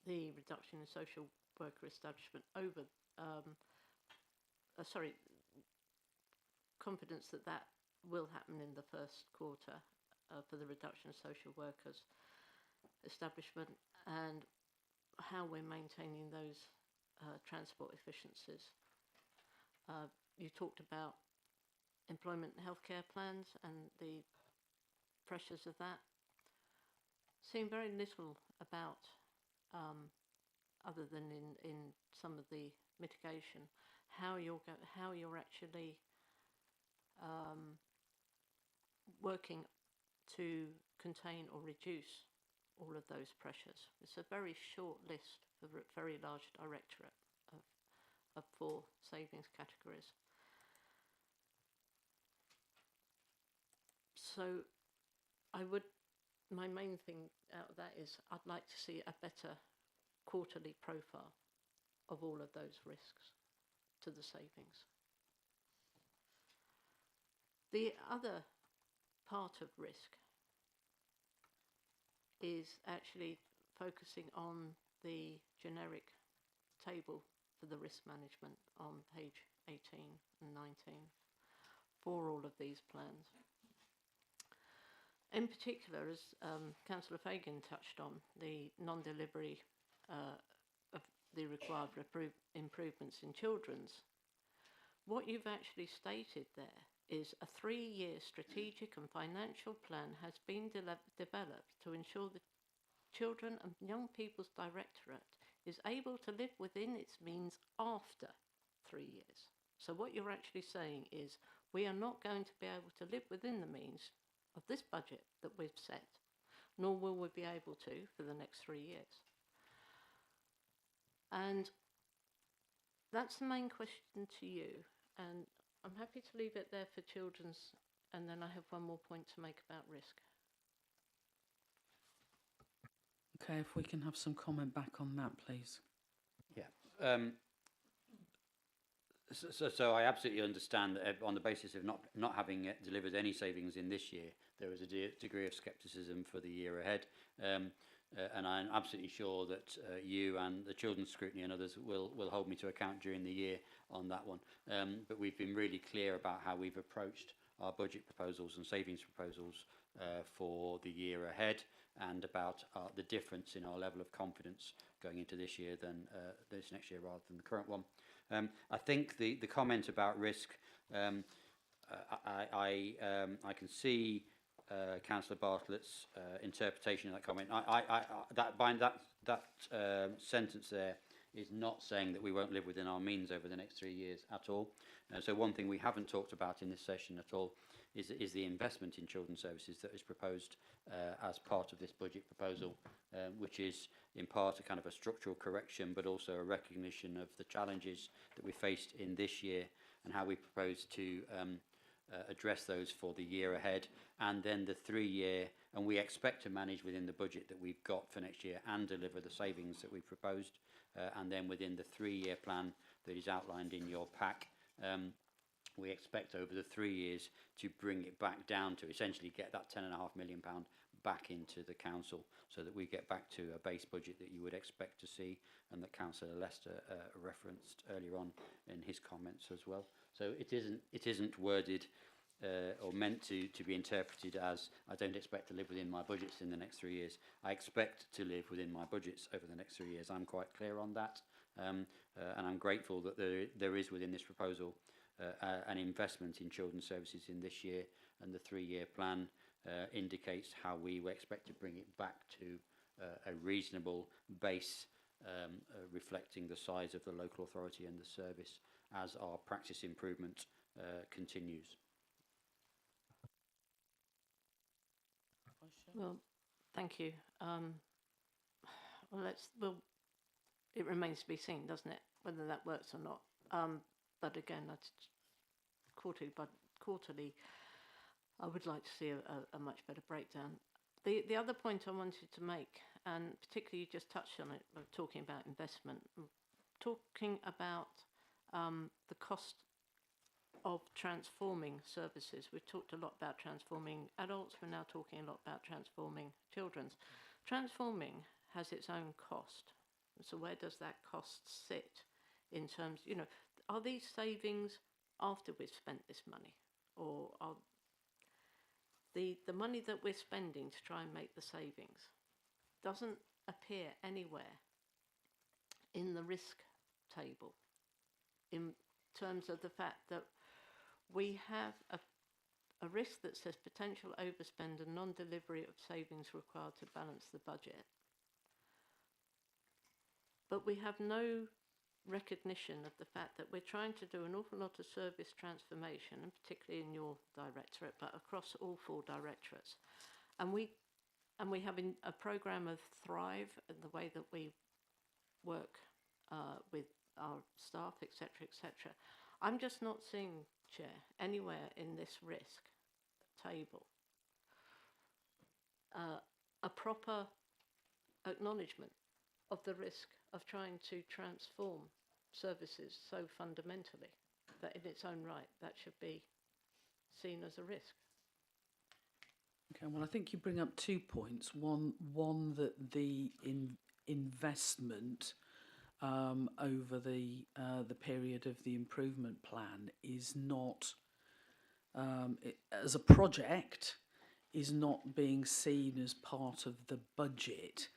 the reduction in social worker establishment over, confidence that will happen in the 1st quarter for the reduction of social workers establishment, and how we're maintaining those transport efficiencies. You talked about employment and healthcare plans and the pressures of that. Seen very little about, other than in some of the mitigation, how you're actually working to contain or reduce all of those pressures. It's a very short list for a very large directorate of 4 savings categories. So my main thing out of that is I'd like to see a better quarterly profile of all of those risks to the savings. The other part of risk is actually focusing on the generic table for the risk management on page 18 and 19 for all of these plans. In particular, as Councillor Fagan touched on, the non-delivery of the required improvements in children's, what you've actually stated there is a 3-year strategic and financial plan has been developed to ensure the Children and Young People's Directorate is able to live within its means after 3 years. So what you're actually saying is we are not going to be able to live within the means of this budget that we've set, nor will we be able to for the next 3 years. And that's the main question to you, and I'm happy to leave it there for children's, and then I have one more point to make about risk. Okay, if we can have some comment back on that, please. Yeah. So I absolutely understand that on the basis of not having delivered any savings in this year, there is a degree of scepticism for the year ahead. And I'm absolutely sure that you and the Children's Scrutiny and others will hold me to account during the year on that one. But we've been really clear about how we've approached our budget proposals and savings proposals for the year ahead, and about the difference in our level of confidence going into this year than this next year rather than the current one. I think the comment about risk, I can see Councillor Bartlett's interpretation of that comment. That sentence there is not saying that we won't live within our means over the next 3 years at all. So one thing we haven't talked about in this session at all is the investment in children's services that is proposed as part of this budget proposal, which is in part a kind of a structural correction, but also a recognition of the challenges that we faced in this year and how we propose to address those for the year ahead, and then the 3-year, and we expect to manage within the budget that we've got for next year and deliver the savings that we've proposed, and then within the 3-year plan that is outlined in your pack, we expect over the 3 years to bring it back down to essentially get that £10.5 million back into the council, so that we get back to a base budget that you would expect to see, and that Councillor Lester referenced earlier on in his comments as well. So it isn't worded or meant to be interpreted as I don't expect to live within my budgets in the next 3 years. I expect to live within my budgets over the next 3 years. I'm quite clear on that, and I'm grateful that there is within this proposal an investment in children's services in this year, and the 3-year plan indicates how we expect to bring it back to a reasonable base, reflecting the size of the local authority and the service as our practice improvement continues. Well, thank you. Well, it remains to be seen, doesn't it, whether that works or not. But again, that's quarterly, I would like to see a much better breakdown. The other point I wanted to make, and particularly you just touched on it, talking about investment, talking about the cost of transforming services. We've talked a lot about transforming adults, we're now talking a lot about transforming children's. Transforming has its own cost. So where does that cost sit in terms, are these savings after we've spent this money? Or are the money that we're spending to try and make the savings doesn't appear anywhere in the risk table, in terms of the fact that we have a risk that says potential overspend and non-delivery of savings required to balance the budget. But we have no recognition of the fact that we're trying to do an awful lot of service transformation, and particularly in your directorate, but across all 4 directorates. And we have a programme of Thrive, and the way that we work with our staff, etc., etc. I'm just not seeing, Chair, anywhere in this risk table a proper acknowledgement of the risk of trying to transform services so fundamentally that in its own right that should be seen as a risk. Okay, well, I think you bring up 2 points. One that the investment over the period of the improvement plan is not, as a project, is not being seen as part of the budget.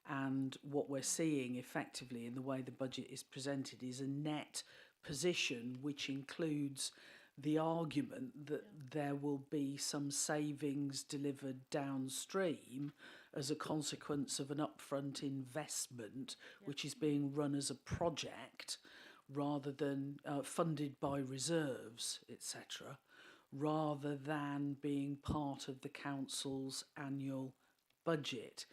And what we're seeing effectively in the way the budget is presented is a net position which includes the argument that there will be some savings delivered downstream as a consequence of an upfront investment which is being run as a project rather than funded by reserves, etc., rather than being part of the council's annual budget.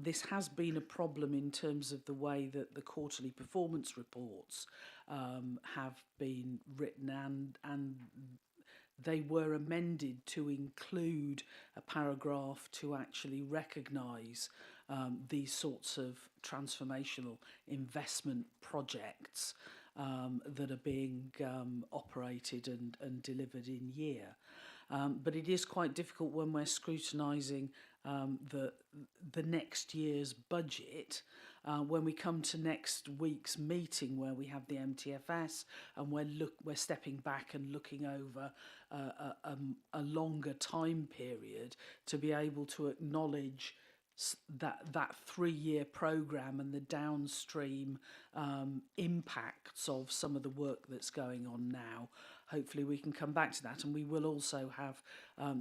This has been a problem in terms of the way that the quarterly performance reports have been written, and they were amended to include a paragraph to actually recognise these sorts of transformational investment projects that are being operated and delivered in year. But it is quite difficult when we're scrutinising the next year's budget. When we come to next week's meeting, where we have the MTFS, and we're stepping back and looking over a longer time period to be able to acknowledge that 3-year programme and the downstream impacts of some of the work that's going on now. Hopefully we can come back to that, and we will also have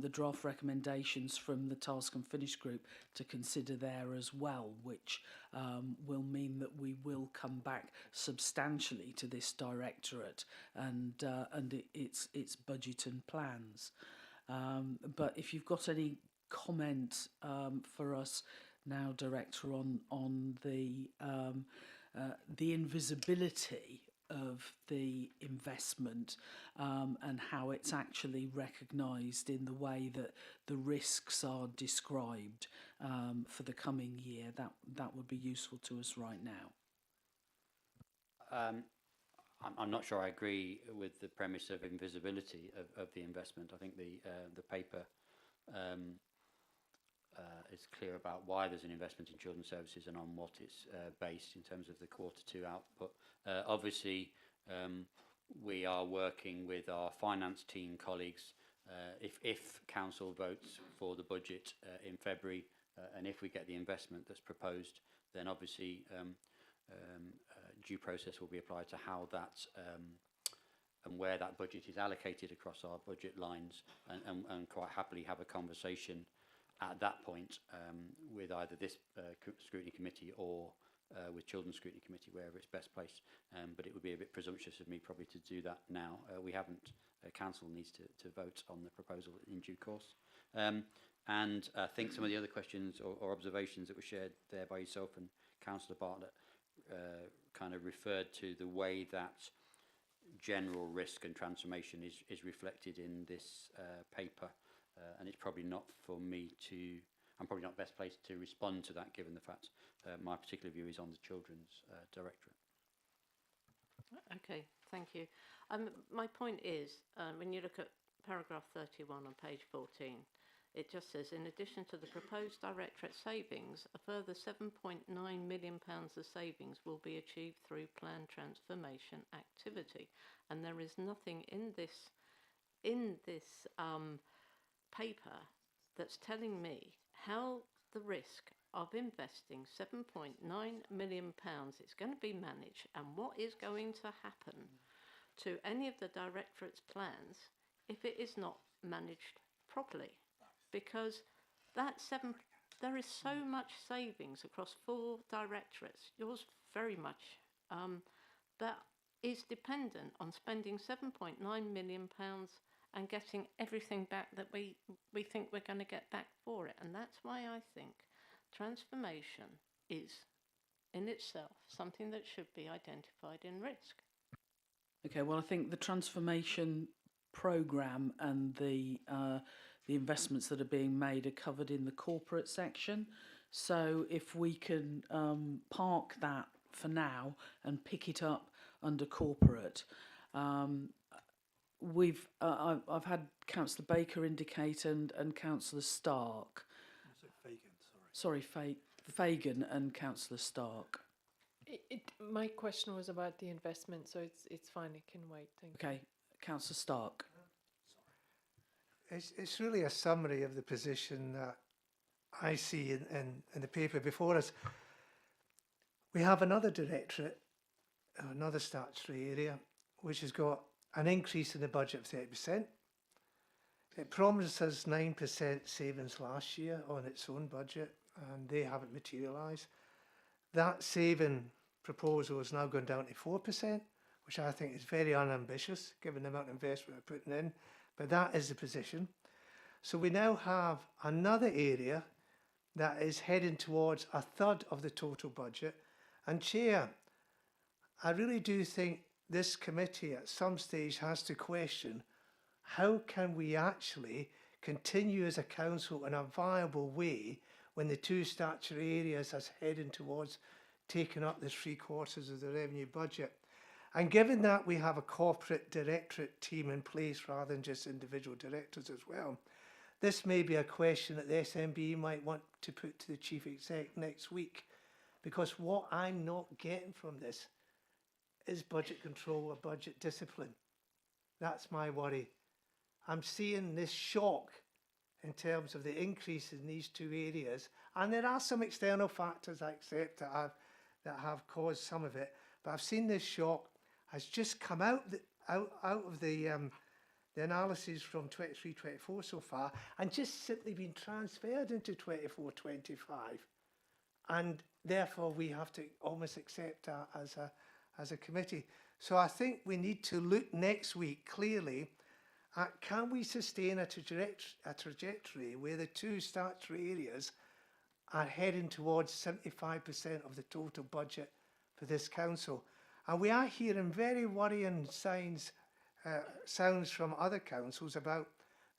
the draft recommendations from the Task and Finish group to consider there as well, which will mean that we will come back substantially to this directorate and its budget and plans. But if you've got any comment for us now, Director, on the invisibility of the investment and how it's actually recognised in the way that the risks are described for the coming year. That would be useful to us right now. I'm not sure I agree with the premise of invisibility of the investment. I think the paper is clear about why there's an investment in children's services and on what it's based in terms of the Q2 output. Obviously, we are working with our finance team colleagues. If council votes for the budget in February, and if we get the investment that's proposed, then obviously due process will be applied to how that and where that budget is allocated across our budget lines, and quite happily have a conversation at that point with either this scrutiny committee or with Children's Scrutiny Committee, wherever it's best placed. But it would be a bit presumptuous of me probably to do that now. We haven't, council needs to vote on the proposal in due course. And I think some of the other questions or observations that were shared there by yourself and Councillor Bartlett kind of referred to the way that general risk and transformation is reflected in this paper, and it's probably not for me to, I'm probably not best placed to respond to that, given the fact my particular view is on the Children's Directorate. Okay, thank you. My point is, when you look at paragraph 31 on page 14, it just says, in addition to the proposed Directorate savings, a further £7.9 million of savings will be achieved through planned transformation activity. And there is nothing in this paper that's telling me how the risk of investing £7.9 million is going to be managed, and what is going to happen to any of the Directorate's plans if it is not managed properly. Because there is so much savings across 4 directorates, yours very much, that is dependent on spending £7.9 million and getting everything back that we think we're going to get back for it. And that's why I think transformation is, in itself, something that should be identified in risk. Okay, well, I think the transformation programme and the investments that are being made are covered in the corporate section. So if we can park that for now and pick it up under corporate. I've had Councillor Baker indicate and Councillor Stark. Fagan and Councillor Stark. My question was about the investment, so it's fine, it can wait. Thank you. Okay, Councillor Stark. It's really a summary of the position that I see in the paper before us. We have another directorate, another statutory area, which has got an increase in the budget of 30%. It promised us 9% savings last year on its own budget, and they haven't materialised. That saving proposal has now gone down to 4%, which I think is very unambitious, given the amount of investment we're putting in. But that is the position. So we now have another area that is heading towards a third of the total budget. And Chair, I really do think this committee at some stage has to question, how can we actually continue as a council in a viable way when the 2 statutory areas are heading towards taking up the 3/4 of the revenue budget? And given that we have a corporate directorate team in place rather than just individual directors as well, this may be a question that the SMB might want to put to the Chief Exec next week. Because what I'm not getting from this is budget control or budget discipline. That's my worry. I'm seeing this shock in terms of the increase in these 2 areas. And there are some external factors, I accept, that have caused some of it. But I've seen this shock has just come out of the analysis from 23-24 so far, and just simply been transferred into 24-25. And therefore we have to almost accept that as a committee. So I think we need to look next week clearly at, can we sustain a trajectory where the 2 statutory areas are heading towards 75% of the total budget for this council? And we are hearing very worrying sounds from other councils about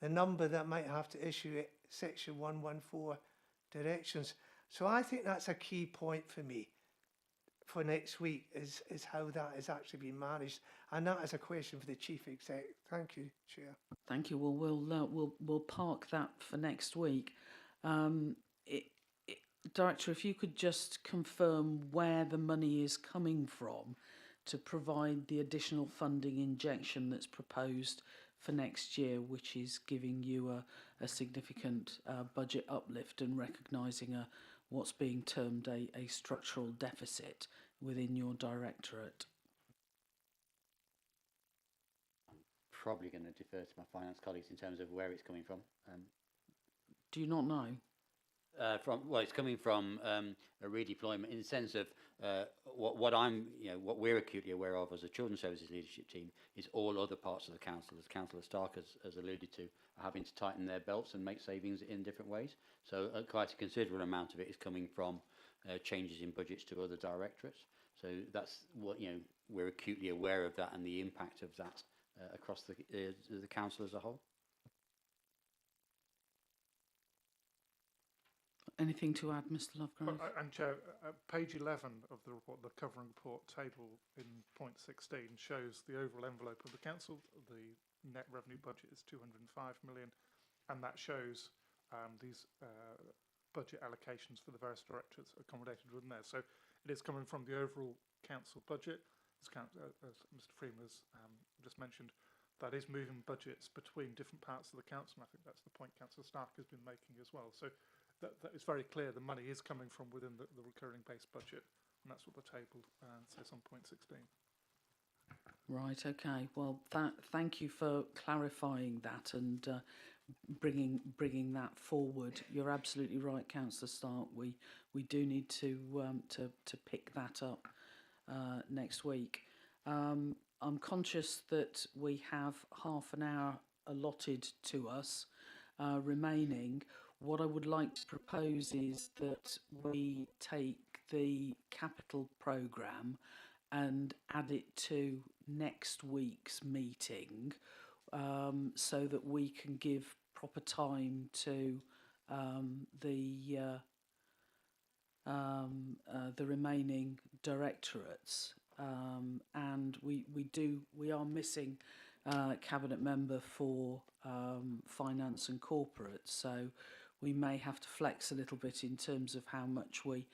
the number that might have to issue Section 114 directions. So I think that's a key point for me for next week, is how that is actually being managed. And that is a question for the Chief Exec. Thank you, Chair. Thank you. Well, we'll park that for next week. It, Director, if you could just confirm where the money is coming from to provide the additional funding injection that's proposed for next year, which is giving you a significant budget uplift and recognising what's being termed a structural deficit within your directorate. Probably going to defer to my finance colleagues in terms of where it's coming from. Do you not know? Well, it's coming from a redeployment in the sense of what we're acutely aware of as a Children's Services leadership team is all other parts of the council, as Councillor Stark has alluded to, are having to tighten their belts and make savings in different ways. So quite a considerable amount of it is coming from changes in budgets to other directorates. So that's what we're acutely aware of that and the impact of that across the council as a whole. Anything to add, Mr. Lovegrove? And Chair, page 11 of the report, the covering report table in point 16 shows the overall envelope of the council. The net revenue budget is 205 million, and that shows these budget allocations for the various directorates accommodated within there. So it is coming from the overall council budget. As Mr. Freeman has just mentioned, that is moving budgets between different parts of the council, and I think that's the point Councillor Stark has been making as well. So that is very clear. The money is coming from within the recurring base budget, and that's what the table says on point 16. Right, okay. Well, thank you for clarifying that and bringing that forward. You're absolutely right, Councillor Stark. We do need to pick that up next week. I'm conscious that we have half an hour allotted to us remaining. What I would like to propose is that we take the capital programme and add it to next week's meeting so that we can give proper time to the remaining directorates. And we are missing cabinet member for finance and corporate, so we may have to flex a little bit in terms of how much we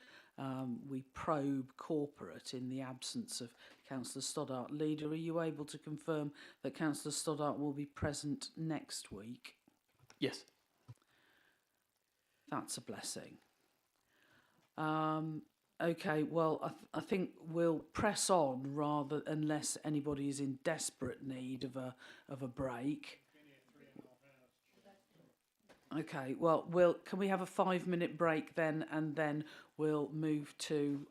probe corporate in the absence of Councillor Stoddart. Leader, are you able to confirm that Councillor Stoddart will be present next week? Yes. That's a blessing. Okay, well, I think we'll press on unless anybody is in desperate need of a break. Okay, well, can we have a 5-minute break then, and then we'll move to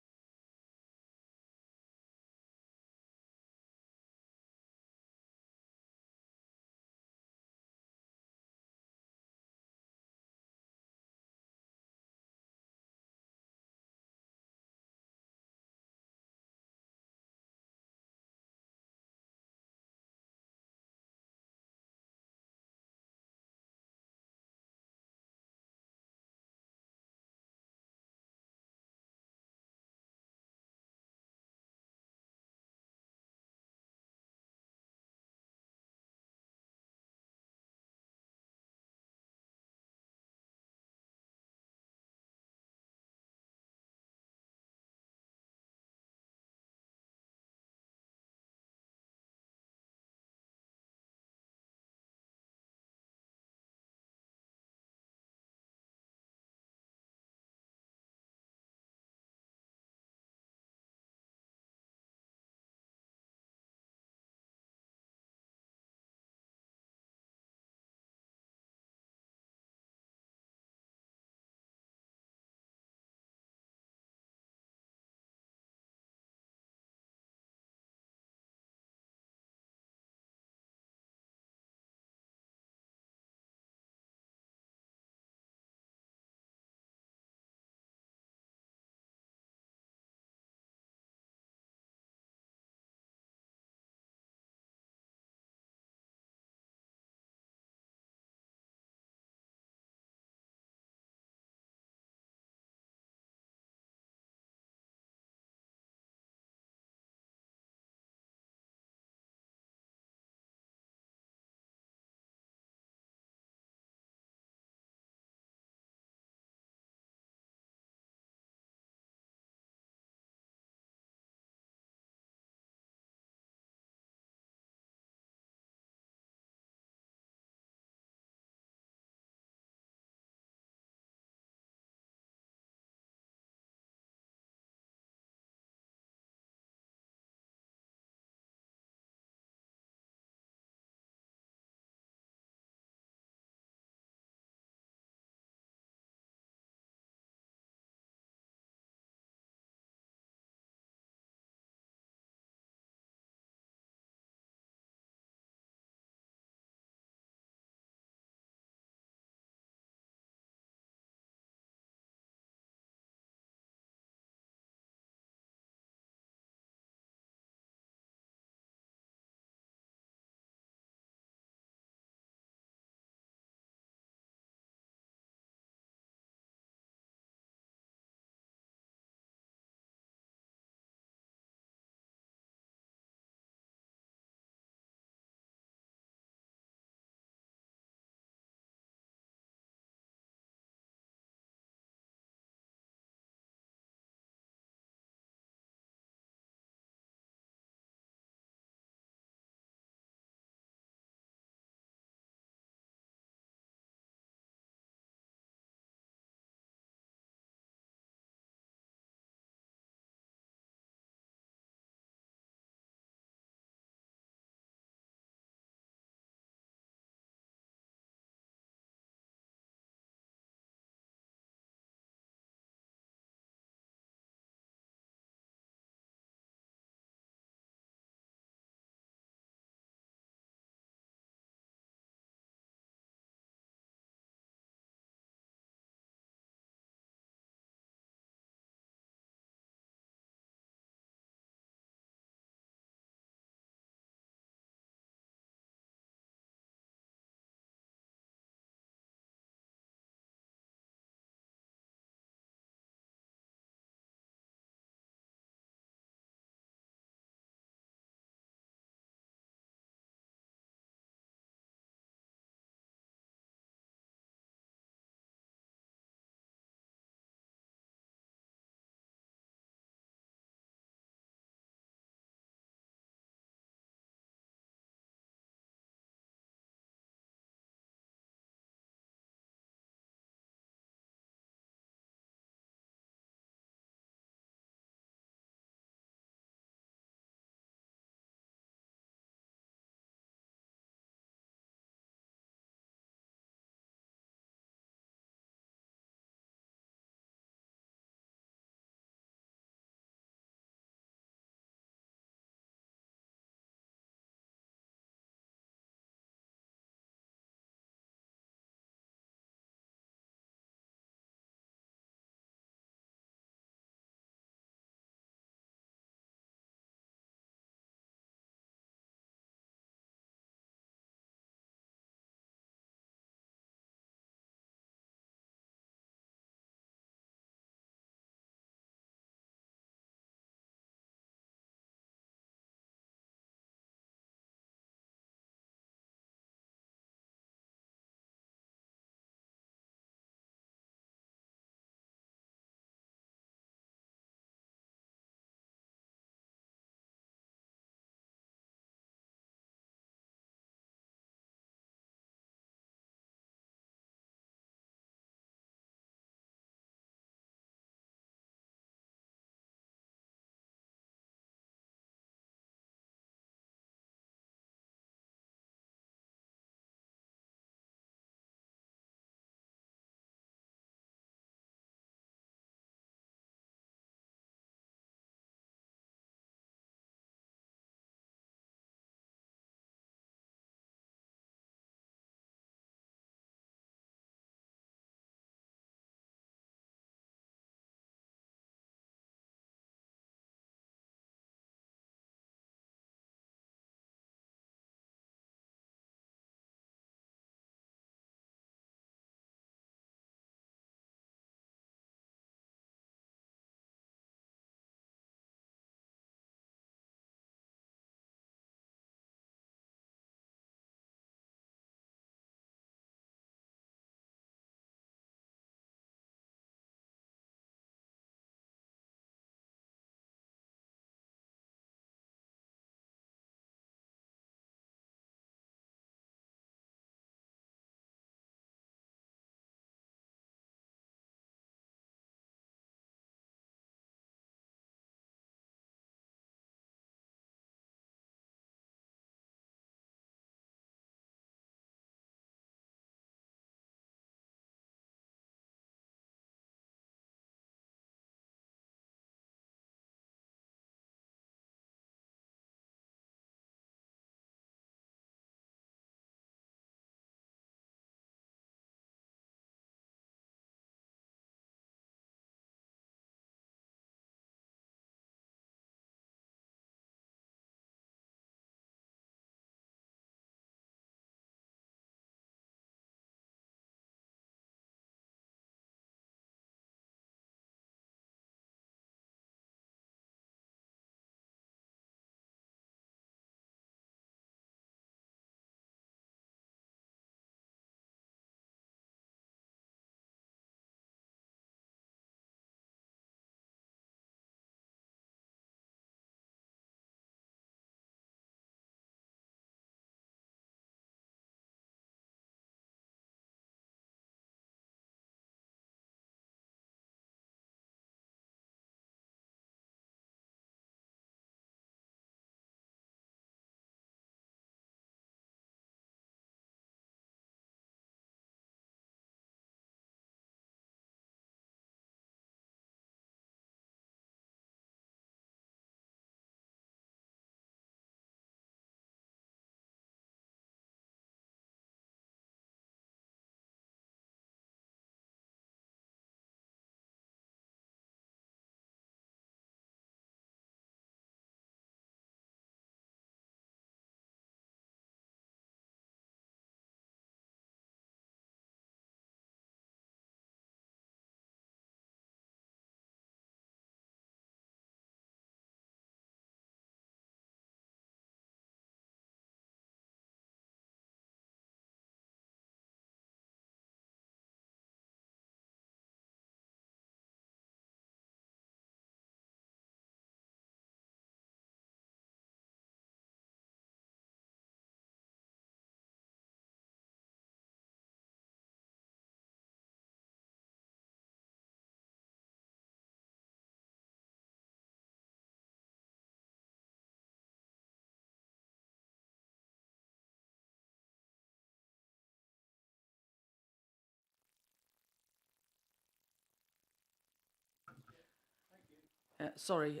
Sorry.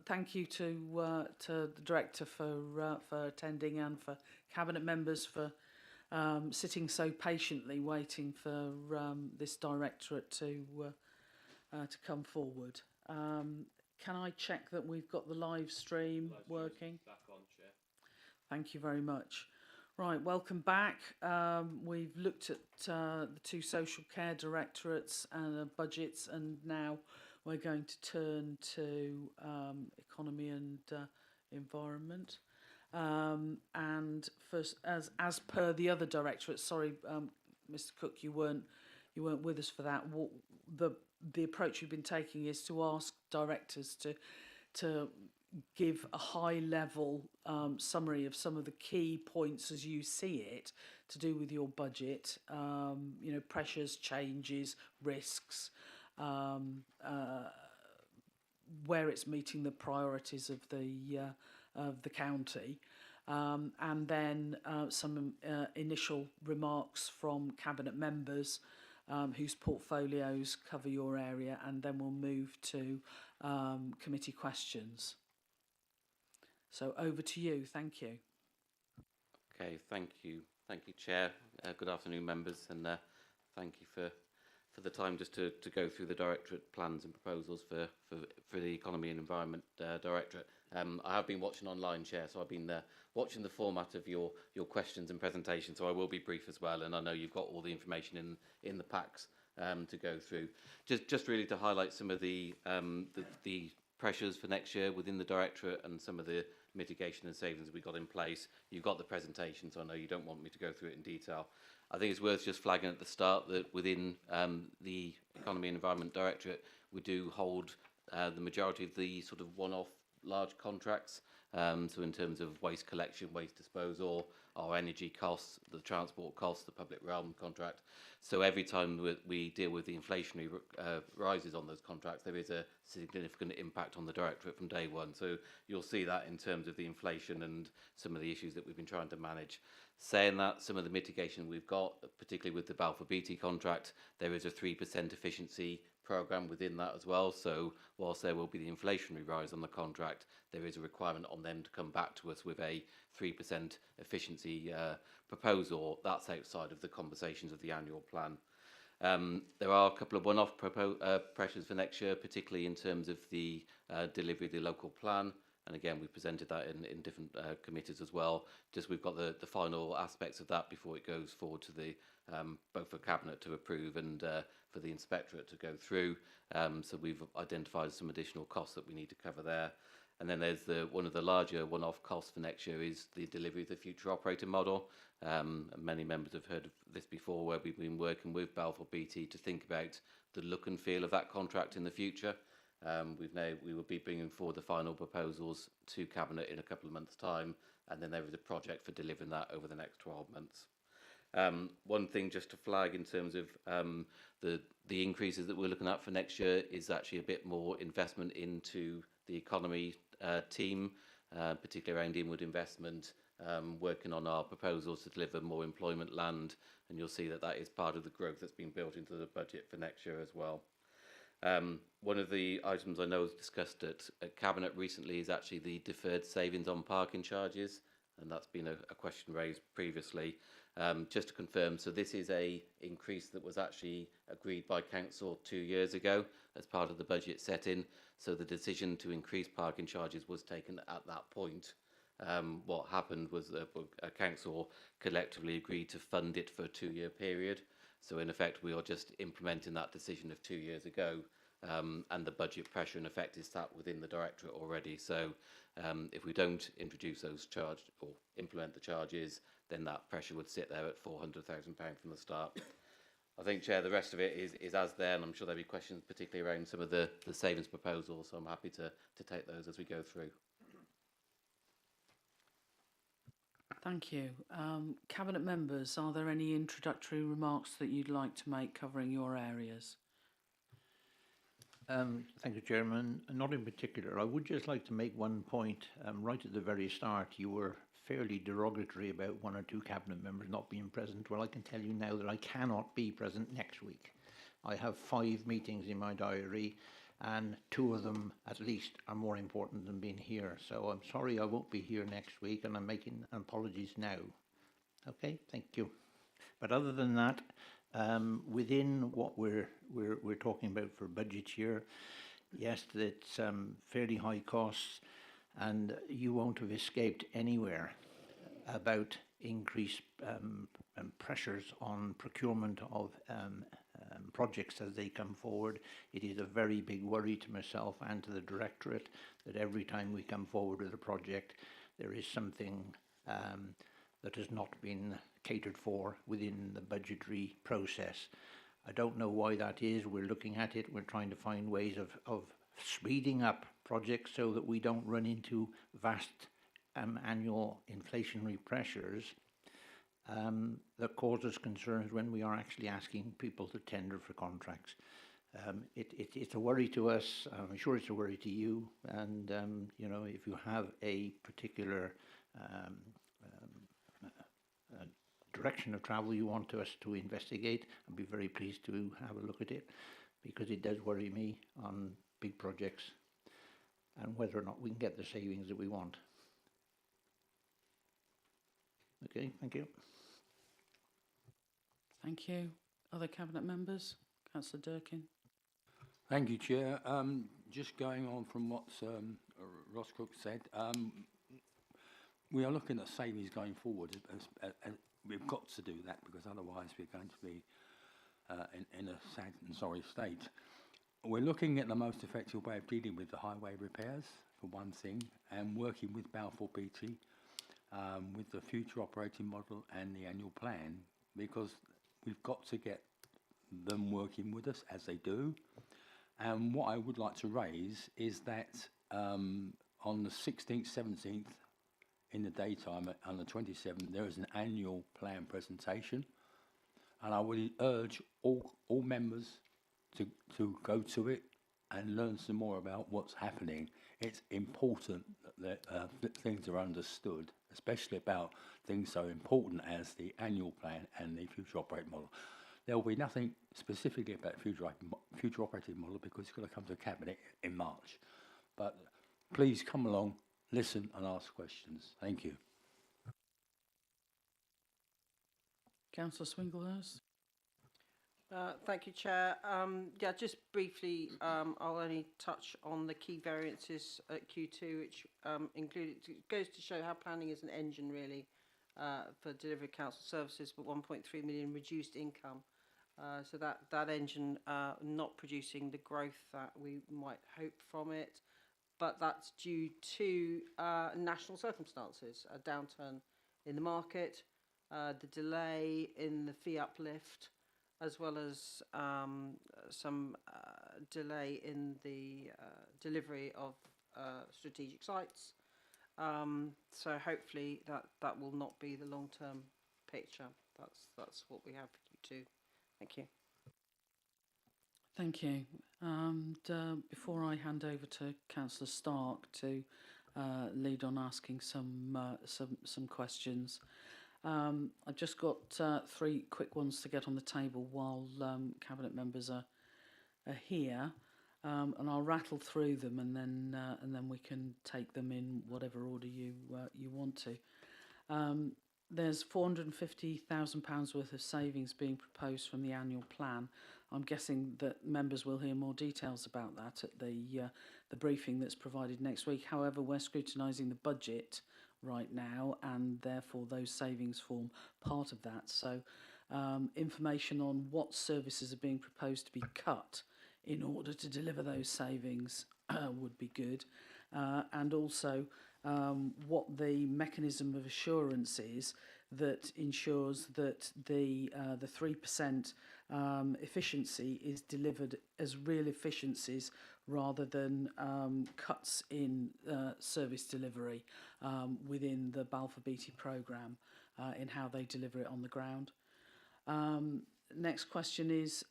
Thank you to the director for attending, and for cabinet members for sitting so patiently, waiting for this directorate to come forward. Can I check that we've got the live stream working? Back on, Chair. Thank you very much. Right, welcome back. We've looked at the two social care directorates and budgets, and now we're going to turn to economy and environment. And first, as per the other directorates, sorry, Mr. Cook, you weren't with us for that. What the approach you've been taking is to ask directors to give a high-level summary of some of the key points as you see it to do with your budget, you know, pressures, changes, risks, where it's meeting the priorities of the county, and then some initial remarks from cabinet members whose portfolios cover your area, and then we'll move to committee questions. So over to you. Thank you. Okay, thank you, Chair. Good afternoon, members, and thank you for the time just to go through the directorate plans and proposals for the Economy and Environment Directorate. I have been watching online, Chair, so I've been watching the format of your questions and presentation, so I will be brief as well, and I know you've got all the information in the packs to go through. Just really to highlight some of the pressures for next year within the directorate and some of the mitigation and savings we got in place. You've got the presentation, so I know you don't want me to go through it in detail. I think it's worth just flagging at the start that within the Economy and Environment Directorate, we do hold the majority of the sort of one-off large contracts. So in terms of waste collection, waste disposal, our energy costs, the transport costs, the public realm contract. So every time we deal with the inflationary rises on those contracts, there is a significant impact on the directorate from day one. So you'll see that in terms of the inflation and some of the issues that we've been trying to manage. Saying that, some of the mitigation we've got, particularly with the Balfour Beatty contract, there is a 3% efficiency programme within that as well. So whilst there will be the inflationary rise on the contract, there is a requirement on them to come back to us with a 3% efficiency proposal. That's outside of the conversations of the annual plan. There are a couple of one-off pressures for next year, particularly in terms of the delivery of the local plan. And again, we presented that in different committees as well. Just we've got the final aspects of that before it goes forward to the both for Cabinet to approve and for the Inspectorate to go through. So we've identified some additional costs that we need to cover there. And then there's one of the larger one-off costs for next year is the delivery of the future operating model. Many members have heard of this before, where we've been working with Balfour Beatty to think about the look and feel of that contract in the future. We will be bringing forward the final proposals to Cabinet in a couple of months' time, and then there is a project for delivering that over the next 12 months. One thing just to flag in terms of the increases that we're looking at for next year is actually a bit more investment into the economy team, particularly around inward investment, working on our proposals to deliver more employment land, and you'll see that is part of the growth that's been built into the budget for next year as well. One of the items I know was discussed at Cabinet recently is actually the deferred savings on parking charges, and that's been a question raised previously. Just to confirm, so this is a increase that was actually agreed by Council 2 years ago as part of the budget setting. So the decision to increase parking charges was taken at that point. What happened was that a council collectively agreed to fund it for a 2-year period. So in effect, we are just implementing that decision of 2 years ago, and the budget pressure in effect is sat within the directorate already. So if we don't introduce those charges or implement the charges, then that pressure would sit there at £400,000 from the start. I think, Chair, the rest of it is as there, and I'm sure there'll be questions particularly around some of the savings proposals, so I'm happy to take those as we go through. Thank you. Cabinet members, are there any introductory remarks that you'd like to make covering your areas? Thank you, Chairman. Not in particular. I would just like to make one point. Right at the very start, you were fairly derogatory about one or two cabinet members not being present. Well, I can tell you now that I cannot be present next week. I have 5 meetings in my diary. and 2 of them at least are more important than being here. So I'm sorry I won't be here next week, and I'm making apologies now. Okay, thank you. But other than that, within what we're talking about for budget year, yes, it's fairly high costs, and you won't have escaped anywhere about increased pressures on procurement of projects as they come forward. It is a very big worry to myself and to the Directorate that every time we come forward with a project, there is something that has not been catered for within the budgetary process. I don't know why that is. We're looking at it. We're trying to find ways of speeding up projects so that we don't run into vast annual inflationary pressures that cause us concerns when we are actually asking people to tender for contracts. It's a worry to us. I'm sure it's a worry to you. And you know, if you have a particular direction of travel you want us to investigate, I'd be very pleased to have a look at it, because it does worry me on big projects and whether or not we can get the savings that we want. Okay, thank you. Thank you. Other Cabinet members? Councillor Durkin. Thank you, Chair. Just going on from what Ross Cook said, we are looking at savings going forward. We've got to do that, because otherwise we're going to be in a sad and sorry state. We're looking at the most effective way of dealing with the highway repairs, for one thing, and working with Balfour Beatty with the future operating model and the annual plan, because we've got to get them working with us as they do. And what I would like to raise is that on the 16th, 17th, in the daytime, on the 27th, there is an annual plan presentation, and I would urge all members to go to it and learn some more about what's happening. It's important that things are understood, especially about things so important as the annual plan and the future operating model. There will be nothing specifically about future operating model, because it's going to come to Cabinet in March. But please come along, listen and ask questions. Thank you. Councillor Swinglehurst. Thank you, Chair. Yeah, just briefly, I'll only touch on the key variances at Q2, which included, it goes to show how planning is an engine, really, for delivery of council services, but 1.3 million reduced income. So that engine not producing the growth that we might hope from it, but that's due to national circumstances, a downturn in the market, the delay in the fee uplift, as well as some delay in the delivery of strategic sites. So hopefully that will not be the long-term picture. That's what we have for you too. Thank you. Thank you. And before I hand over to Councillor Stark to lead on asking some questions, I've just got 3 quick ones to get on the table while Cabinet members are here, and I'll rattle through them, and then we can take them in whatever order you want to. There's £450,000 worth of savings being proposed from the annual plan. I'm guessing that members will hear more details about that at the briefing that's provided next week. However, we're scrutinising the budget right now, and therefore those savings form part of that. So information on what services are being proposed to be cut in order to deliver those savings would be good, and also what the mechanism of assurance is that ensures that the 3% efficiency is delivered as real efficiencies rather than cuts in service delivery within the Balfour Beatty programme in how they deliver it on the ground. Next question is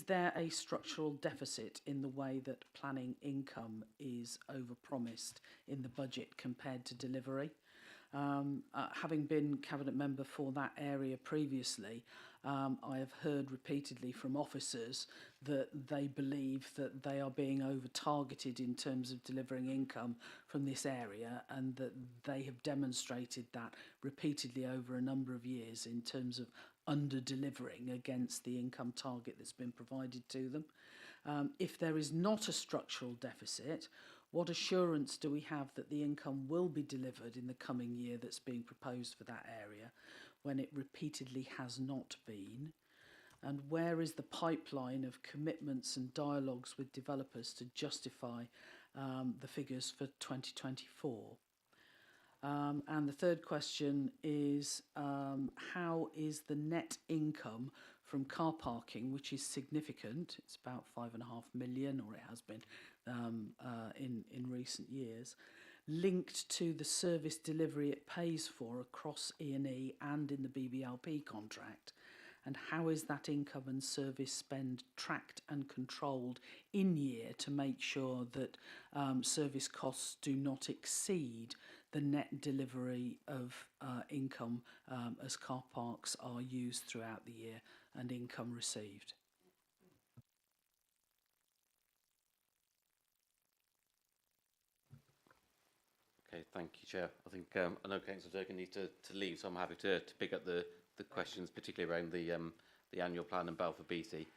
there a structural deficit in the way that planning income is overpromised in the budget compared to delivery? Having been Cabinet Member for that area previously, I have heard repeatedly from officers that they believe that they are being over-targeted in terms of delivering income from this area, and that they have demonstrated that repeatedly over a number of years in terms of under-delivering against the income target that's been provided to them. If there is not a structural deficit, what assurance do we have that the income will be delivered in the coming year that's being proposed for that area when it repeatedly has not been? And where is the pipeline of commitments and dialogues with developers to justify the figures for 2024? And the third question is, how is the net income from car parking, which is significant, it's about 5.5 million, or it has been in recent years, linked to the service delivery it pays for across E&E and in the BBLP contract? And how is that income and service spend tracked and controlled in year to make sure that service costs do not exceed the net delivery of income as car parks are used throughout the year and income received? Okay, thank you, Chair. I think I know Councillor Durkin needs to leave, so I'm happy to pick up the questions, particularly around the annual plan and Balfour Beatty.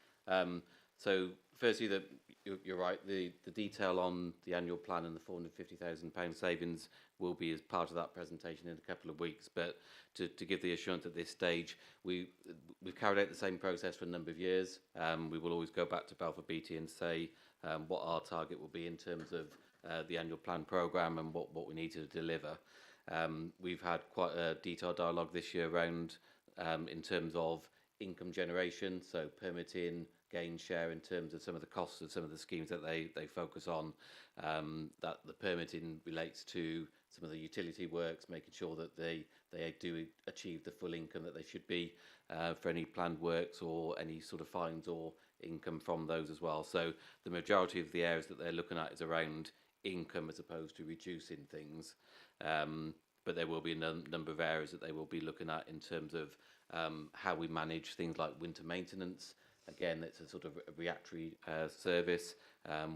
So firstly, you're right, the detail on the annual plan and the £450,000 savings will be as part of that presentation in a couple of weeks. But to give the assurance at this stage, we've carried out the same process for a number of years. We will always go back to Balfour Beatty and say what our target will be in terms of the annual plan programme and what we need to deliver. We've had quite a detailed dialogue this year around in terms of income generation, so permitting, gain share in terms of some of the costs of some of the schemes that they focus on. That the permitting relates to some of the utility works, making sure that they do achieve the full income that they should be for any planned works or any sort of fines or income from those as well. So the majority of the areas that they're looking at is around income as opposed to reducing things. But there will be a number of areas that they will be looking at in terms of how we manage things like winter maintenance. Again, it's a sort of a reactory service.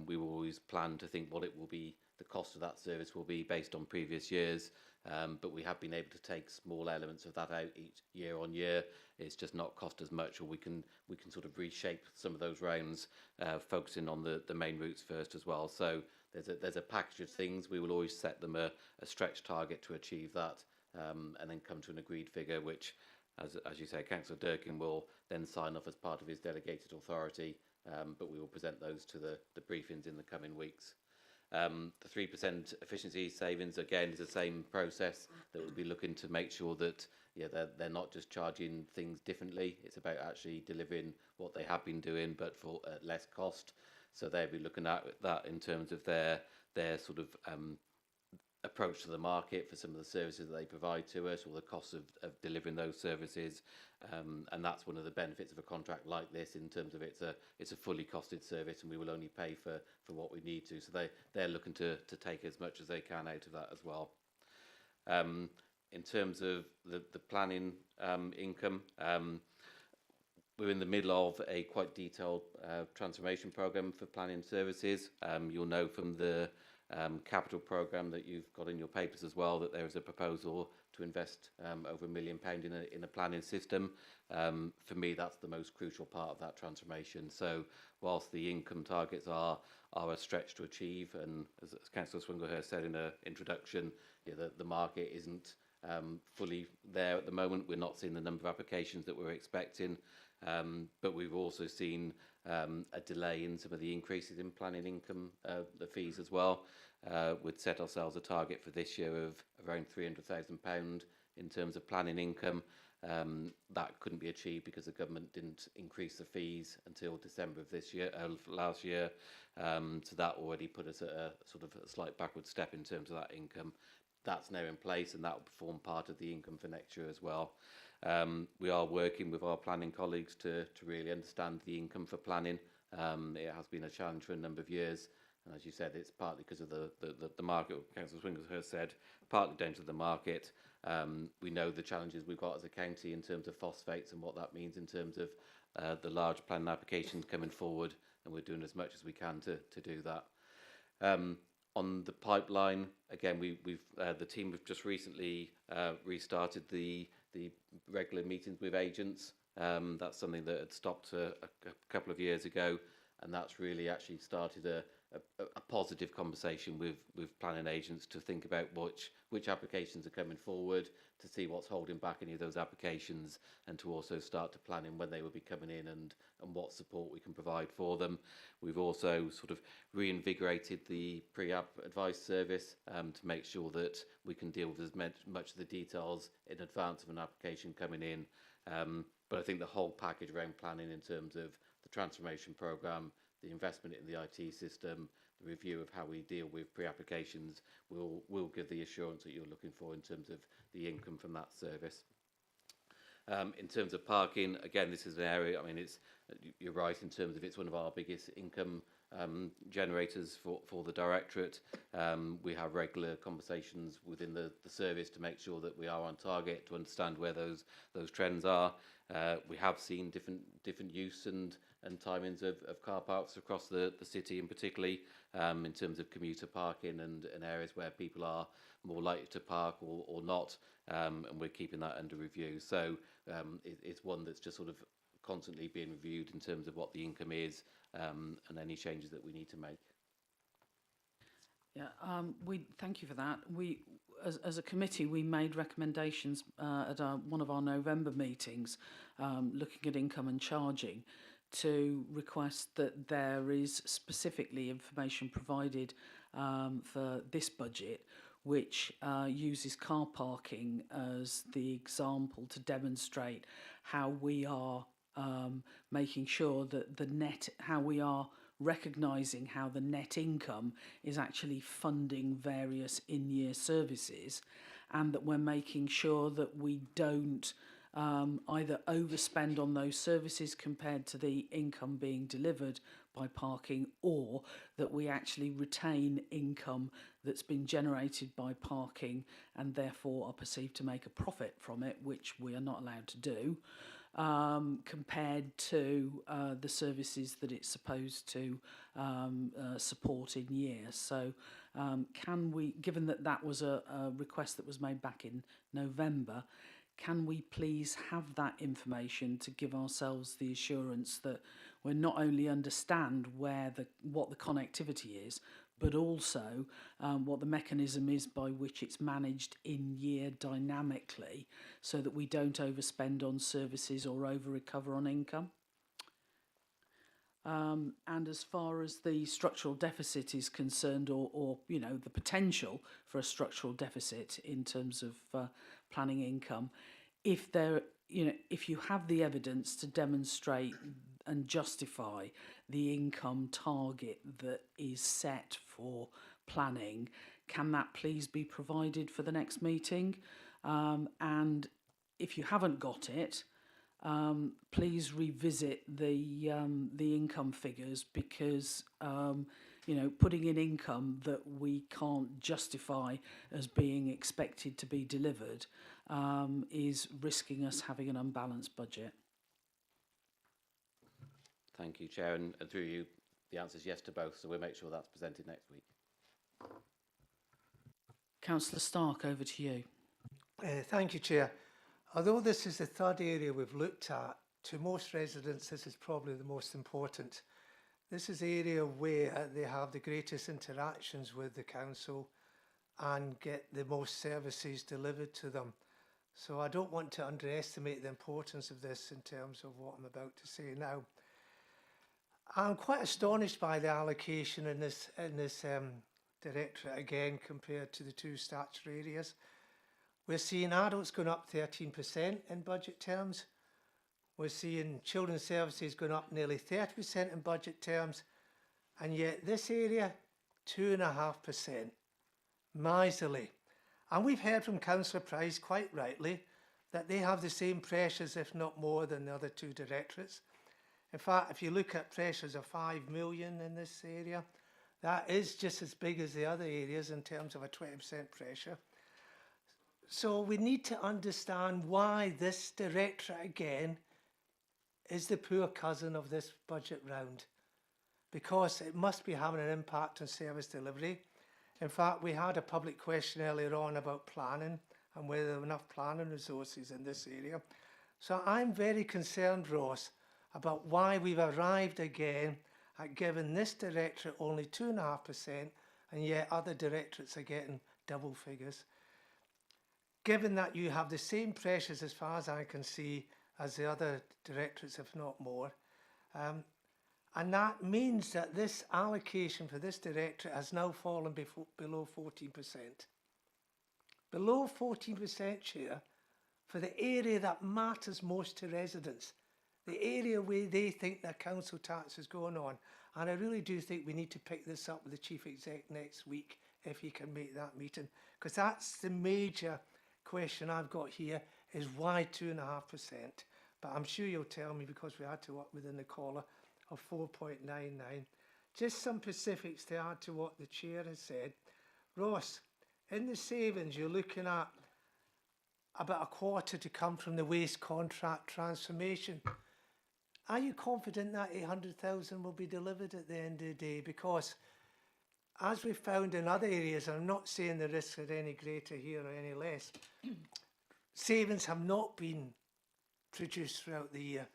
We will always plan to think what it will be, the cost of that service will be based on previous years. But we have been able to take small elements of that out each year on year. It's just not cost as much, or we can sort of reshape some of those rounds, focusing on the main routes first as well. So there's a package of things. We will always set them a stretch target to achieve that, and then come to an agreed figure, which, as you say, Councillor Durkin will then sign off as part of his delegated authority, but we will present those to the briefings in the coming weeks. The 3% efficiency savings, again, is the same process that we'll be looking to make sure that they're not just charging things differently. It's about actually delivering what they have been doing, but for less cost. So they'll be looking at that in terms of their sort of approach to the market for some of the services that they provide to us, or the cost of delivering those services. And that's one of the benefits of a contract like this, in terms of it's a fully costed service, and we will only pay for what we need to. So they're looking to take as much as they can out of that as well. In terms of the planning income, we're in the middle of a quite detailed transformation programme for planning services. You'll know from the capital programme that you've got in your papers as well that there is a proposal to invest over £1 million in a planning system. For me, that's the most crucial part of that transformation. So whilst the income targets are a stretch to achieve, and as Councillor Swingle has said in her introduction, the market isn't fully there at the moment. We're not seeing the number of applications that we're expecting, but we've also seen a delay in some of the increases in planning income, the fees as well. We'd set ourselves a target for this year of around £300,000 in terms of planning income. That couldn't be achieved because the government didn't increase the fees until December of last year. So that already put us at a sort of a slight backward step in terms of that income. That's now in place, and that will form part of the income for next year as well. We are working with our planning colleagues to really understand the income for planning. It has been a challenge for a number of years. And as you said, it's partly because of the market, Councillor Swingle has said, partly down to the market. We know the challenges we've got as a county in terms of phosphates and what that means in terms of the large planning applications coming forward, and we're doing as much as we can to do that. On the pipeline, again, we've the team have just recently restarted the regular meetings with agents. That's something that had stopped a couple of years ago, and that's really actually started a positive conversation with planning agents to think about which applications are coming forward, to see what's holding back any of those applications, and to also start to plan in when they will be coming in and what support we can provide for them. We've also sort of reinvigorated the pre-app advice service to make sure that we can deal with as much of the details in advance of an application coming in. But I think the whole package around planning in terms of the transformation programme, the investment in the IT system, the review of how we deal with pre-applications will give the assurance that you're looking for in terms of the income from that service. In terms of parking, again, this is an area, I mean, you're right in terms of it's one of our biggest income generators for the directorate. We have regular conversations within the service to make sure that we are on target, to understand where those trends are. We have seen different use and timings of car parks across the city, and particularly in terms of commuter parking and areas where people are more likely to park or not, and we're keeping that under review. So it's one that's just sort of constantly being reviewed in terms of what the income is and any changes that we need to make. Yeah, we thank you for that. We, as a committee, we made recommendations at one of our November meetings, looking at income and charging, to request that there is specifically information provided for this budget, which uses car parking as the example to demonstrate how we are making sure that the net, how we are recognising how the net income is actually funding various in-year services, and that we're making sure that we don't either overspend on those services compared to the income being delivered by parking, or that we actually retain income that's been generated by parking and therefore are perceived to make a profit from it, which we are not allowed to do, compared to the services that it's supposed to support in year. So can we, given that that was a request that was made back in November, can we please have that information to give ourselves the assurance that we not only understand what the connectivity is, but also what the mechanism is by which it's managed in year dynamically, so that we don't overspend on services or over-recover on income? And as far as the structural deficit is concerned, or you know, the potential for a structural deficit in terms of planning income, if you have the evidence to demonstrate and justify the income target that is set for planning, can that please be provided for the next meeting? And if you haven't got it, please revisit the income figures, because you know, putting in income that we can't justify as being expected to be delivered is risking us having an unbalanced budget. Thank you, Chair, and through you, the answer is yes to both, so we'll make sure that's presented next week. Councillor Stark, over to you. Thank you, Chair. Although this is the third area we've looked at, to most residents this is probably the most important. This is the area where they have the greatest interactions with the council and get the most services delivered to them. So I don't want to underestimate the importance of this in terms of what I'm about to say now. I'm quite astonished by the allocation in this directorate again compared to the two statutory areas. We're seeing adults going up 13% in budget terms. We're seeing children's services going up nearly 30% in budget terms, and yet this area 2.5%, miserly. And we've heard from Councillor Price quite rightly that they have the same pressures, if not more, than the other two directorates. In fact, if you look at pressures of 5 million in this area, That is just as big as the other areas in terms of a 20% pressure. So we need to understand why this directorate again is the poor cousin of this budget round, because it must be having an impact on service delivery. In fact, we had a public question earlier on about planning and whether there were enough planning resources in this area. So I'm very concerned, Ross, about why we've arrived again at giving this directorate only 2.5%, and yet other directorates are getting double figures. Given that you have the same pressures, as far as I can see, as the other directorates, if not more, and that means that this allocation for this directorate has now fallen below 14%. Below 14%, Chair, for the area that matters most to residents, the area where they think their council tax is going on. And I really do think we need to pick this up with the Chief Exec next week, if he can make that meeting, because that's the major question I've got here, is why 2.5%? But I'm sure you'll tell me, because we had to work within the collar of 4.99. Just some specifics to add to what the Chair has said. Ross, in the savings, you're looking at about a quarter to come from the waste contract transformation. Are you confident that 800,000 will be delivered at the end of the day? Because as we've found in other areas, and I'm not saying the risks are any greater here or any less, savings have not been produced throughout the year.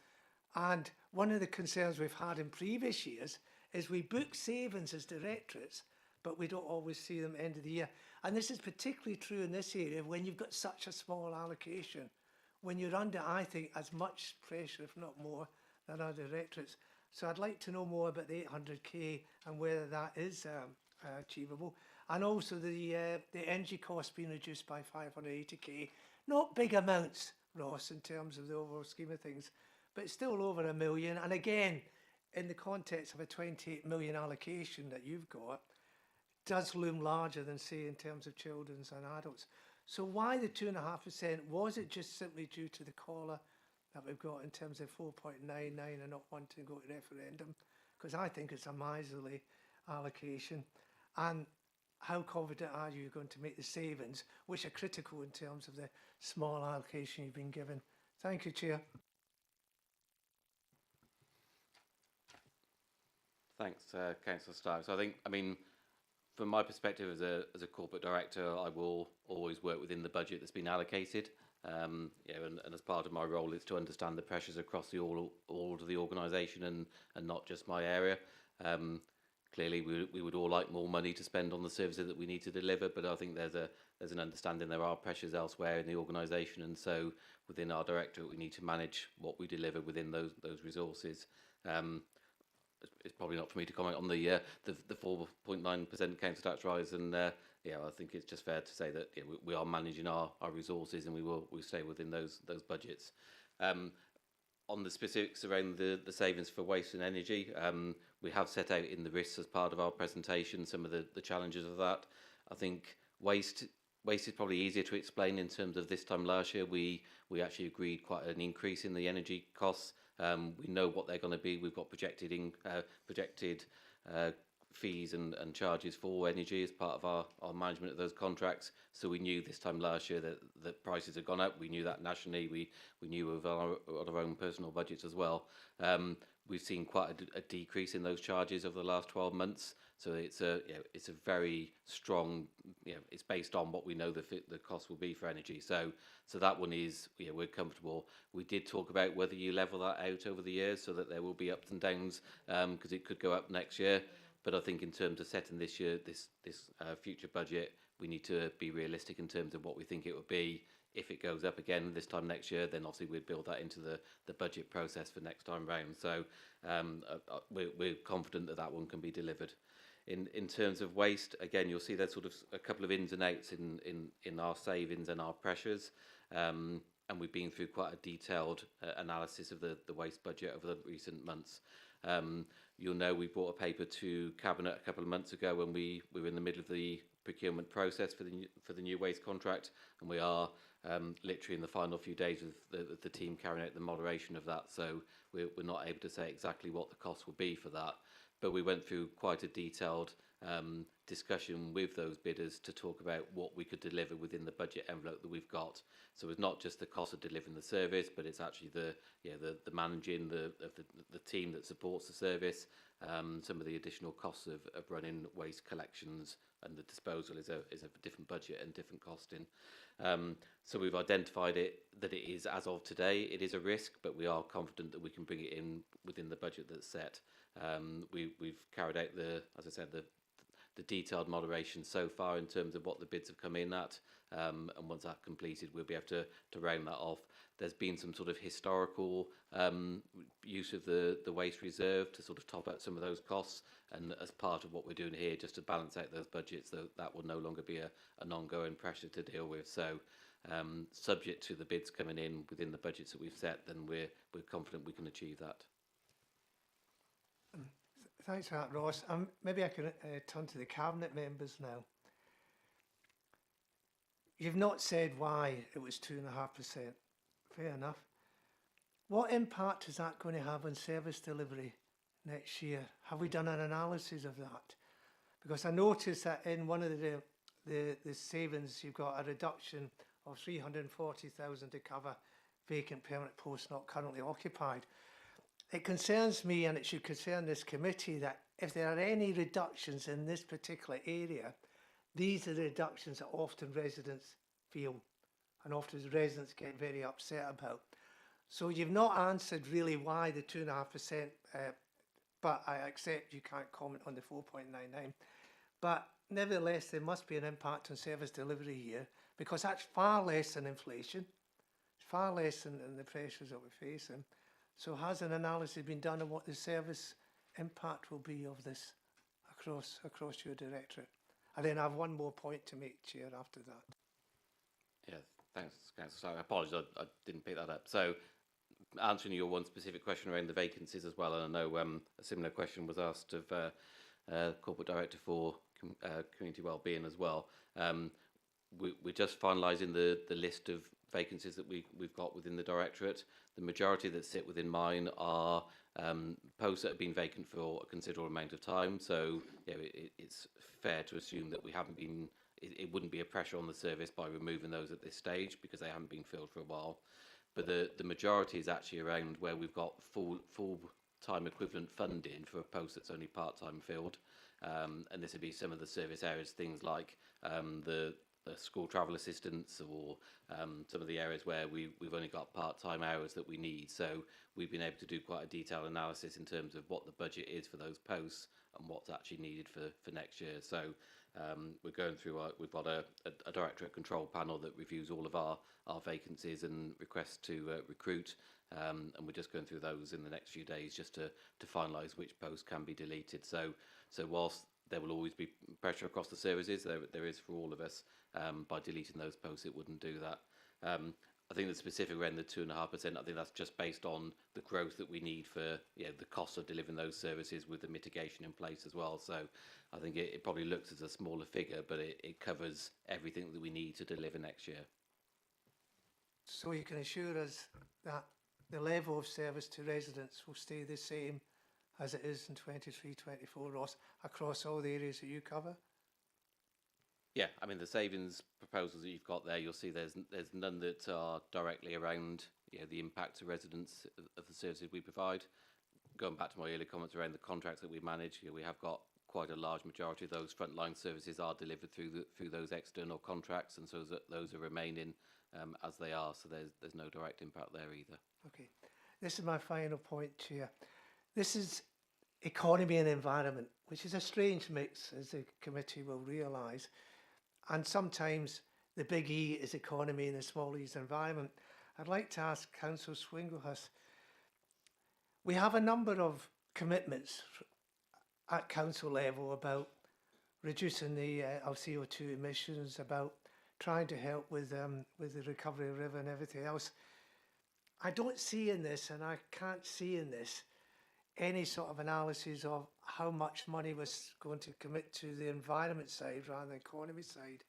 And one of the concerns we've had in previous years is we book savings as directorates, but we don't always see them end of the year. And this is particularly true in this area when you've got such a small allocation, when you're under, I think, as much pressure, if not more, than other directorates. So I'd like to know more about the 800k and whether that is achievable. And also the energy costs being reduced by 580k. Not big amounts, Ross, in terms of the overall scheme of things, but still over £1 million. And again, in the context of a 28 million allocation that you've got, does loom larger than, say, in terms of children's and adults. So why the 2.5%? Was it just simply due to the collar that we've got in terms of 4.99 and not wanting to go to referendum? Because I think it's a miserly allocation. And how confident are you going to make the savings, which are critical in terms of the small allocation you've been given? Thank you, Chair. Thanks, Councillor Stark. So I mean, from my perspective as a corporate director, I will always work within the budget that's been allocated. And as part of my role is to understand the pressures across all of the organisation and not just my area. Clearly, we would all like more money to spend on the services that we need to deliver, but I think there's an understanding there are pressures elsewhere in the organisation, and so within our directorate we need to manage what we deliver within those resources. It's probably not for me to comment on the 4.9% council tax rise, and I think it's just fair to say that we are managing our resources, and we stay within those budgets. On the specifics around the savings for waste and energy, we have set out in the risks as part of our presentation some of the challenges of that. I think waste is probably easier to explain in terms of this time last year. We actually agreed quite an increase in the energy costs. We know what they're going to be. We've got projected fees and charges for energy as part of our management of those contracts. So we knew this time last year that prices had gone up. We knew that nationally. We knew of our own personal budgets as well. We've seen quite a decrease in those charges over the last 12 months. So it's a very strong, it's based on what we know the cost will be for energy. So that one is, we're comfortable. We did talk about whether you level that out over the years so that there will be ups and downs, because it could go up next year. But I think in terms of setting this year, this future budget, we need to be realistic in terms of what we think it would be. If it goes up again this time next year, then obviously we'd build that into the budget process for next time round. So we're confident that one can be delivered. In terms of waste, again, you'll see there's sort of a couple of ins and outs in our savings and our pressures. And we've been through quite a detailed analysis of the waste budget over the recent months. You'll know we brought a paper to Cabinet a couple of months ago when we were in the middle of the procurement process for the new waste contract, and we are literally in the final few days of the team carrying out the moderation of that. So we're not able to say exactly what the cost will be for that, but we went through quite a detailed discussion with those bidders to talk about what we could deliver within the budget envelope that we've got. So it's not just the cost of delivering the service, but it's actually the managing the team that supports the service. Some of the additional costs of running waste collections and the disposal is a different budget and different costing. So we've identified that it is, as of today, it is a risk, but we are confident that we can bring it in within the budget that's set. We've carried out as I said, the detailed moderation so far in terms of what the bids have come in at, and once that's completed, we'll be able to round that off. There's been some sort of historical use of the waste reserve to sort of top up some of those costs, and as part of what we're doing here, just to balance out those budgets, that will no longer be an ongoing pressure to deal with. So subject to the bids coming in within the budgets that we've set, then we're confident we can achieve that. Thanks for that, Ross. Maybe I can turn to the Cabinet members now. You've not said why it was 2.5%. Fair enough. What impact is that going to have on service delivery next year? Have we done an analysis of that? Because I noticed that in one of the savings, you've got a reduction of 340,000 to cover vacant permanent posts not currently occupied. It concerns me, and it should concern this committee, that if there are any reductions in this particular area, these are the reductions that often residents feel and often residents get very upset about. So you've not answered really why the 2.5%, but I accept you can't comment on the 4.99. But nevertheless, there must be an impact on service delivery here, because that's far less than inflation, far less than the pressures that we're facing. So has an analysis been done on what the service impact will be of this across your directorate? And then I have one more point to make, Chair, after that. Yeah, thanks, Councillor. I apologise, I didn't pick that up. So answering your one specific question around the vacancies as well, and I know a similar question was asked of Corporate Director for Community Wellbeing as well. We're just finalising the list of vacancies that we've got within the Directorate. The majority that sit within mine are posts that have been vacant for a considerable amount of time. So it's fair to assume that we haven't been. It wouldn't be a pressure on the service by removing those at this stage because they haven't been filled for a while. But the majority is actually around where we've got full-time equivalent funding for a post that's only part-time filled. And this would be some of the service areas, things like the school travel assistants, or some of the areas where we've only got part-time hours that we need. So we've been able to do quite a detailed analysis in terms of what the budget is for those posts and what's actually needed for next year. So we're going through, we've got a Directorate Control Panel that reviews all of our vacancies and requests to recruit, and we're just going through those in the next few days just to finalise which posts can be deleted. So whilst there will always be pressure across the services, there is for all of us. By deleting those posts, it wouldn't do that. I think the specific around the 2.5%, I think that's just based on the growth that we need for the cost of delivering those services with the mitigation in place as well. So I think it probably looks as a smaller figure, but it covers everything that we need to deliver next year. So you can assure us that the level of service to residents will stay the same as it is in 23-24, Ross, across all the areas that you cover? Yeah, I mean, the savings proposals that you've got there, you'll see there's none that are directly around the impact to residents of the services we provide. Going back to my earlier comments around the contracts that we manage, we have got quite a large majority of those frontline services are delivered through those external contracts, and so those are remaining as they are. So there's no direct impact there either. Okay, this is my final point, Chair. This is economy and environment, which is a strange mix, as the committee will realise. And sometimes the big E is economy and the small E is environment. I'd like to ask Councillor Swinglehurst, we have a number of commitments at council level about reducing our CO2 emissions, about trying to help with the recovery of the river and everything else. I don't see in this, and I can't see in this, any sort of analysis of how much money was going to commit to the environment side rather than the economy side.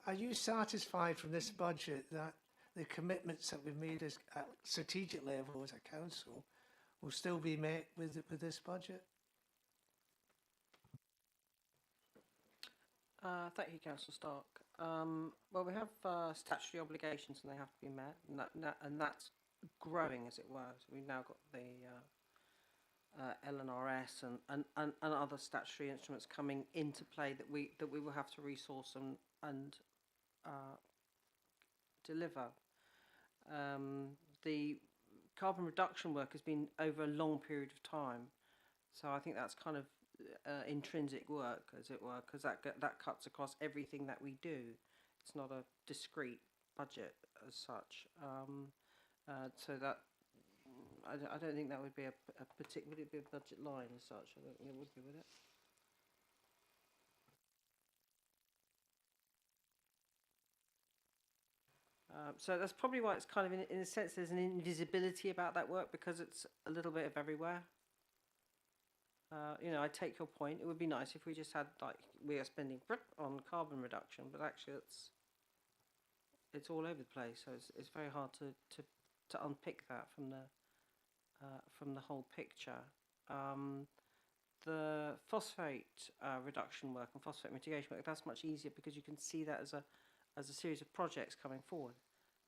Are you satisfied from this budget that the commitments that we've made at strategic level as a council will still be met with this budget? Thank you, Councillor Stark. Well, we have statutory obligations and they have to be met, and that's growing, as it were. So we've now got the LNRS and other statutory instruments coming into play that we will have to resource and deliver. The carbon reduction work has been over a long period of time, so I think that's kind of intrinsic work, as it were, because that cuts across everything that we do. It's not a discrete budget as such. So that I don't think that would be would it be a budget line as such? I don't think it would be, would it? So that's probably why it's kind of, in a sense, there's an invisibility about that work, because it's a little bit of everywhere. You know, I take your point. It would be nice if we just had, like, we are spending on carbon reduction, but actually it's all over the place. So it's very hard to unpick that from the whole picture. The phosphate reduction work and phosphate mitigation work, that's much easier because you can see that as a series of projects coming forward,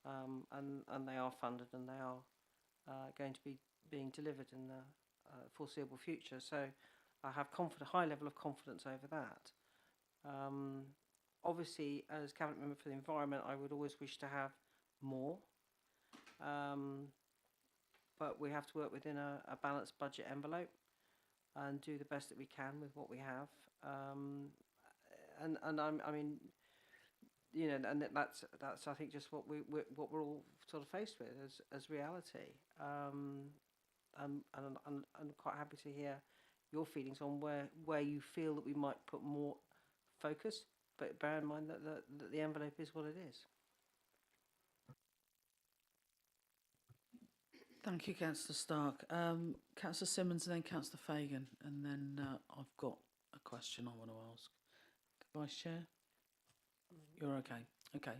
and they are funded and they are going to be being delivered in the foreseeable future. So I have a high level of confidence over that. Obviously, as Cabinet Member for the Environment, I would always wish to have more, but we have to work within a balanced budget envelope and do the best that we can with what we have. I mean, you know, and that's I think just what we're all sort of faced with as reality. And I'm quite happy to hear your feelings on where you feel that we might put more focus, but bear in mind that the envelope is what it is. Thank you, Councillor Stark. Councillor Simmons and then Councillor Fagan, and then I've got a question I want to ask. Vice Chair? You're okay. Okay.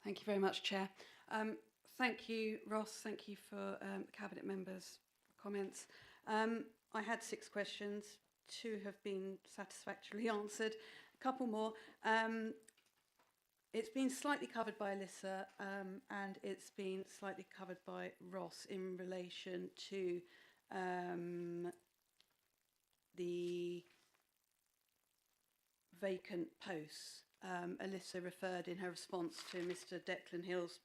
Thank you very much, Chair. Thank you, Ross. Thank you for Cabinet members' comments. I had 6 questions. 2 have been satisfactorily answered. A couple more. It's been slightly covered by Alyssa, and it's been slightly covered by Ross in relation to the vacant posts. Alyssa referred in her response to Mr. Declan Hill's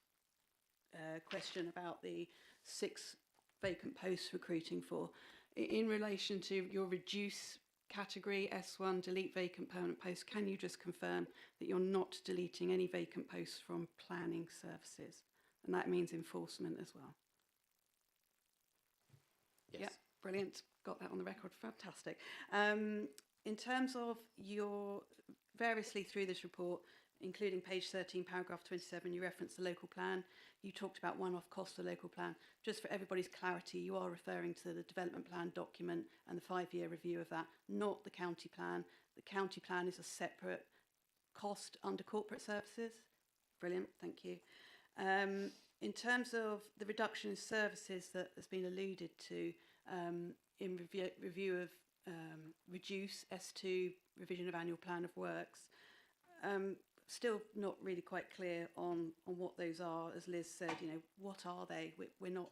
question about the 6 vacant posts recruiting for. In relation to your reduce category S1, delete vacant permanent posts, can you just confirm that you're not deleting any vacant posts from planning services? And that means enforcement as well. Yes. Yeah, brilliant. Got that on the record. Fantastic. In terms of your variously through this report, including page 13, paragraph 27, you referenced the local plan. You talked about one-off cost of the local plan. Just for everybody's clarity, you are referring to the development plan document and the 5-year review of that, not the county plan. The county plan is a separate cost under corporate services. Brilliant, thank you. In terms of the reduction in services that has been alluded to in review of reduce S2 revision of annual plan of works, still not really quite clear on what those are. As Liz said, you know, what are they? We're not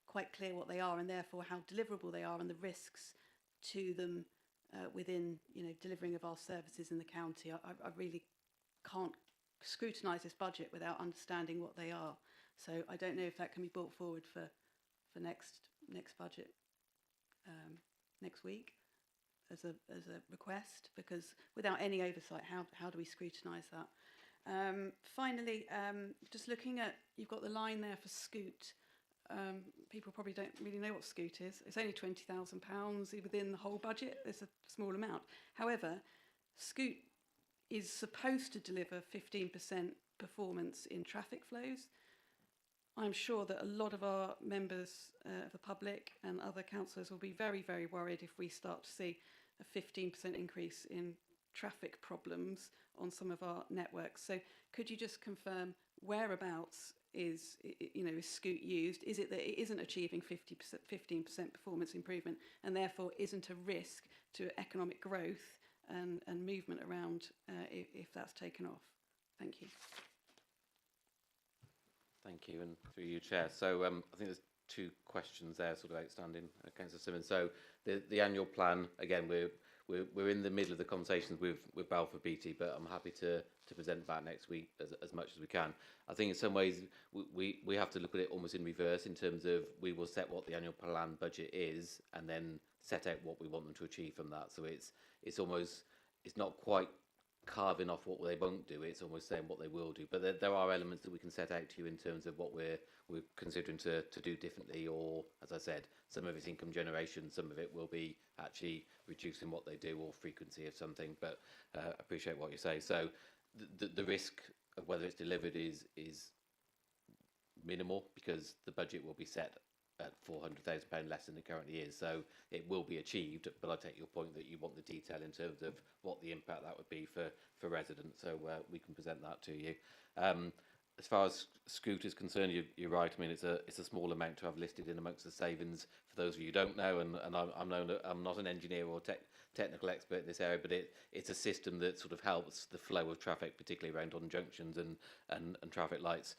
quite clear what they are, and therefore how deliverable they are and the risks to them within, you know, delivering of our services in the county. I really can't scrutinise this budget without understanding what they are. So I don't know if that can be brought forward for next budget next week as a request, because without any oversight, how do we scrutinise that? Finally, just looking at, you've got the line there for Scoot. People probably don't really know what Scoot is. It's only £20,000 within the whole budget. It's a small amount. However, Scoot is supposed to deliver 15% performance in traffic flows. I'm sure that a lot of our members of the public and other councillors will be very, very worried if we start to see a 15% increase in traffic problems on some of our networks. So could you just confirm whereabouts is Scoot used? Is it that it isn't achieving 15% performance improvement and therefore isn't a risk to economic growth and movement around if that's taken off. Thank you. Thank you, and through you, Chair. So I think there's two questions there sort of outstanding, Councillor Simmons. So the annual plan, again, we're in the middle of the conversations with Balfour Beatty, but I'm happy to present back next week as much as we can. I think in some ways we have to look at it almost in reverse, in terms of we will set what the annual plan budget is and then set out what we want them to achieve from that. So it's almost, it's not quite carving off what they won't do, it's almost saying what they will do. But there are elements that we can set out to you in terms of what we're considering to do differently, or, as I said, some of it's income generation, some of it will be actually reducing what they do or frequency of something. But appreciate what you say. So the risk of whether it's delivered is minimal, because the budget will be set at £400,000 less than it currently is, so it will be achieved. But I take your point that you want the detail in terms of what the impact that would be for residents, so we can present that to you. As far as Scoot is concerned, you're right. I mean, it's a small amount to have listed in amongst the savings. For those of you who don't know, and I'm not an engineer or technical expert in this area, but it's a system that sort of helps the flow of traffic, particularly around on junctions and traffic lights.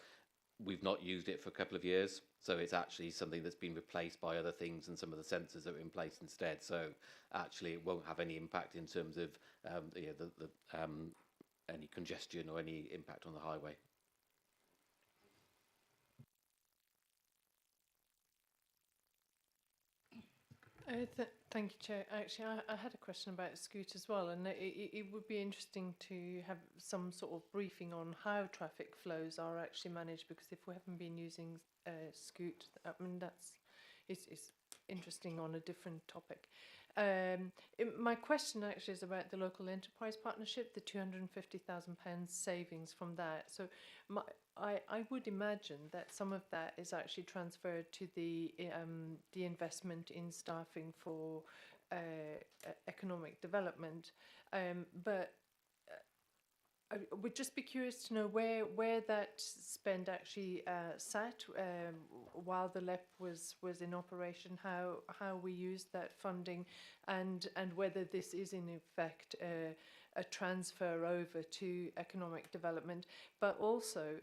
We've not used it for a couple of years, so it's actually something that's been replaced by other things and some of the sensors that are in place instead. So actually, it won't have any impact in terms of any congestion or any impact on the highway. Thank you, Chair. Actually, I had a question about Scoot as well, and it would be interesting to have some sort of briefing on how traffic flows are actually managed, because if we haven't been using Scoot, I mean, it's interesting on a different topic. My question actually is about the local enterprise partnership, the £250,000 savings from that. So I would imagine that some of that is actually transferred to the investment in staffing for economic development. But I would just be curious to know where that spend actually sat while the LEP was in operation, how we used that funding, and whether this is in effect a transfer over to economic development. But also,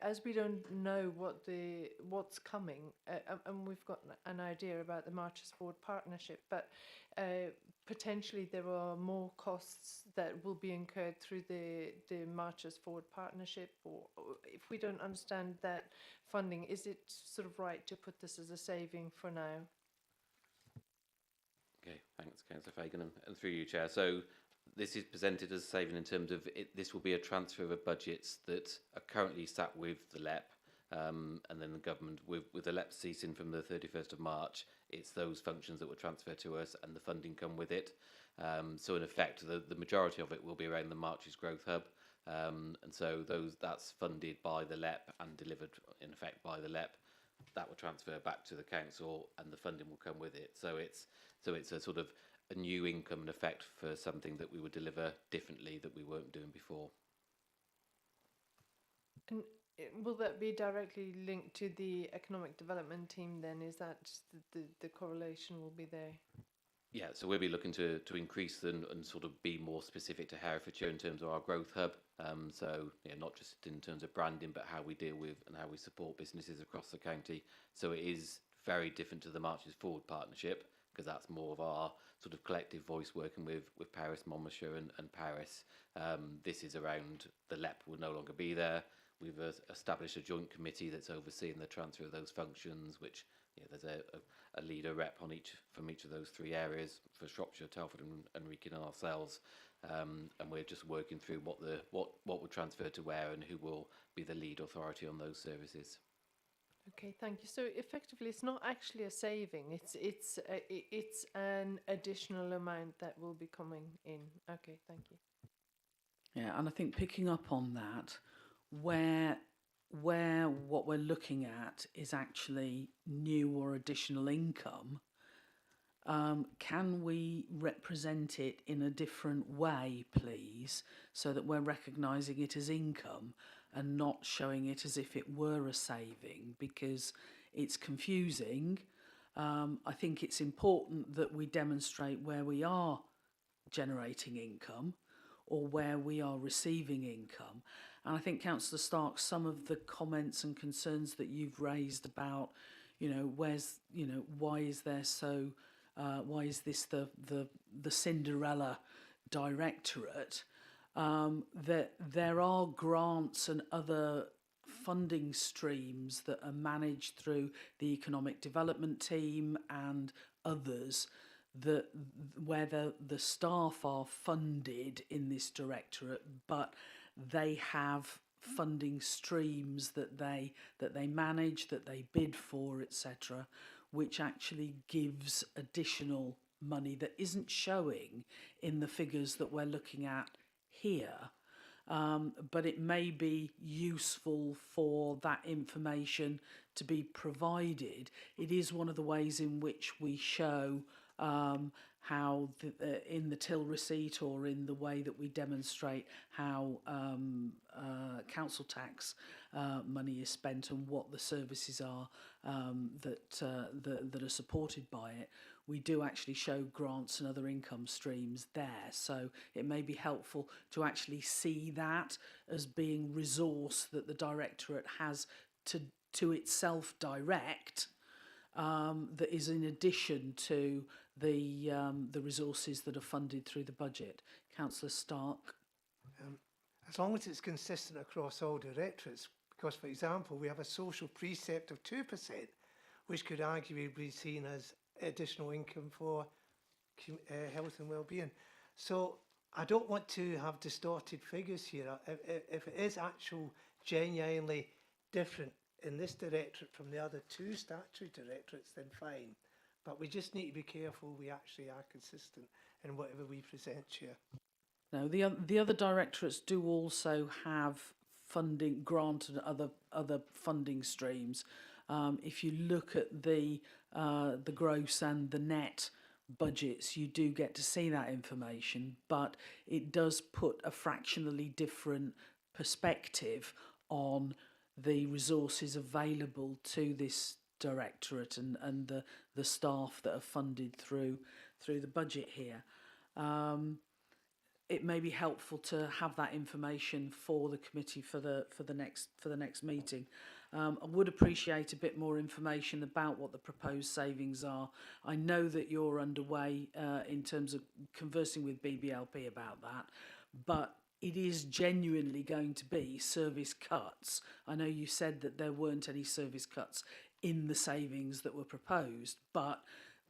as we don't know what's coming, and we've got an idea about the Marches Forward partnership, but potentially there are more costs that will be incurred through the Marches Forward partnership, or if we don't understand that funding, is it sort of right to put this as a saving for now? Okay, thanks, Councillor Fagan, and through you, Chair. So this is presented as a saving in terms of this will be a transfer of budgets that are currently sat with the LEP, and then the government, with the LEP ceasing from the 31st of March, it's those functions that will transfer to us and the funding come with it. So in effect, the majority of it will be around the Marches Growth Hub, and so that's funded by the LEP and delivered in effect by the LEP. That will transfer back to the council and the funding will come with it. So it's a sort of a new income and effect for something that we would deliver differently that we weren't doing before. And will that be directly linked to the economic development team then? Is that the correlation will be there? Yeah, so we'll be looking to increase and sort of be more specific to Herefordshire in terms of our growth hub. So not just in terms of branding, but how we deal with and how we support businesses across the county. So it is very different to the Marches Forward partnership, because that's more of our sort of collective voice working with Paris, Monmouthshire and Paris. This is around the LEP will no longer be there. We've established a joint committee that's overseeing the transfer of those functions, which there's a leader rep on from each of those three areas for Shropshire, Telford and Wrekin and ourselves. And we're just working through what will transfer to where and who will be the lead authority on those services. Okay, thank you. So effectively, it's not actually a saving. It's an additional amount that will be coming in. Okay, thank you. Yeah, and I think picking up on that, where what we're looking at is actually new or additional income, can we represent it in a different way, please, so that we're recognising it as income and not showing it as if it were a saving, because it's confusing. I think it's important that we demonstrate where we are generating income or where we are receiving income. And I think, Councillor Stark, some of the comments and concerns that you've raised about, why is there so, why is this the Cinderella directorate? That there are grants and other funding streams that are managed through the economic development team and others, that where the staff are funded in this directorate, but they have funding streams that they manage, that they bid for, etc., which actually gives additional money that isn't showing in the figures that we're looking at here. But it may be useful for that information to be provided. It is one of the ways in which we show how in the till receipt, or in the way that we demonstrate how council tax money is spent and what the services are that are supported by it. We do actually show grants and other income streams there, so it may be helpful to actually see that as being resource that the directorate has to itself direct, that is in addition to the resources that are funded through the budget. Councillor Stark. As long as it's consistent across all directorates, because, for example, we have a social precept of 2%, which could arguably be seen as additional income for health and well-being. So I don't want to have distorted figures here. If it is actual genuinely different in this directorate from the other two statutory directorates, then fine. But we just need to be careful we actually are consistent in whatever we present here. No, the other directorates do also have funding, grant and other funding streams. If you look at the gross and the net budgets, you do get to see that information, but it does put a fractionally different perspective on the resources available to this directorate and the staff that are funded through the budget here. It may be helpful to have that information for the committee for the next meeting. I would appreciate a bit more information about what the proposed savings are. I know that you're underway in terms of conversing with BBLP about that, but it is genuinely going to be service cuts. I know you said that there weren't any service cuts in the savings that were proposed, but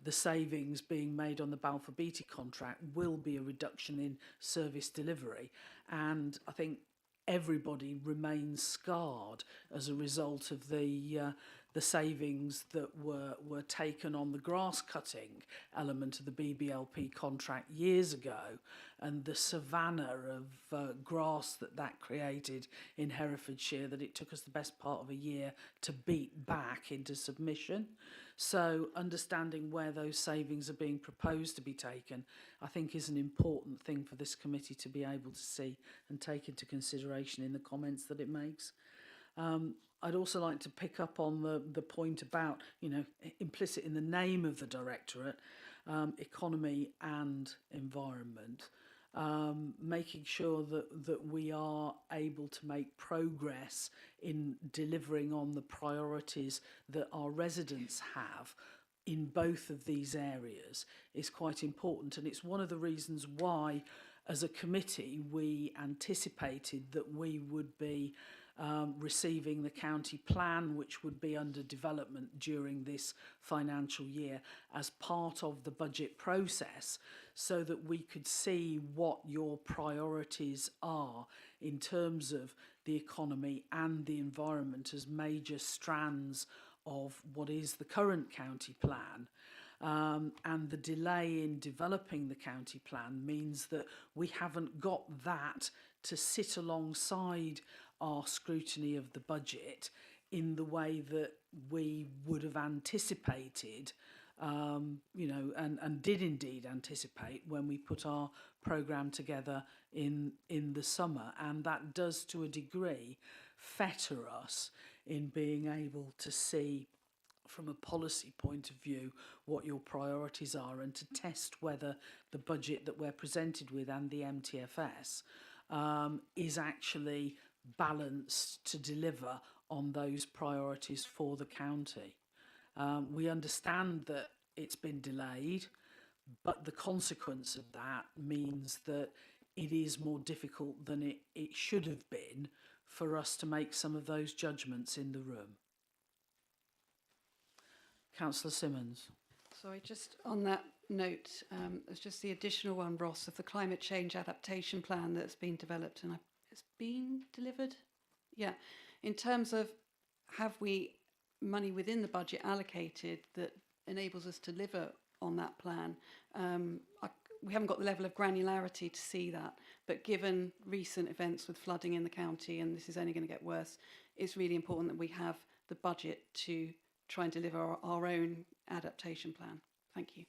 the savings being made on the Balfour Beatty contract will be a reduction in service delivery. And I think everybody remains scarred as a result of the savings that were taken on the grass cutting element of the BBLP contract years ago, and the savannah of grass that created in Herefordshire, that it took us the best part of a year to beat back into submission. So understanding where those savings are being proposed to be taken, I think, is an important thing for this committee to be able to see and take into consideration in the comments that it makes. I'd also like to pick up on the point about, implicit in the name of the directorate, economy and environment. Making sure that we are able to make progress in delivering on the priorities that our residents have in both of these areas is quite important. And it's one of the reasons why, as a committee, we anticipated that we would be receiving the county plan, which would be under development during this financial year, as part of the budget process, so that we could see what your priorities are in terms of the economy and the environment as major strands of what is the current county plan. And the delay in developing the county plan means that we haven't got that to sit alongside our scrutiny of the budget in the way that we would have anticipated, and did indeed anticipate when we put our programme together in the summer. And that does, to a degree, fetter us in being able to see from a policy point of view, what your priorities are, and to test whether the budget that we're presented with and the MTFS is actually balanced to deliver on those priorities for the county. We understand that it's been delayed, but the consequence of that means that it is more difficult than it should have been for us to make some of those judgments in the room. Councillor Simmons. Sorry, just on that note, there's just the additional one, Ross, of the climate change adaptation plan that's been developed and it's been delivered. Yeah, in terms of have we money within the budget allocated that enables us to deliver on that plan? We haven't got the level of granularity to see that, but given recent events with flooding in the county, and this is only going to get worse, it's really important that we have the budget to try and deliver our own adaptation plan. Thank you.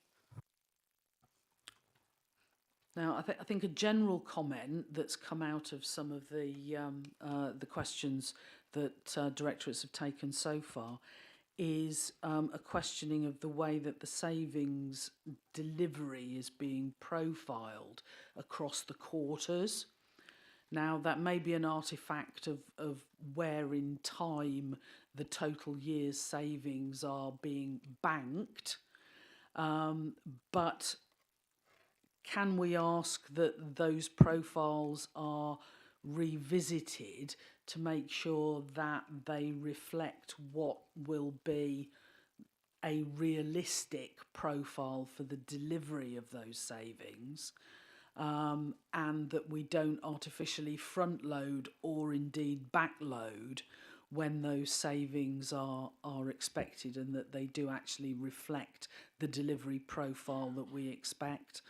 Now, I think a general comment that's come out of some of the questions that directorates have taken so far is a questioning of the way that the savings delivery is being profiled across the quarters. Now, that may be an artefact of where in time the total year's savings are being banked, but can we ask that those profiles are revisited to make sure that they reflect what will be a realistic profile for the delivery of those savings, and that we don't artificially front load or indeed back load when those savings are expected, and that they do actually reflect the delivery profile that we expect,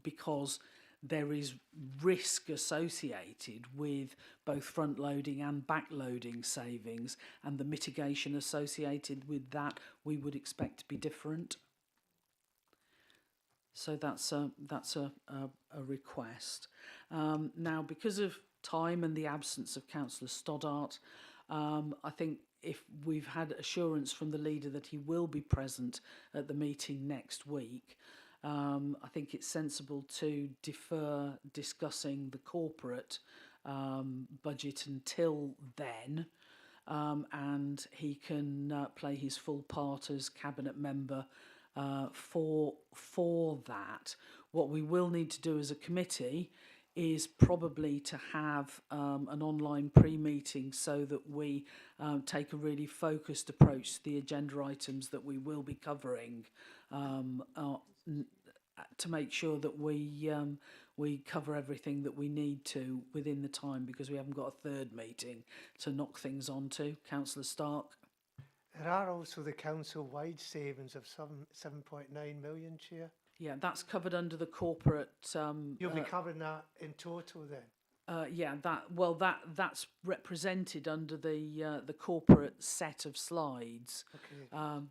because there is risk associated with both front loading and back loading savings, and the mitigation associated with that we would expect to be different. So that's a request. Now, because of time and the absence of Councillor Stoddart, I think if we've had assurance from the leader that he will be present at the meeting next week, I think it's sensible to defer discussing the corporate budget until then, and he can play his full part as cabinet member for that. What we will need to do as a committee is probably to have an online pre-meeting so that we take a really focused approach to the agenda items that we will be covering, to make sure that we cover everything that we need to within the time, because we haven't got a third meeting to knock things onto. Councillor Stark. There are also the council-wide savings of 7.9 million, Chair. Yeah, that's covered under the corporate. You'll be covering that in total then. Yeah, that's represented under the corporate set of slides. Okay.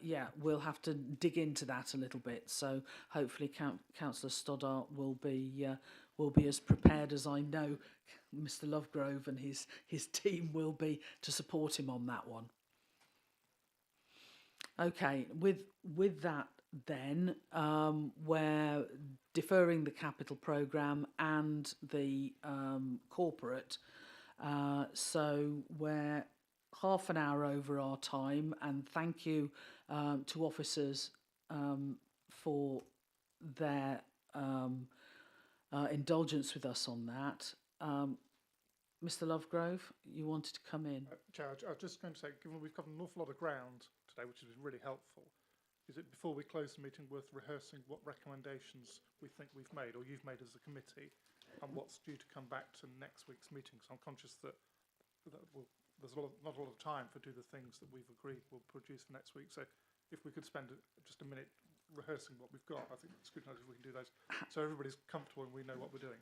Yeah, we'll have to dig into that a little bit. So hopefully, Councillor Stoddart will be as prepared as I know Mr. Lovegrove and his team will be to support him on that one. Okay, with that then, we're deferring the capital programme and the corporate, so we're half an hour over our time, and thank you to officers for their indulgence with us on that. Mr. Lovegrove, you wanted to come in. Chair, I was just going to say, given we've covered an awful lot of ground today, which has been really helpful, is it, before we close the meeting, worth rehearsing what recommendations we think we've made, or you've made as a committee, and what's due to come back to next week's meeting? So I'm conscious that there's not a lot of time for do the things that we've agreed we'll produce for next week. So if we could spend just a minute rehearsing what we've got, I think it's good if we can do those, so everybody's comfortable and we know what we're doing.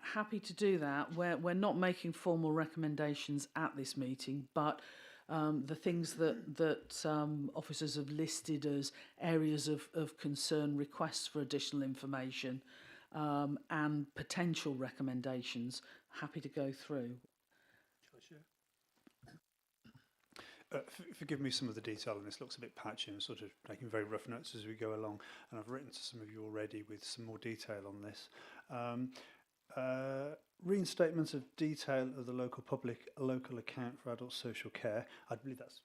Happy to do that. We're not making formal recommendations at this meeting, but the things that officers have listed as areas of concern, requests for additional information, and potential recommendations, happy to go through. Forgive me, some of the detail on this looks a bit patchy. I'm sort of taking very rough notes as we go along, and I've written to some of you already with some more detail on this. Reinstatement of detail of the local account for adult social care. I believe that's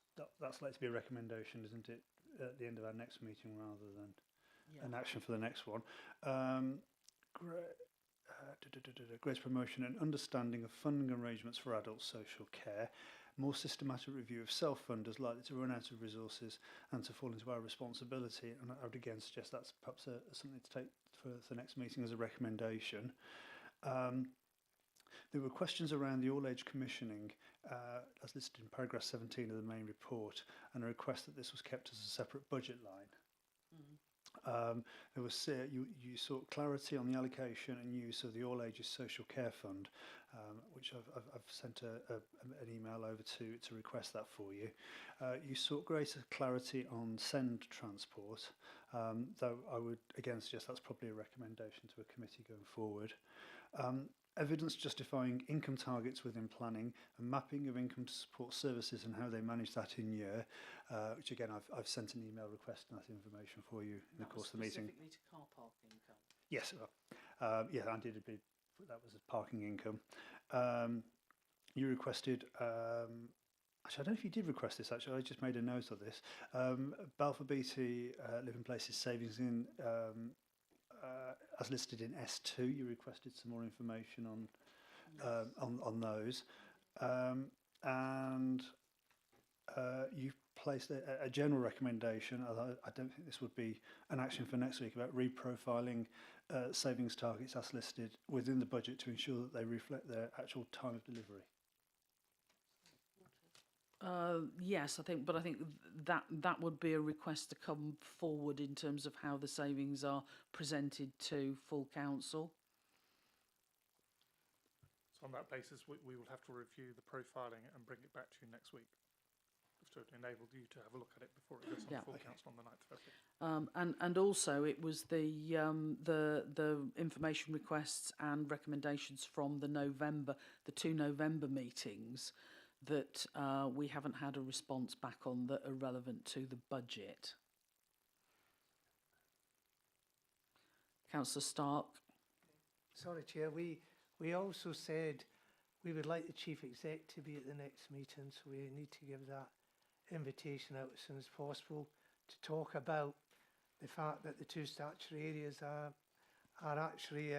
likely to be a recommendation, isn't it, at the end of our next meeting rather than an action for the next one. Greater promotion and understanding of funding arrangements for adult social care. More systematic review of self-funders likely to run out of resources and to fall into our responsibility. And I would again suggest that's perhaps something to take for the next meeting as a recommendation. There were questions around the all-age commissioning as listed in paragraph 17 of the main report, and a request that this was kept as a separate budget line. There was you sought clarity on the allocation and use of the All Ages Social Care Fund, which I've sent an email over to request that for you. You sought greater clarity on send transport, though I would again suggest that's probably a recommendation to a committee going forward. Evidence justifying income targets within planning and mapping of income to support services and how they manage that in year, which again I've sent an email requesting that information for you in the course of the meeting. Specifically to car park income? Yes, yeah, I did that was a parking income. You requested, actually I don't know if you did request this actually, I just made a note of this. Balfour Beatty Living Places savings in as listed in S2, you requested some more information on those, and you've placed a general recommendation. Although I don't think this would be an action for next week, about reprofiling savings targets as listed within the budget to ensure that they reflect their actual time of delivery. Yes, I think that would be a request to come forward in terms of how the savings are presented to full council. So on that basis, we will have to review the profiling and bring it back to you next week, just to enable you to have a look at it before it goes on full council on the 9th of February. And also it was the information requests and recommendations from the 2 November meetings that we haven't had a response back on that are relevant to the budget. Councillor Stark. Sorry, Chair. We also said we would like the Chief Exec to be at the next meeting, so we need to give that invitation out as soon as possible to talk about the fact that the 2 statutory areas are actually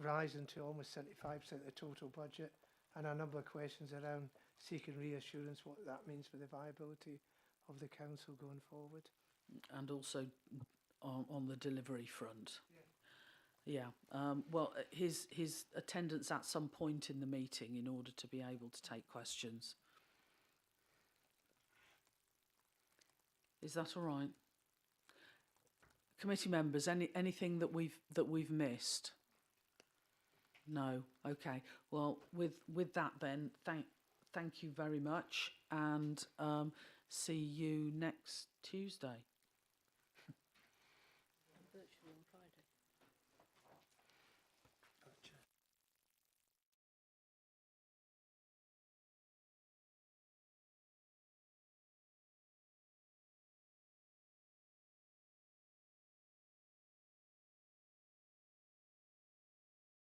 rising to almost 75% of the total budget, and a number of questions around seeking reassurance what that means for the viability of the council going forward. And also on the delivery front. Yeah. Well, his attendance at some point in the meeting in order to be able to take questions. Is that all right? Committee members, anything that we've missed? No. Okay. Well, with that then, thank you very much, and see you next Tuesday.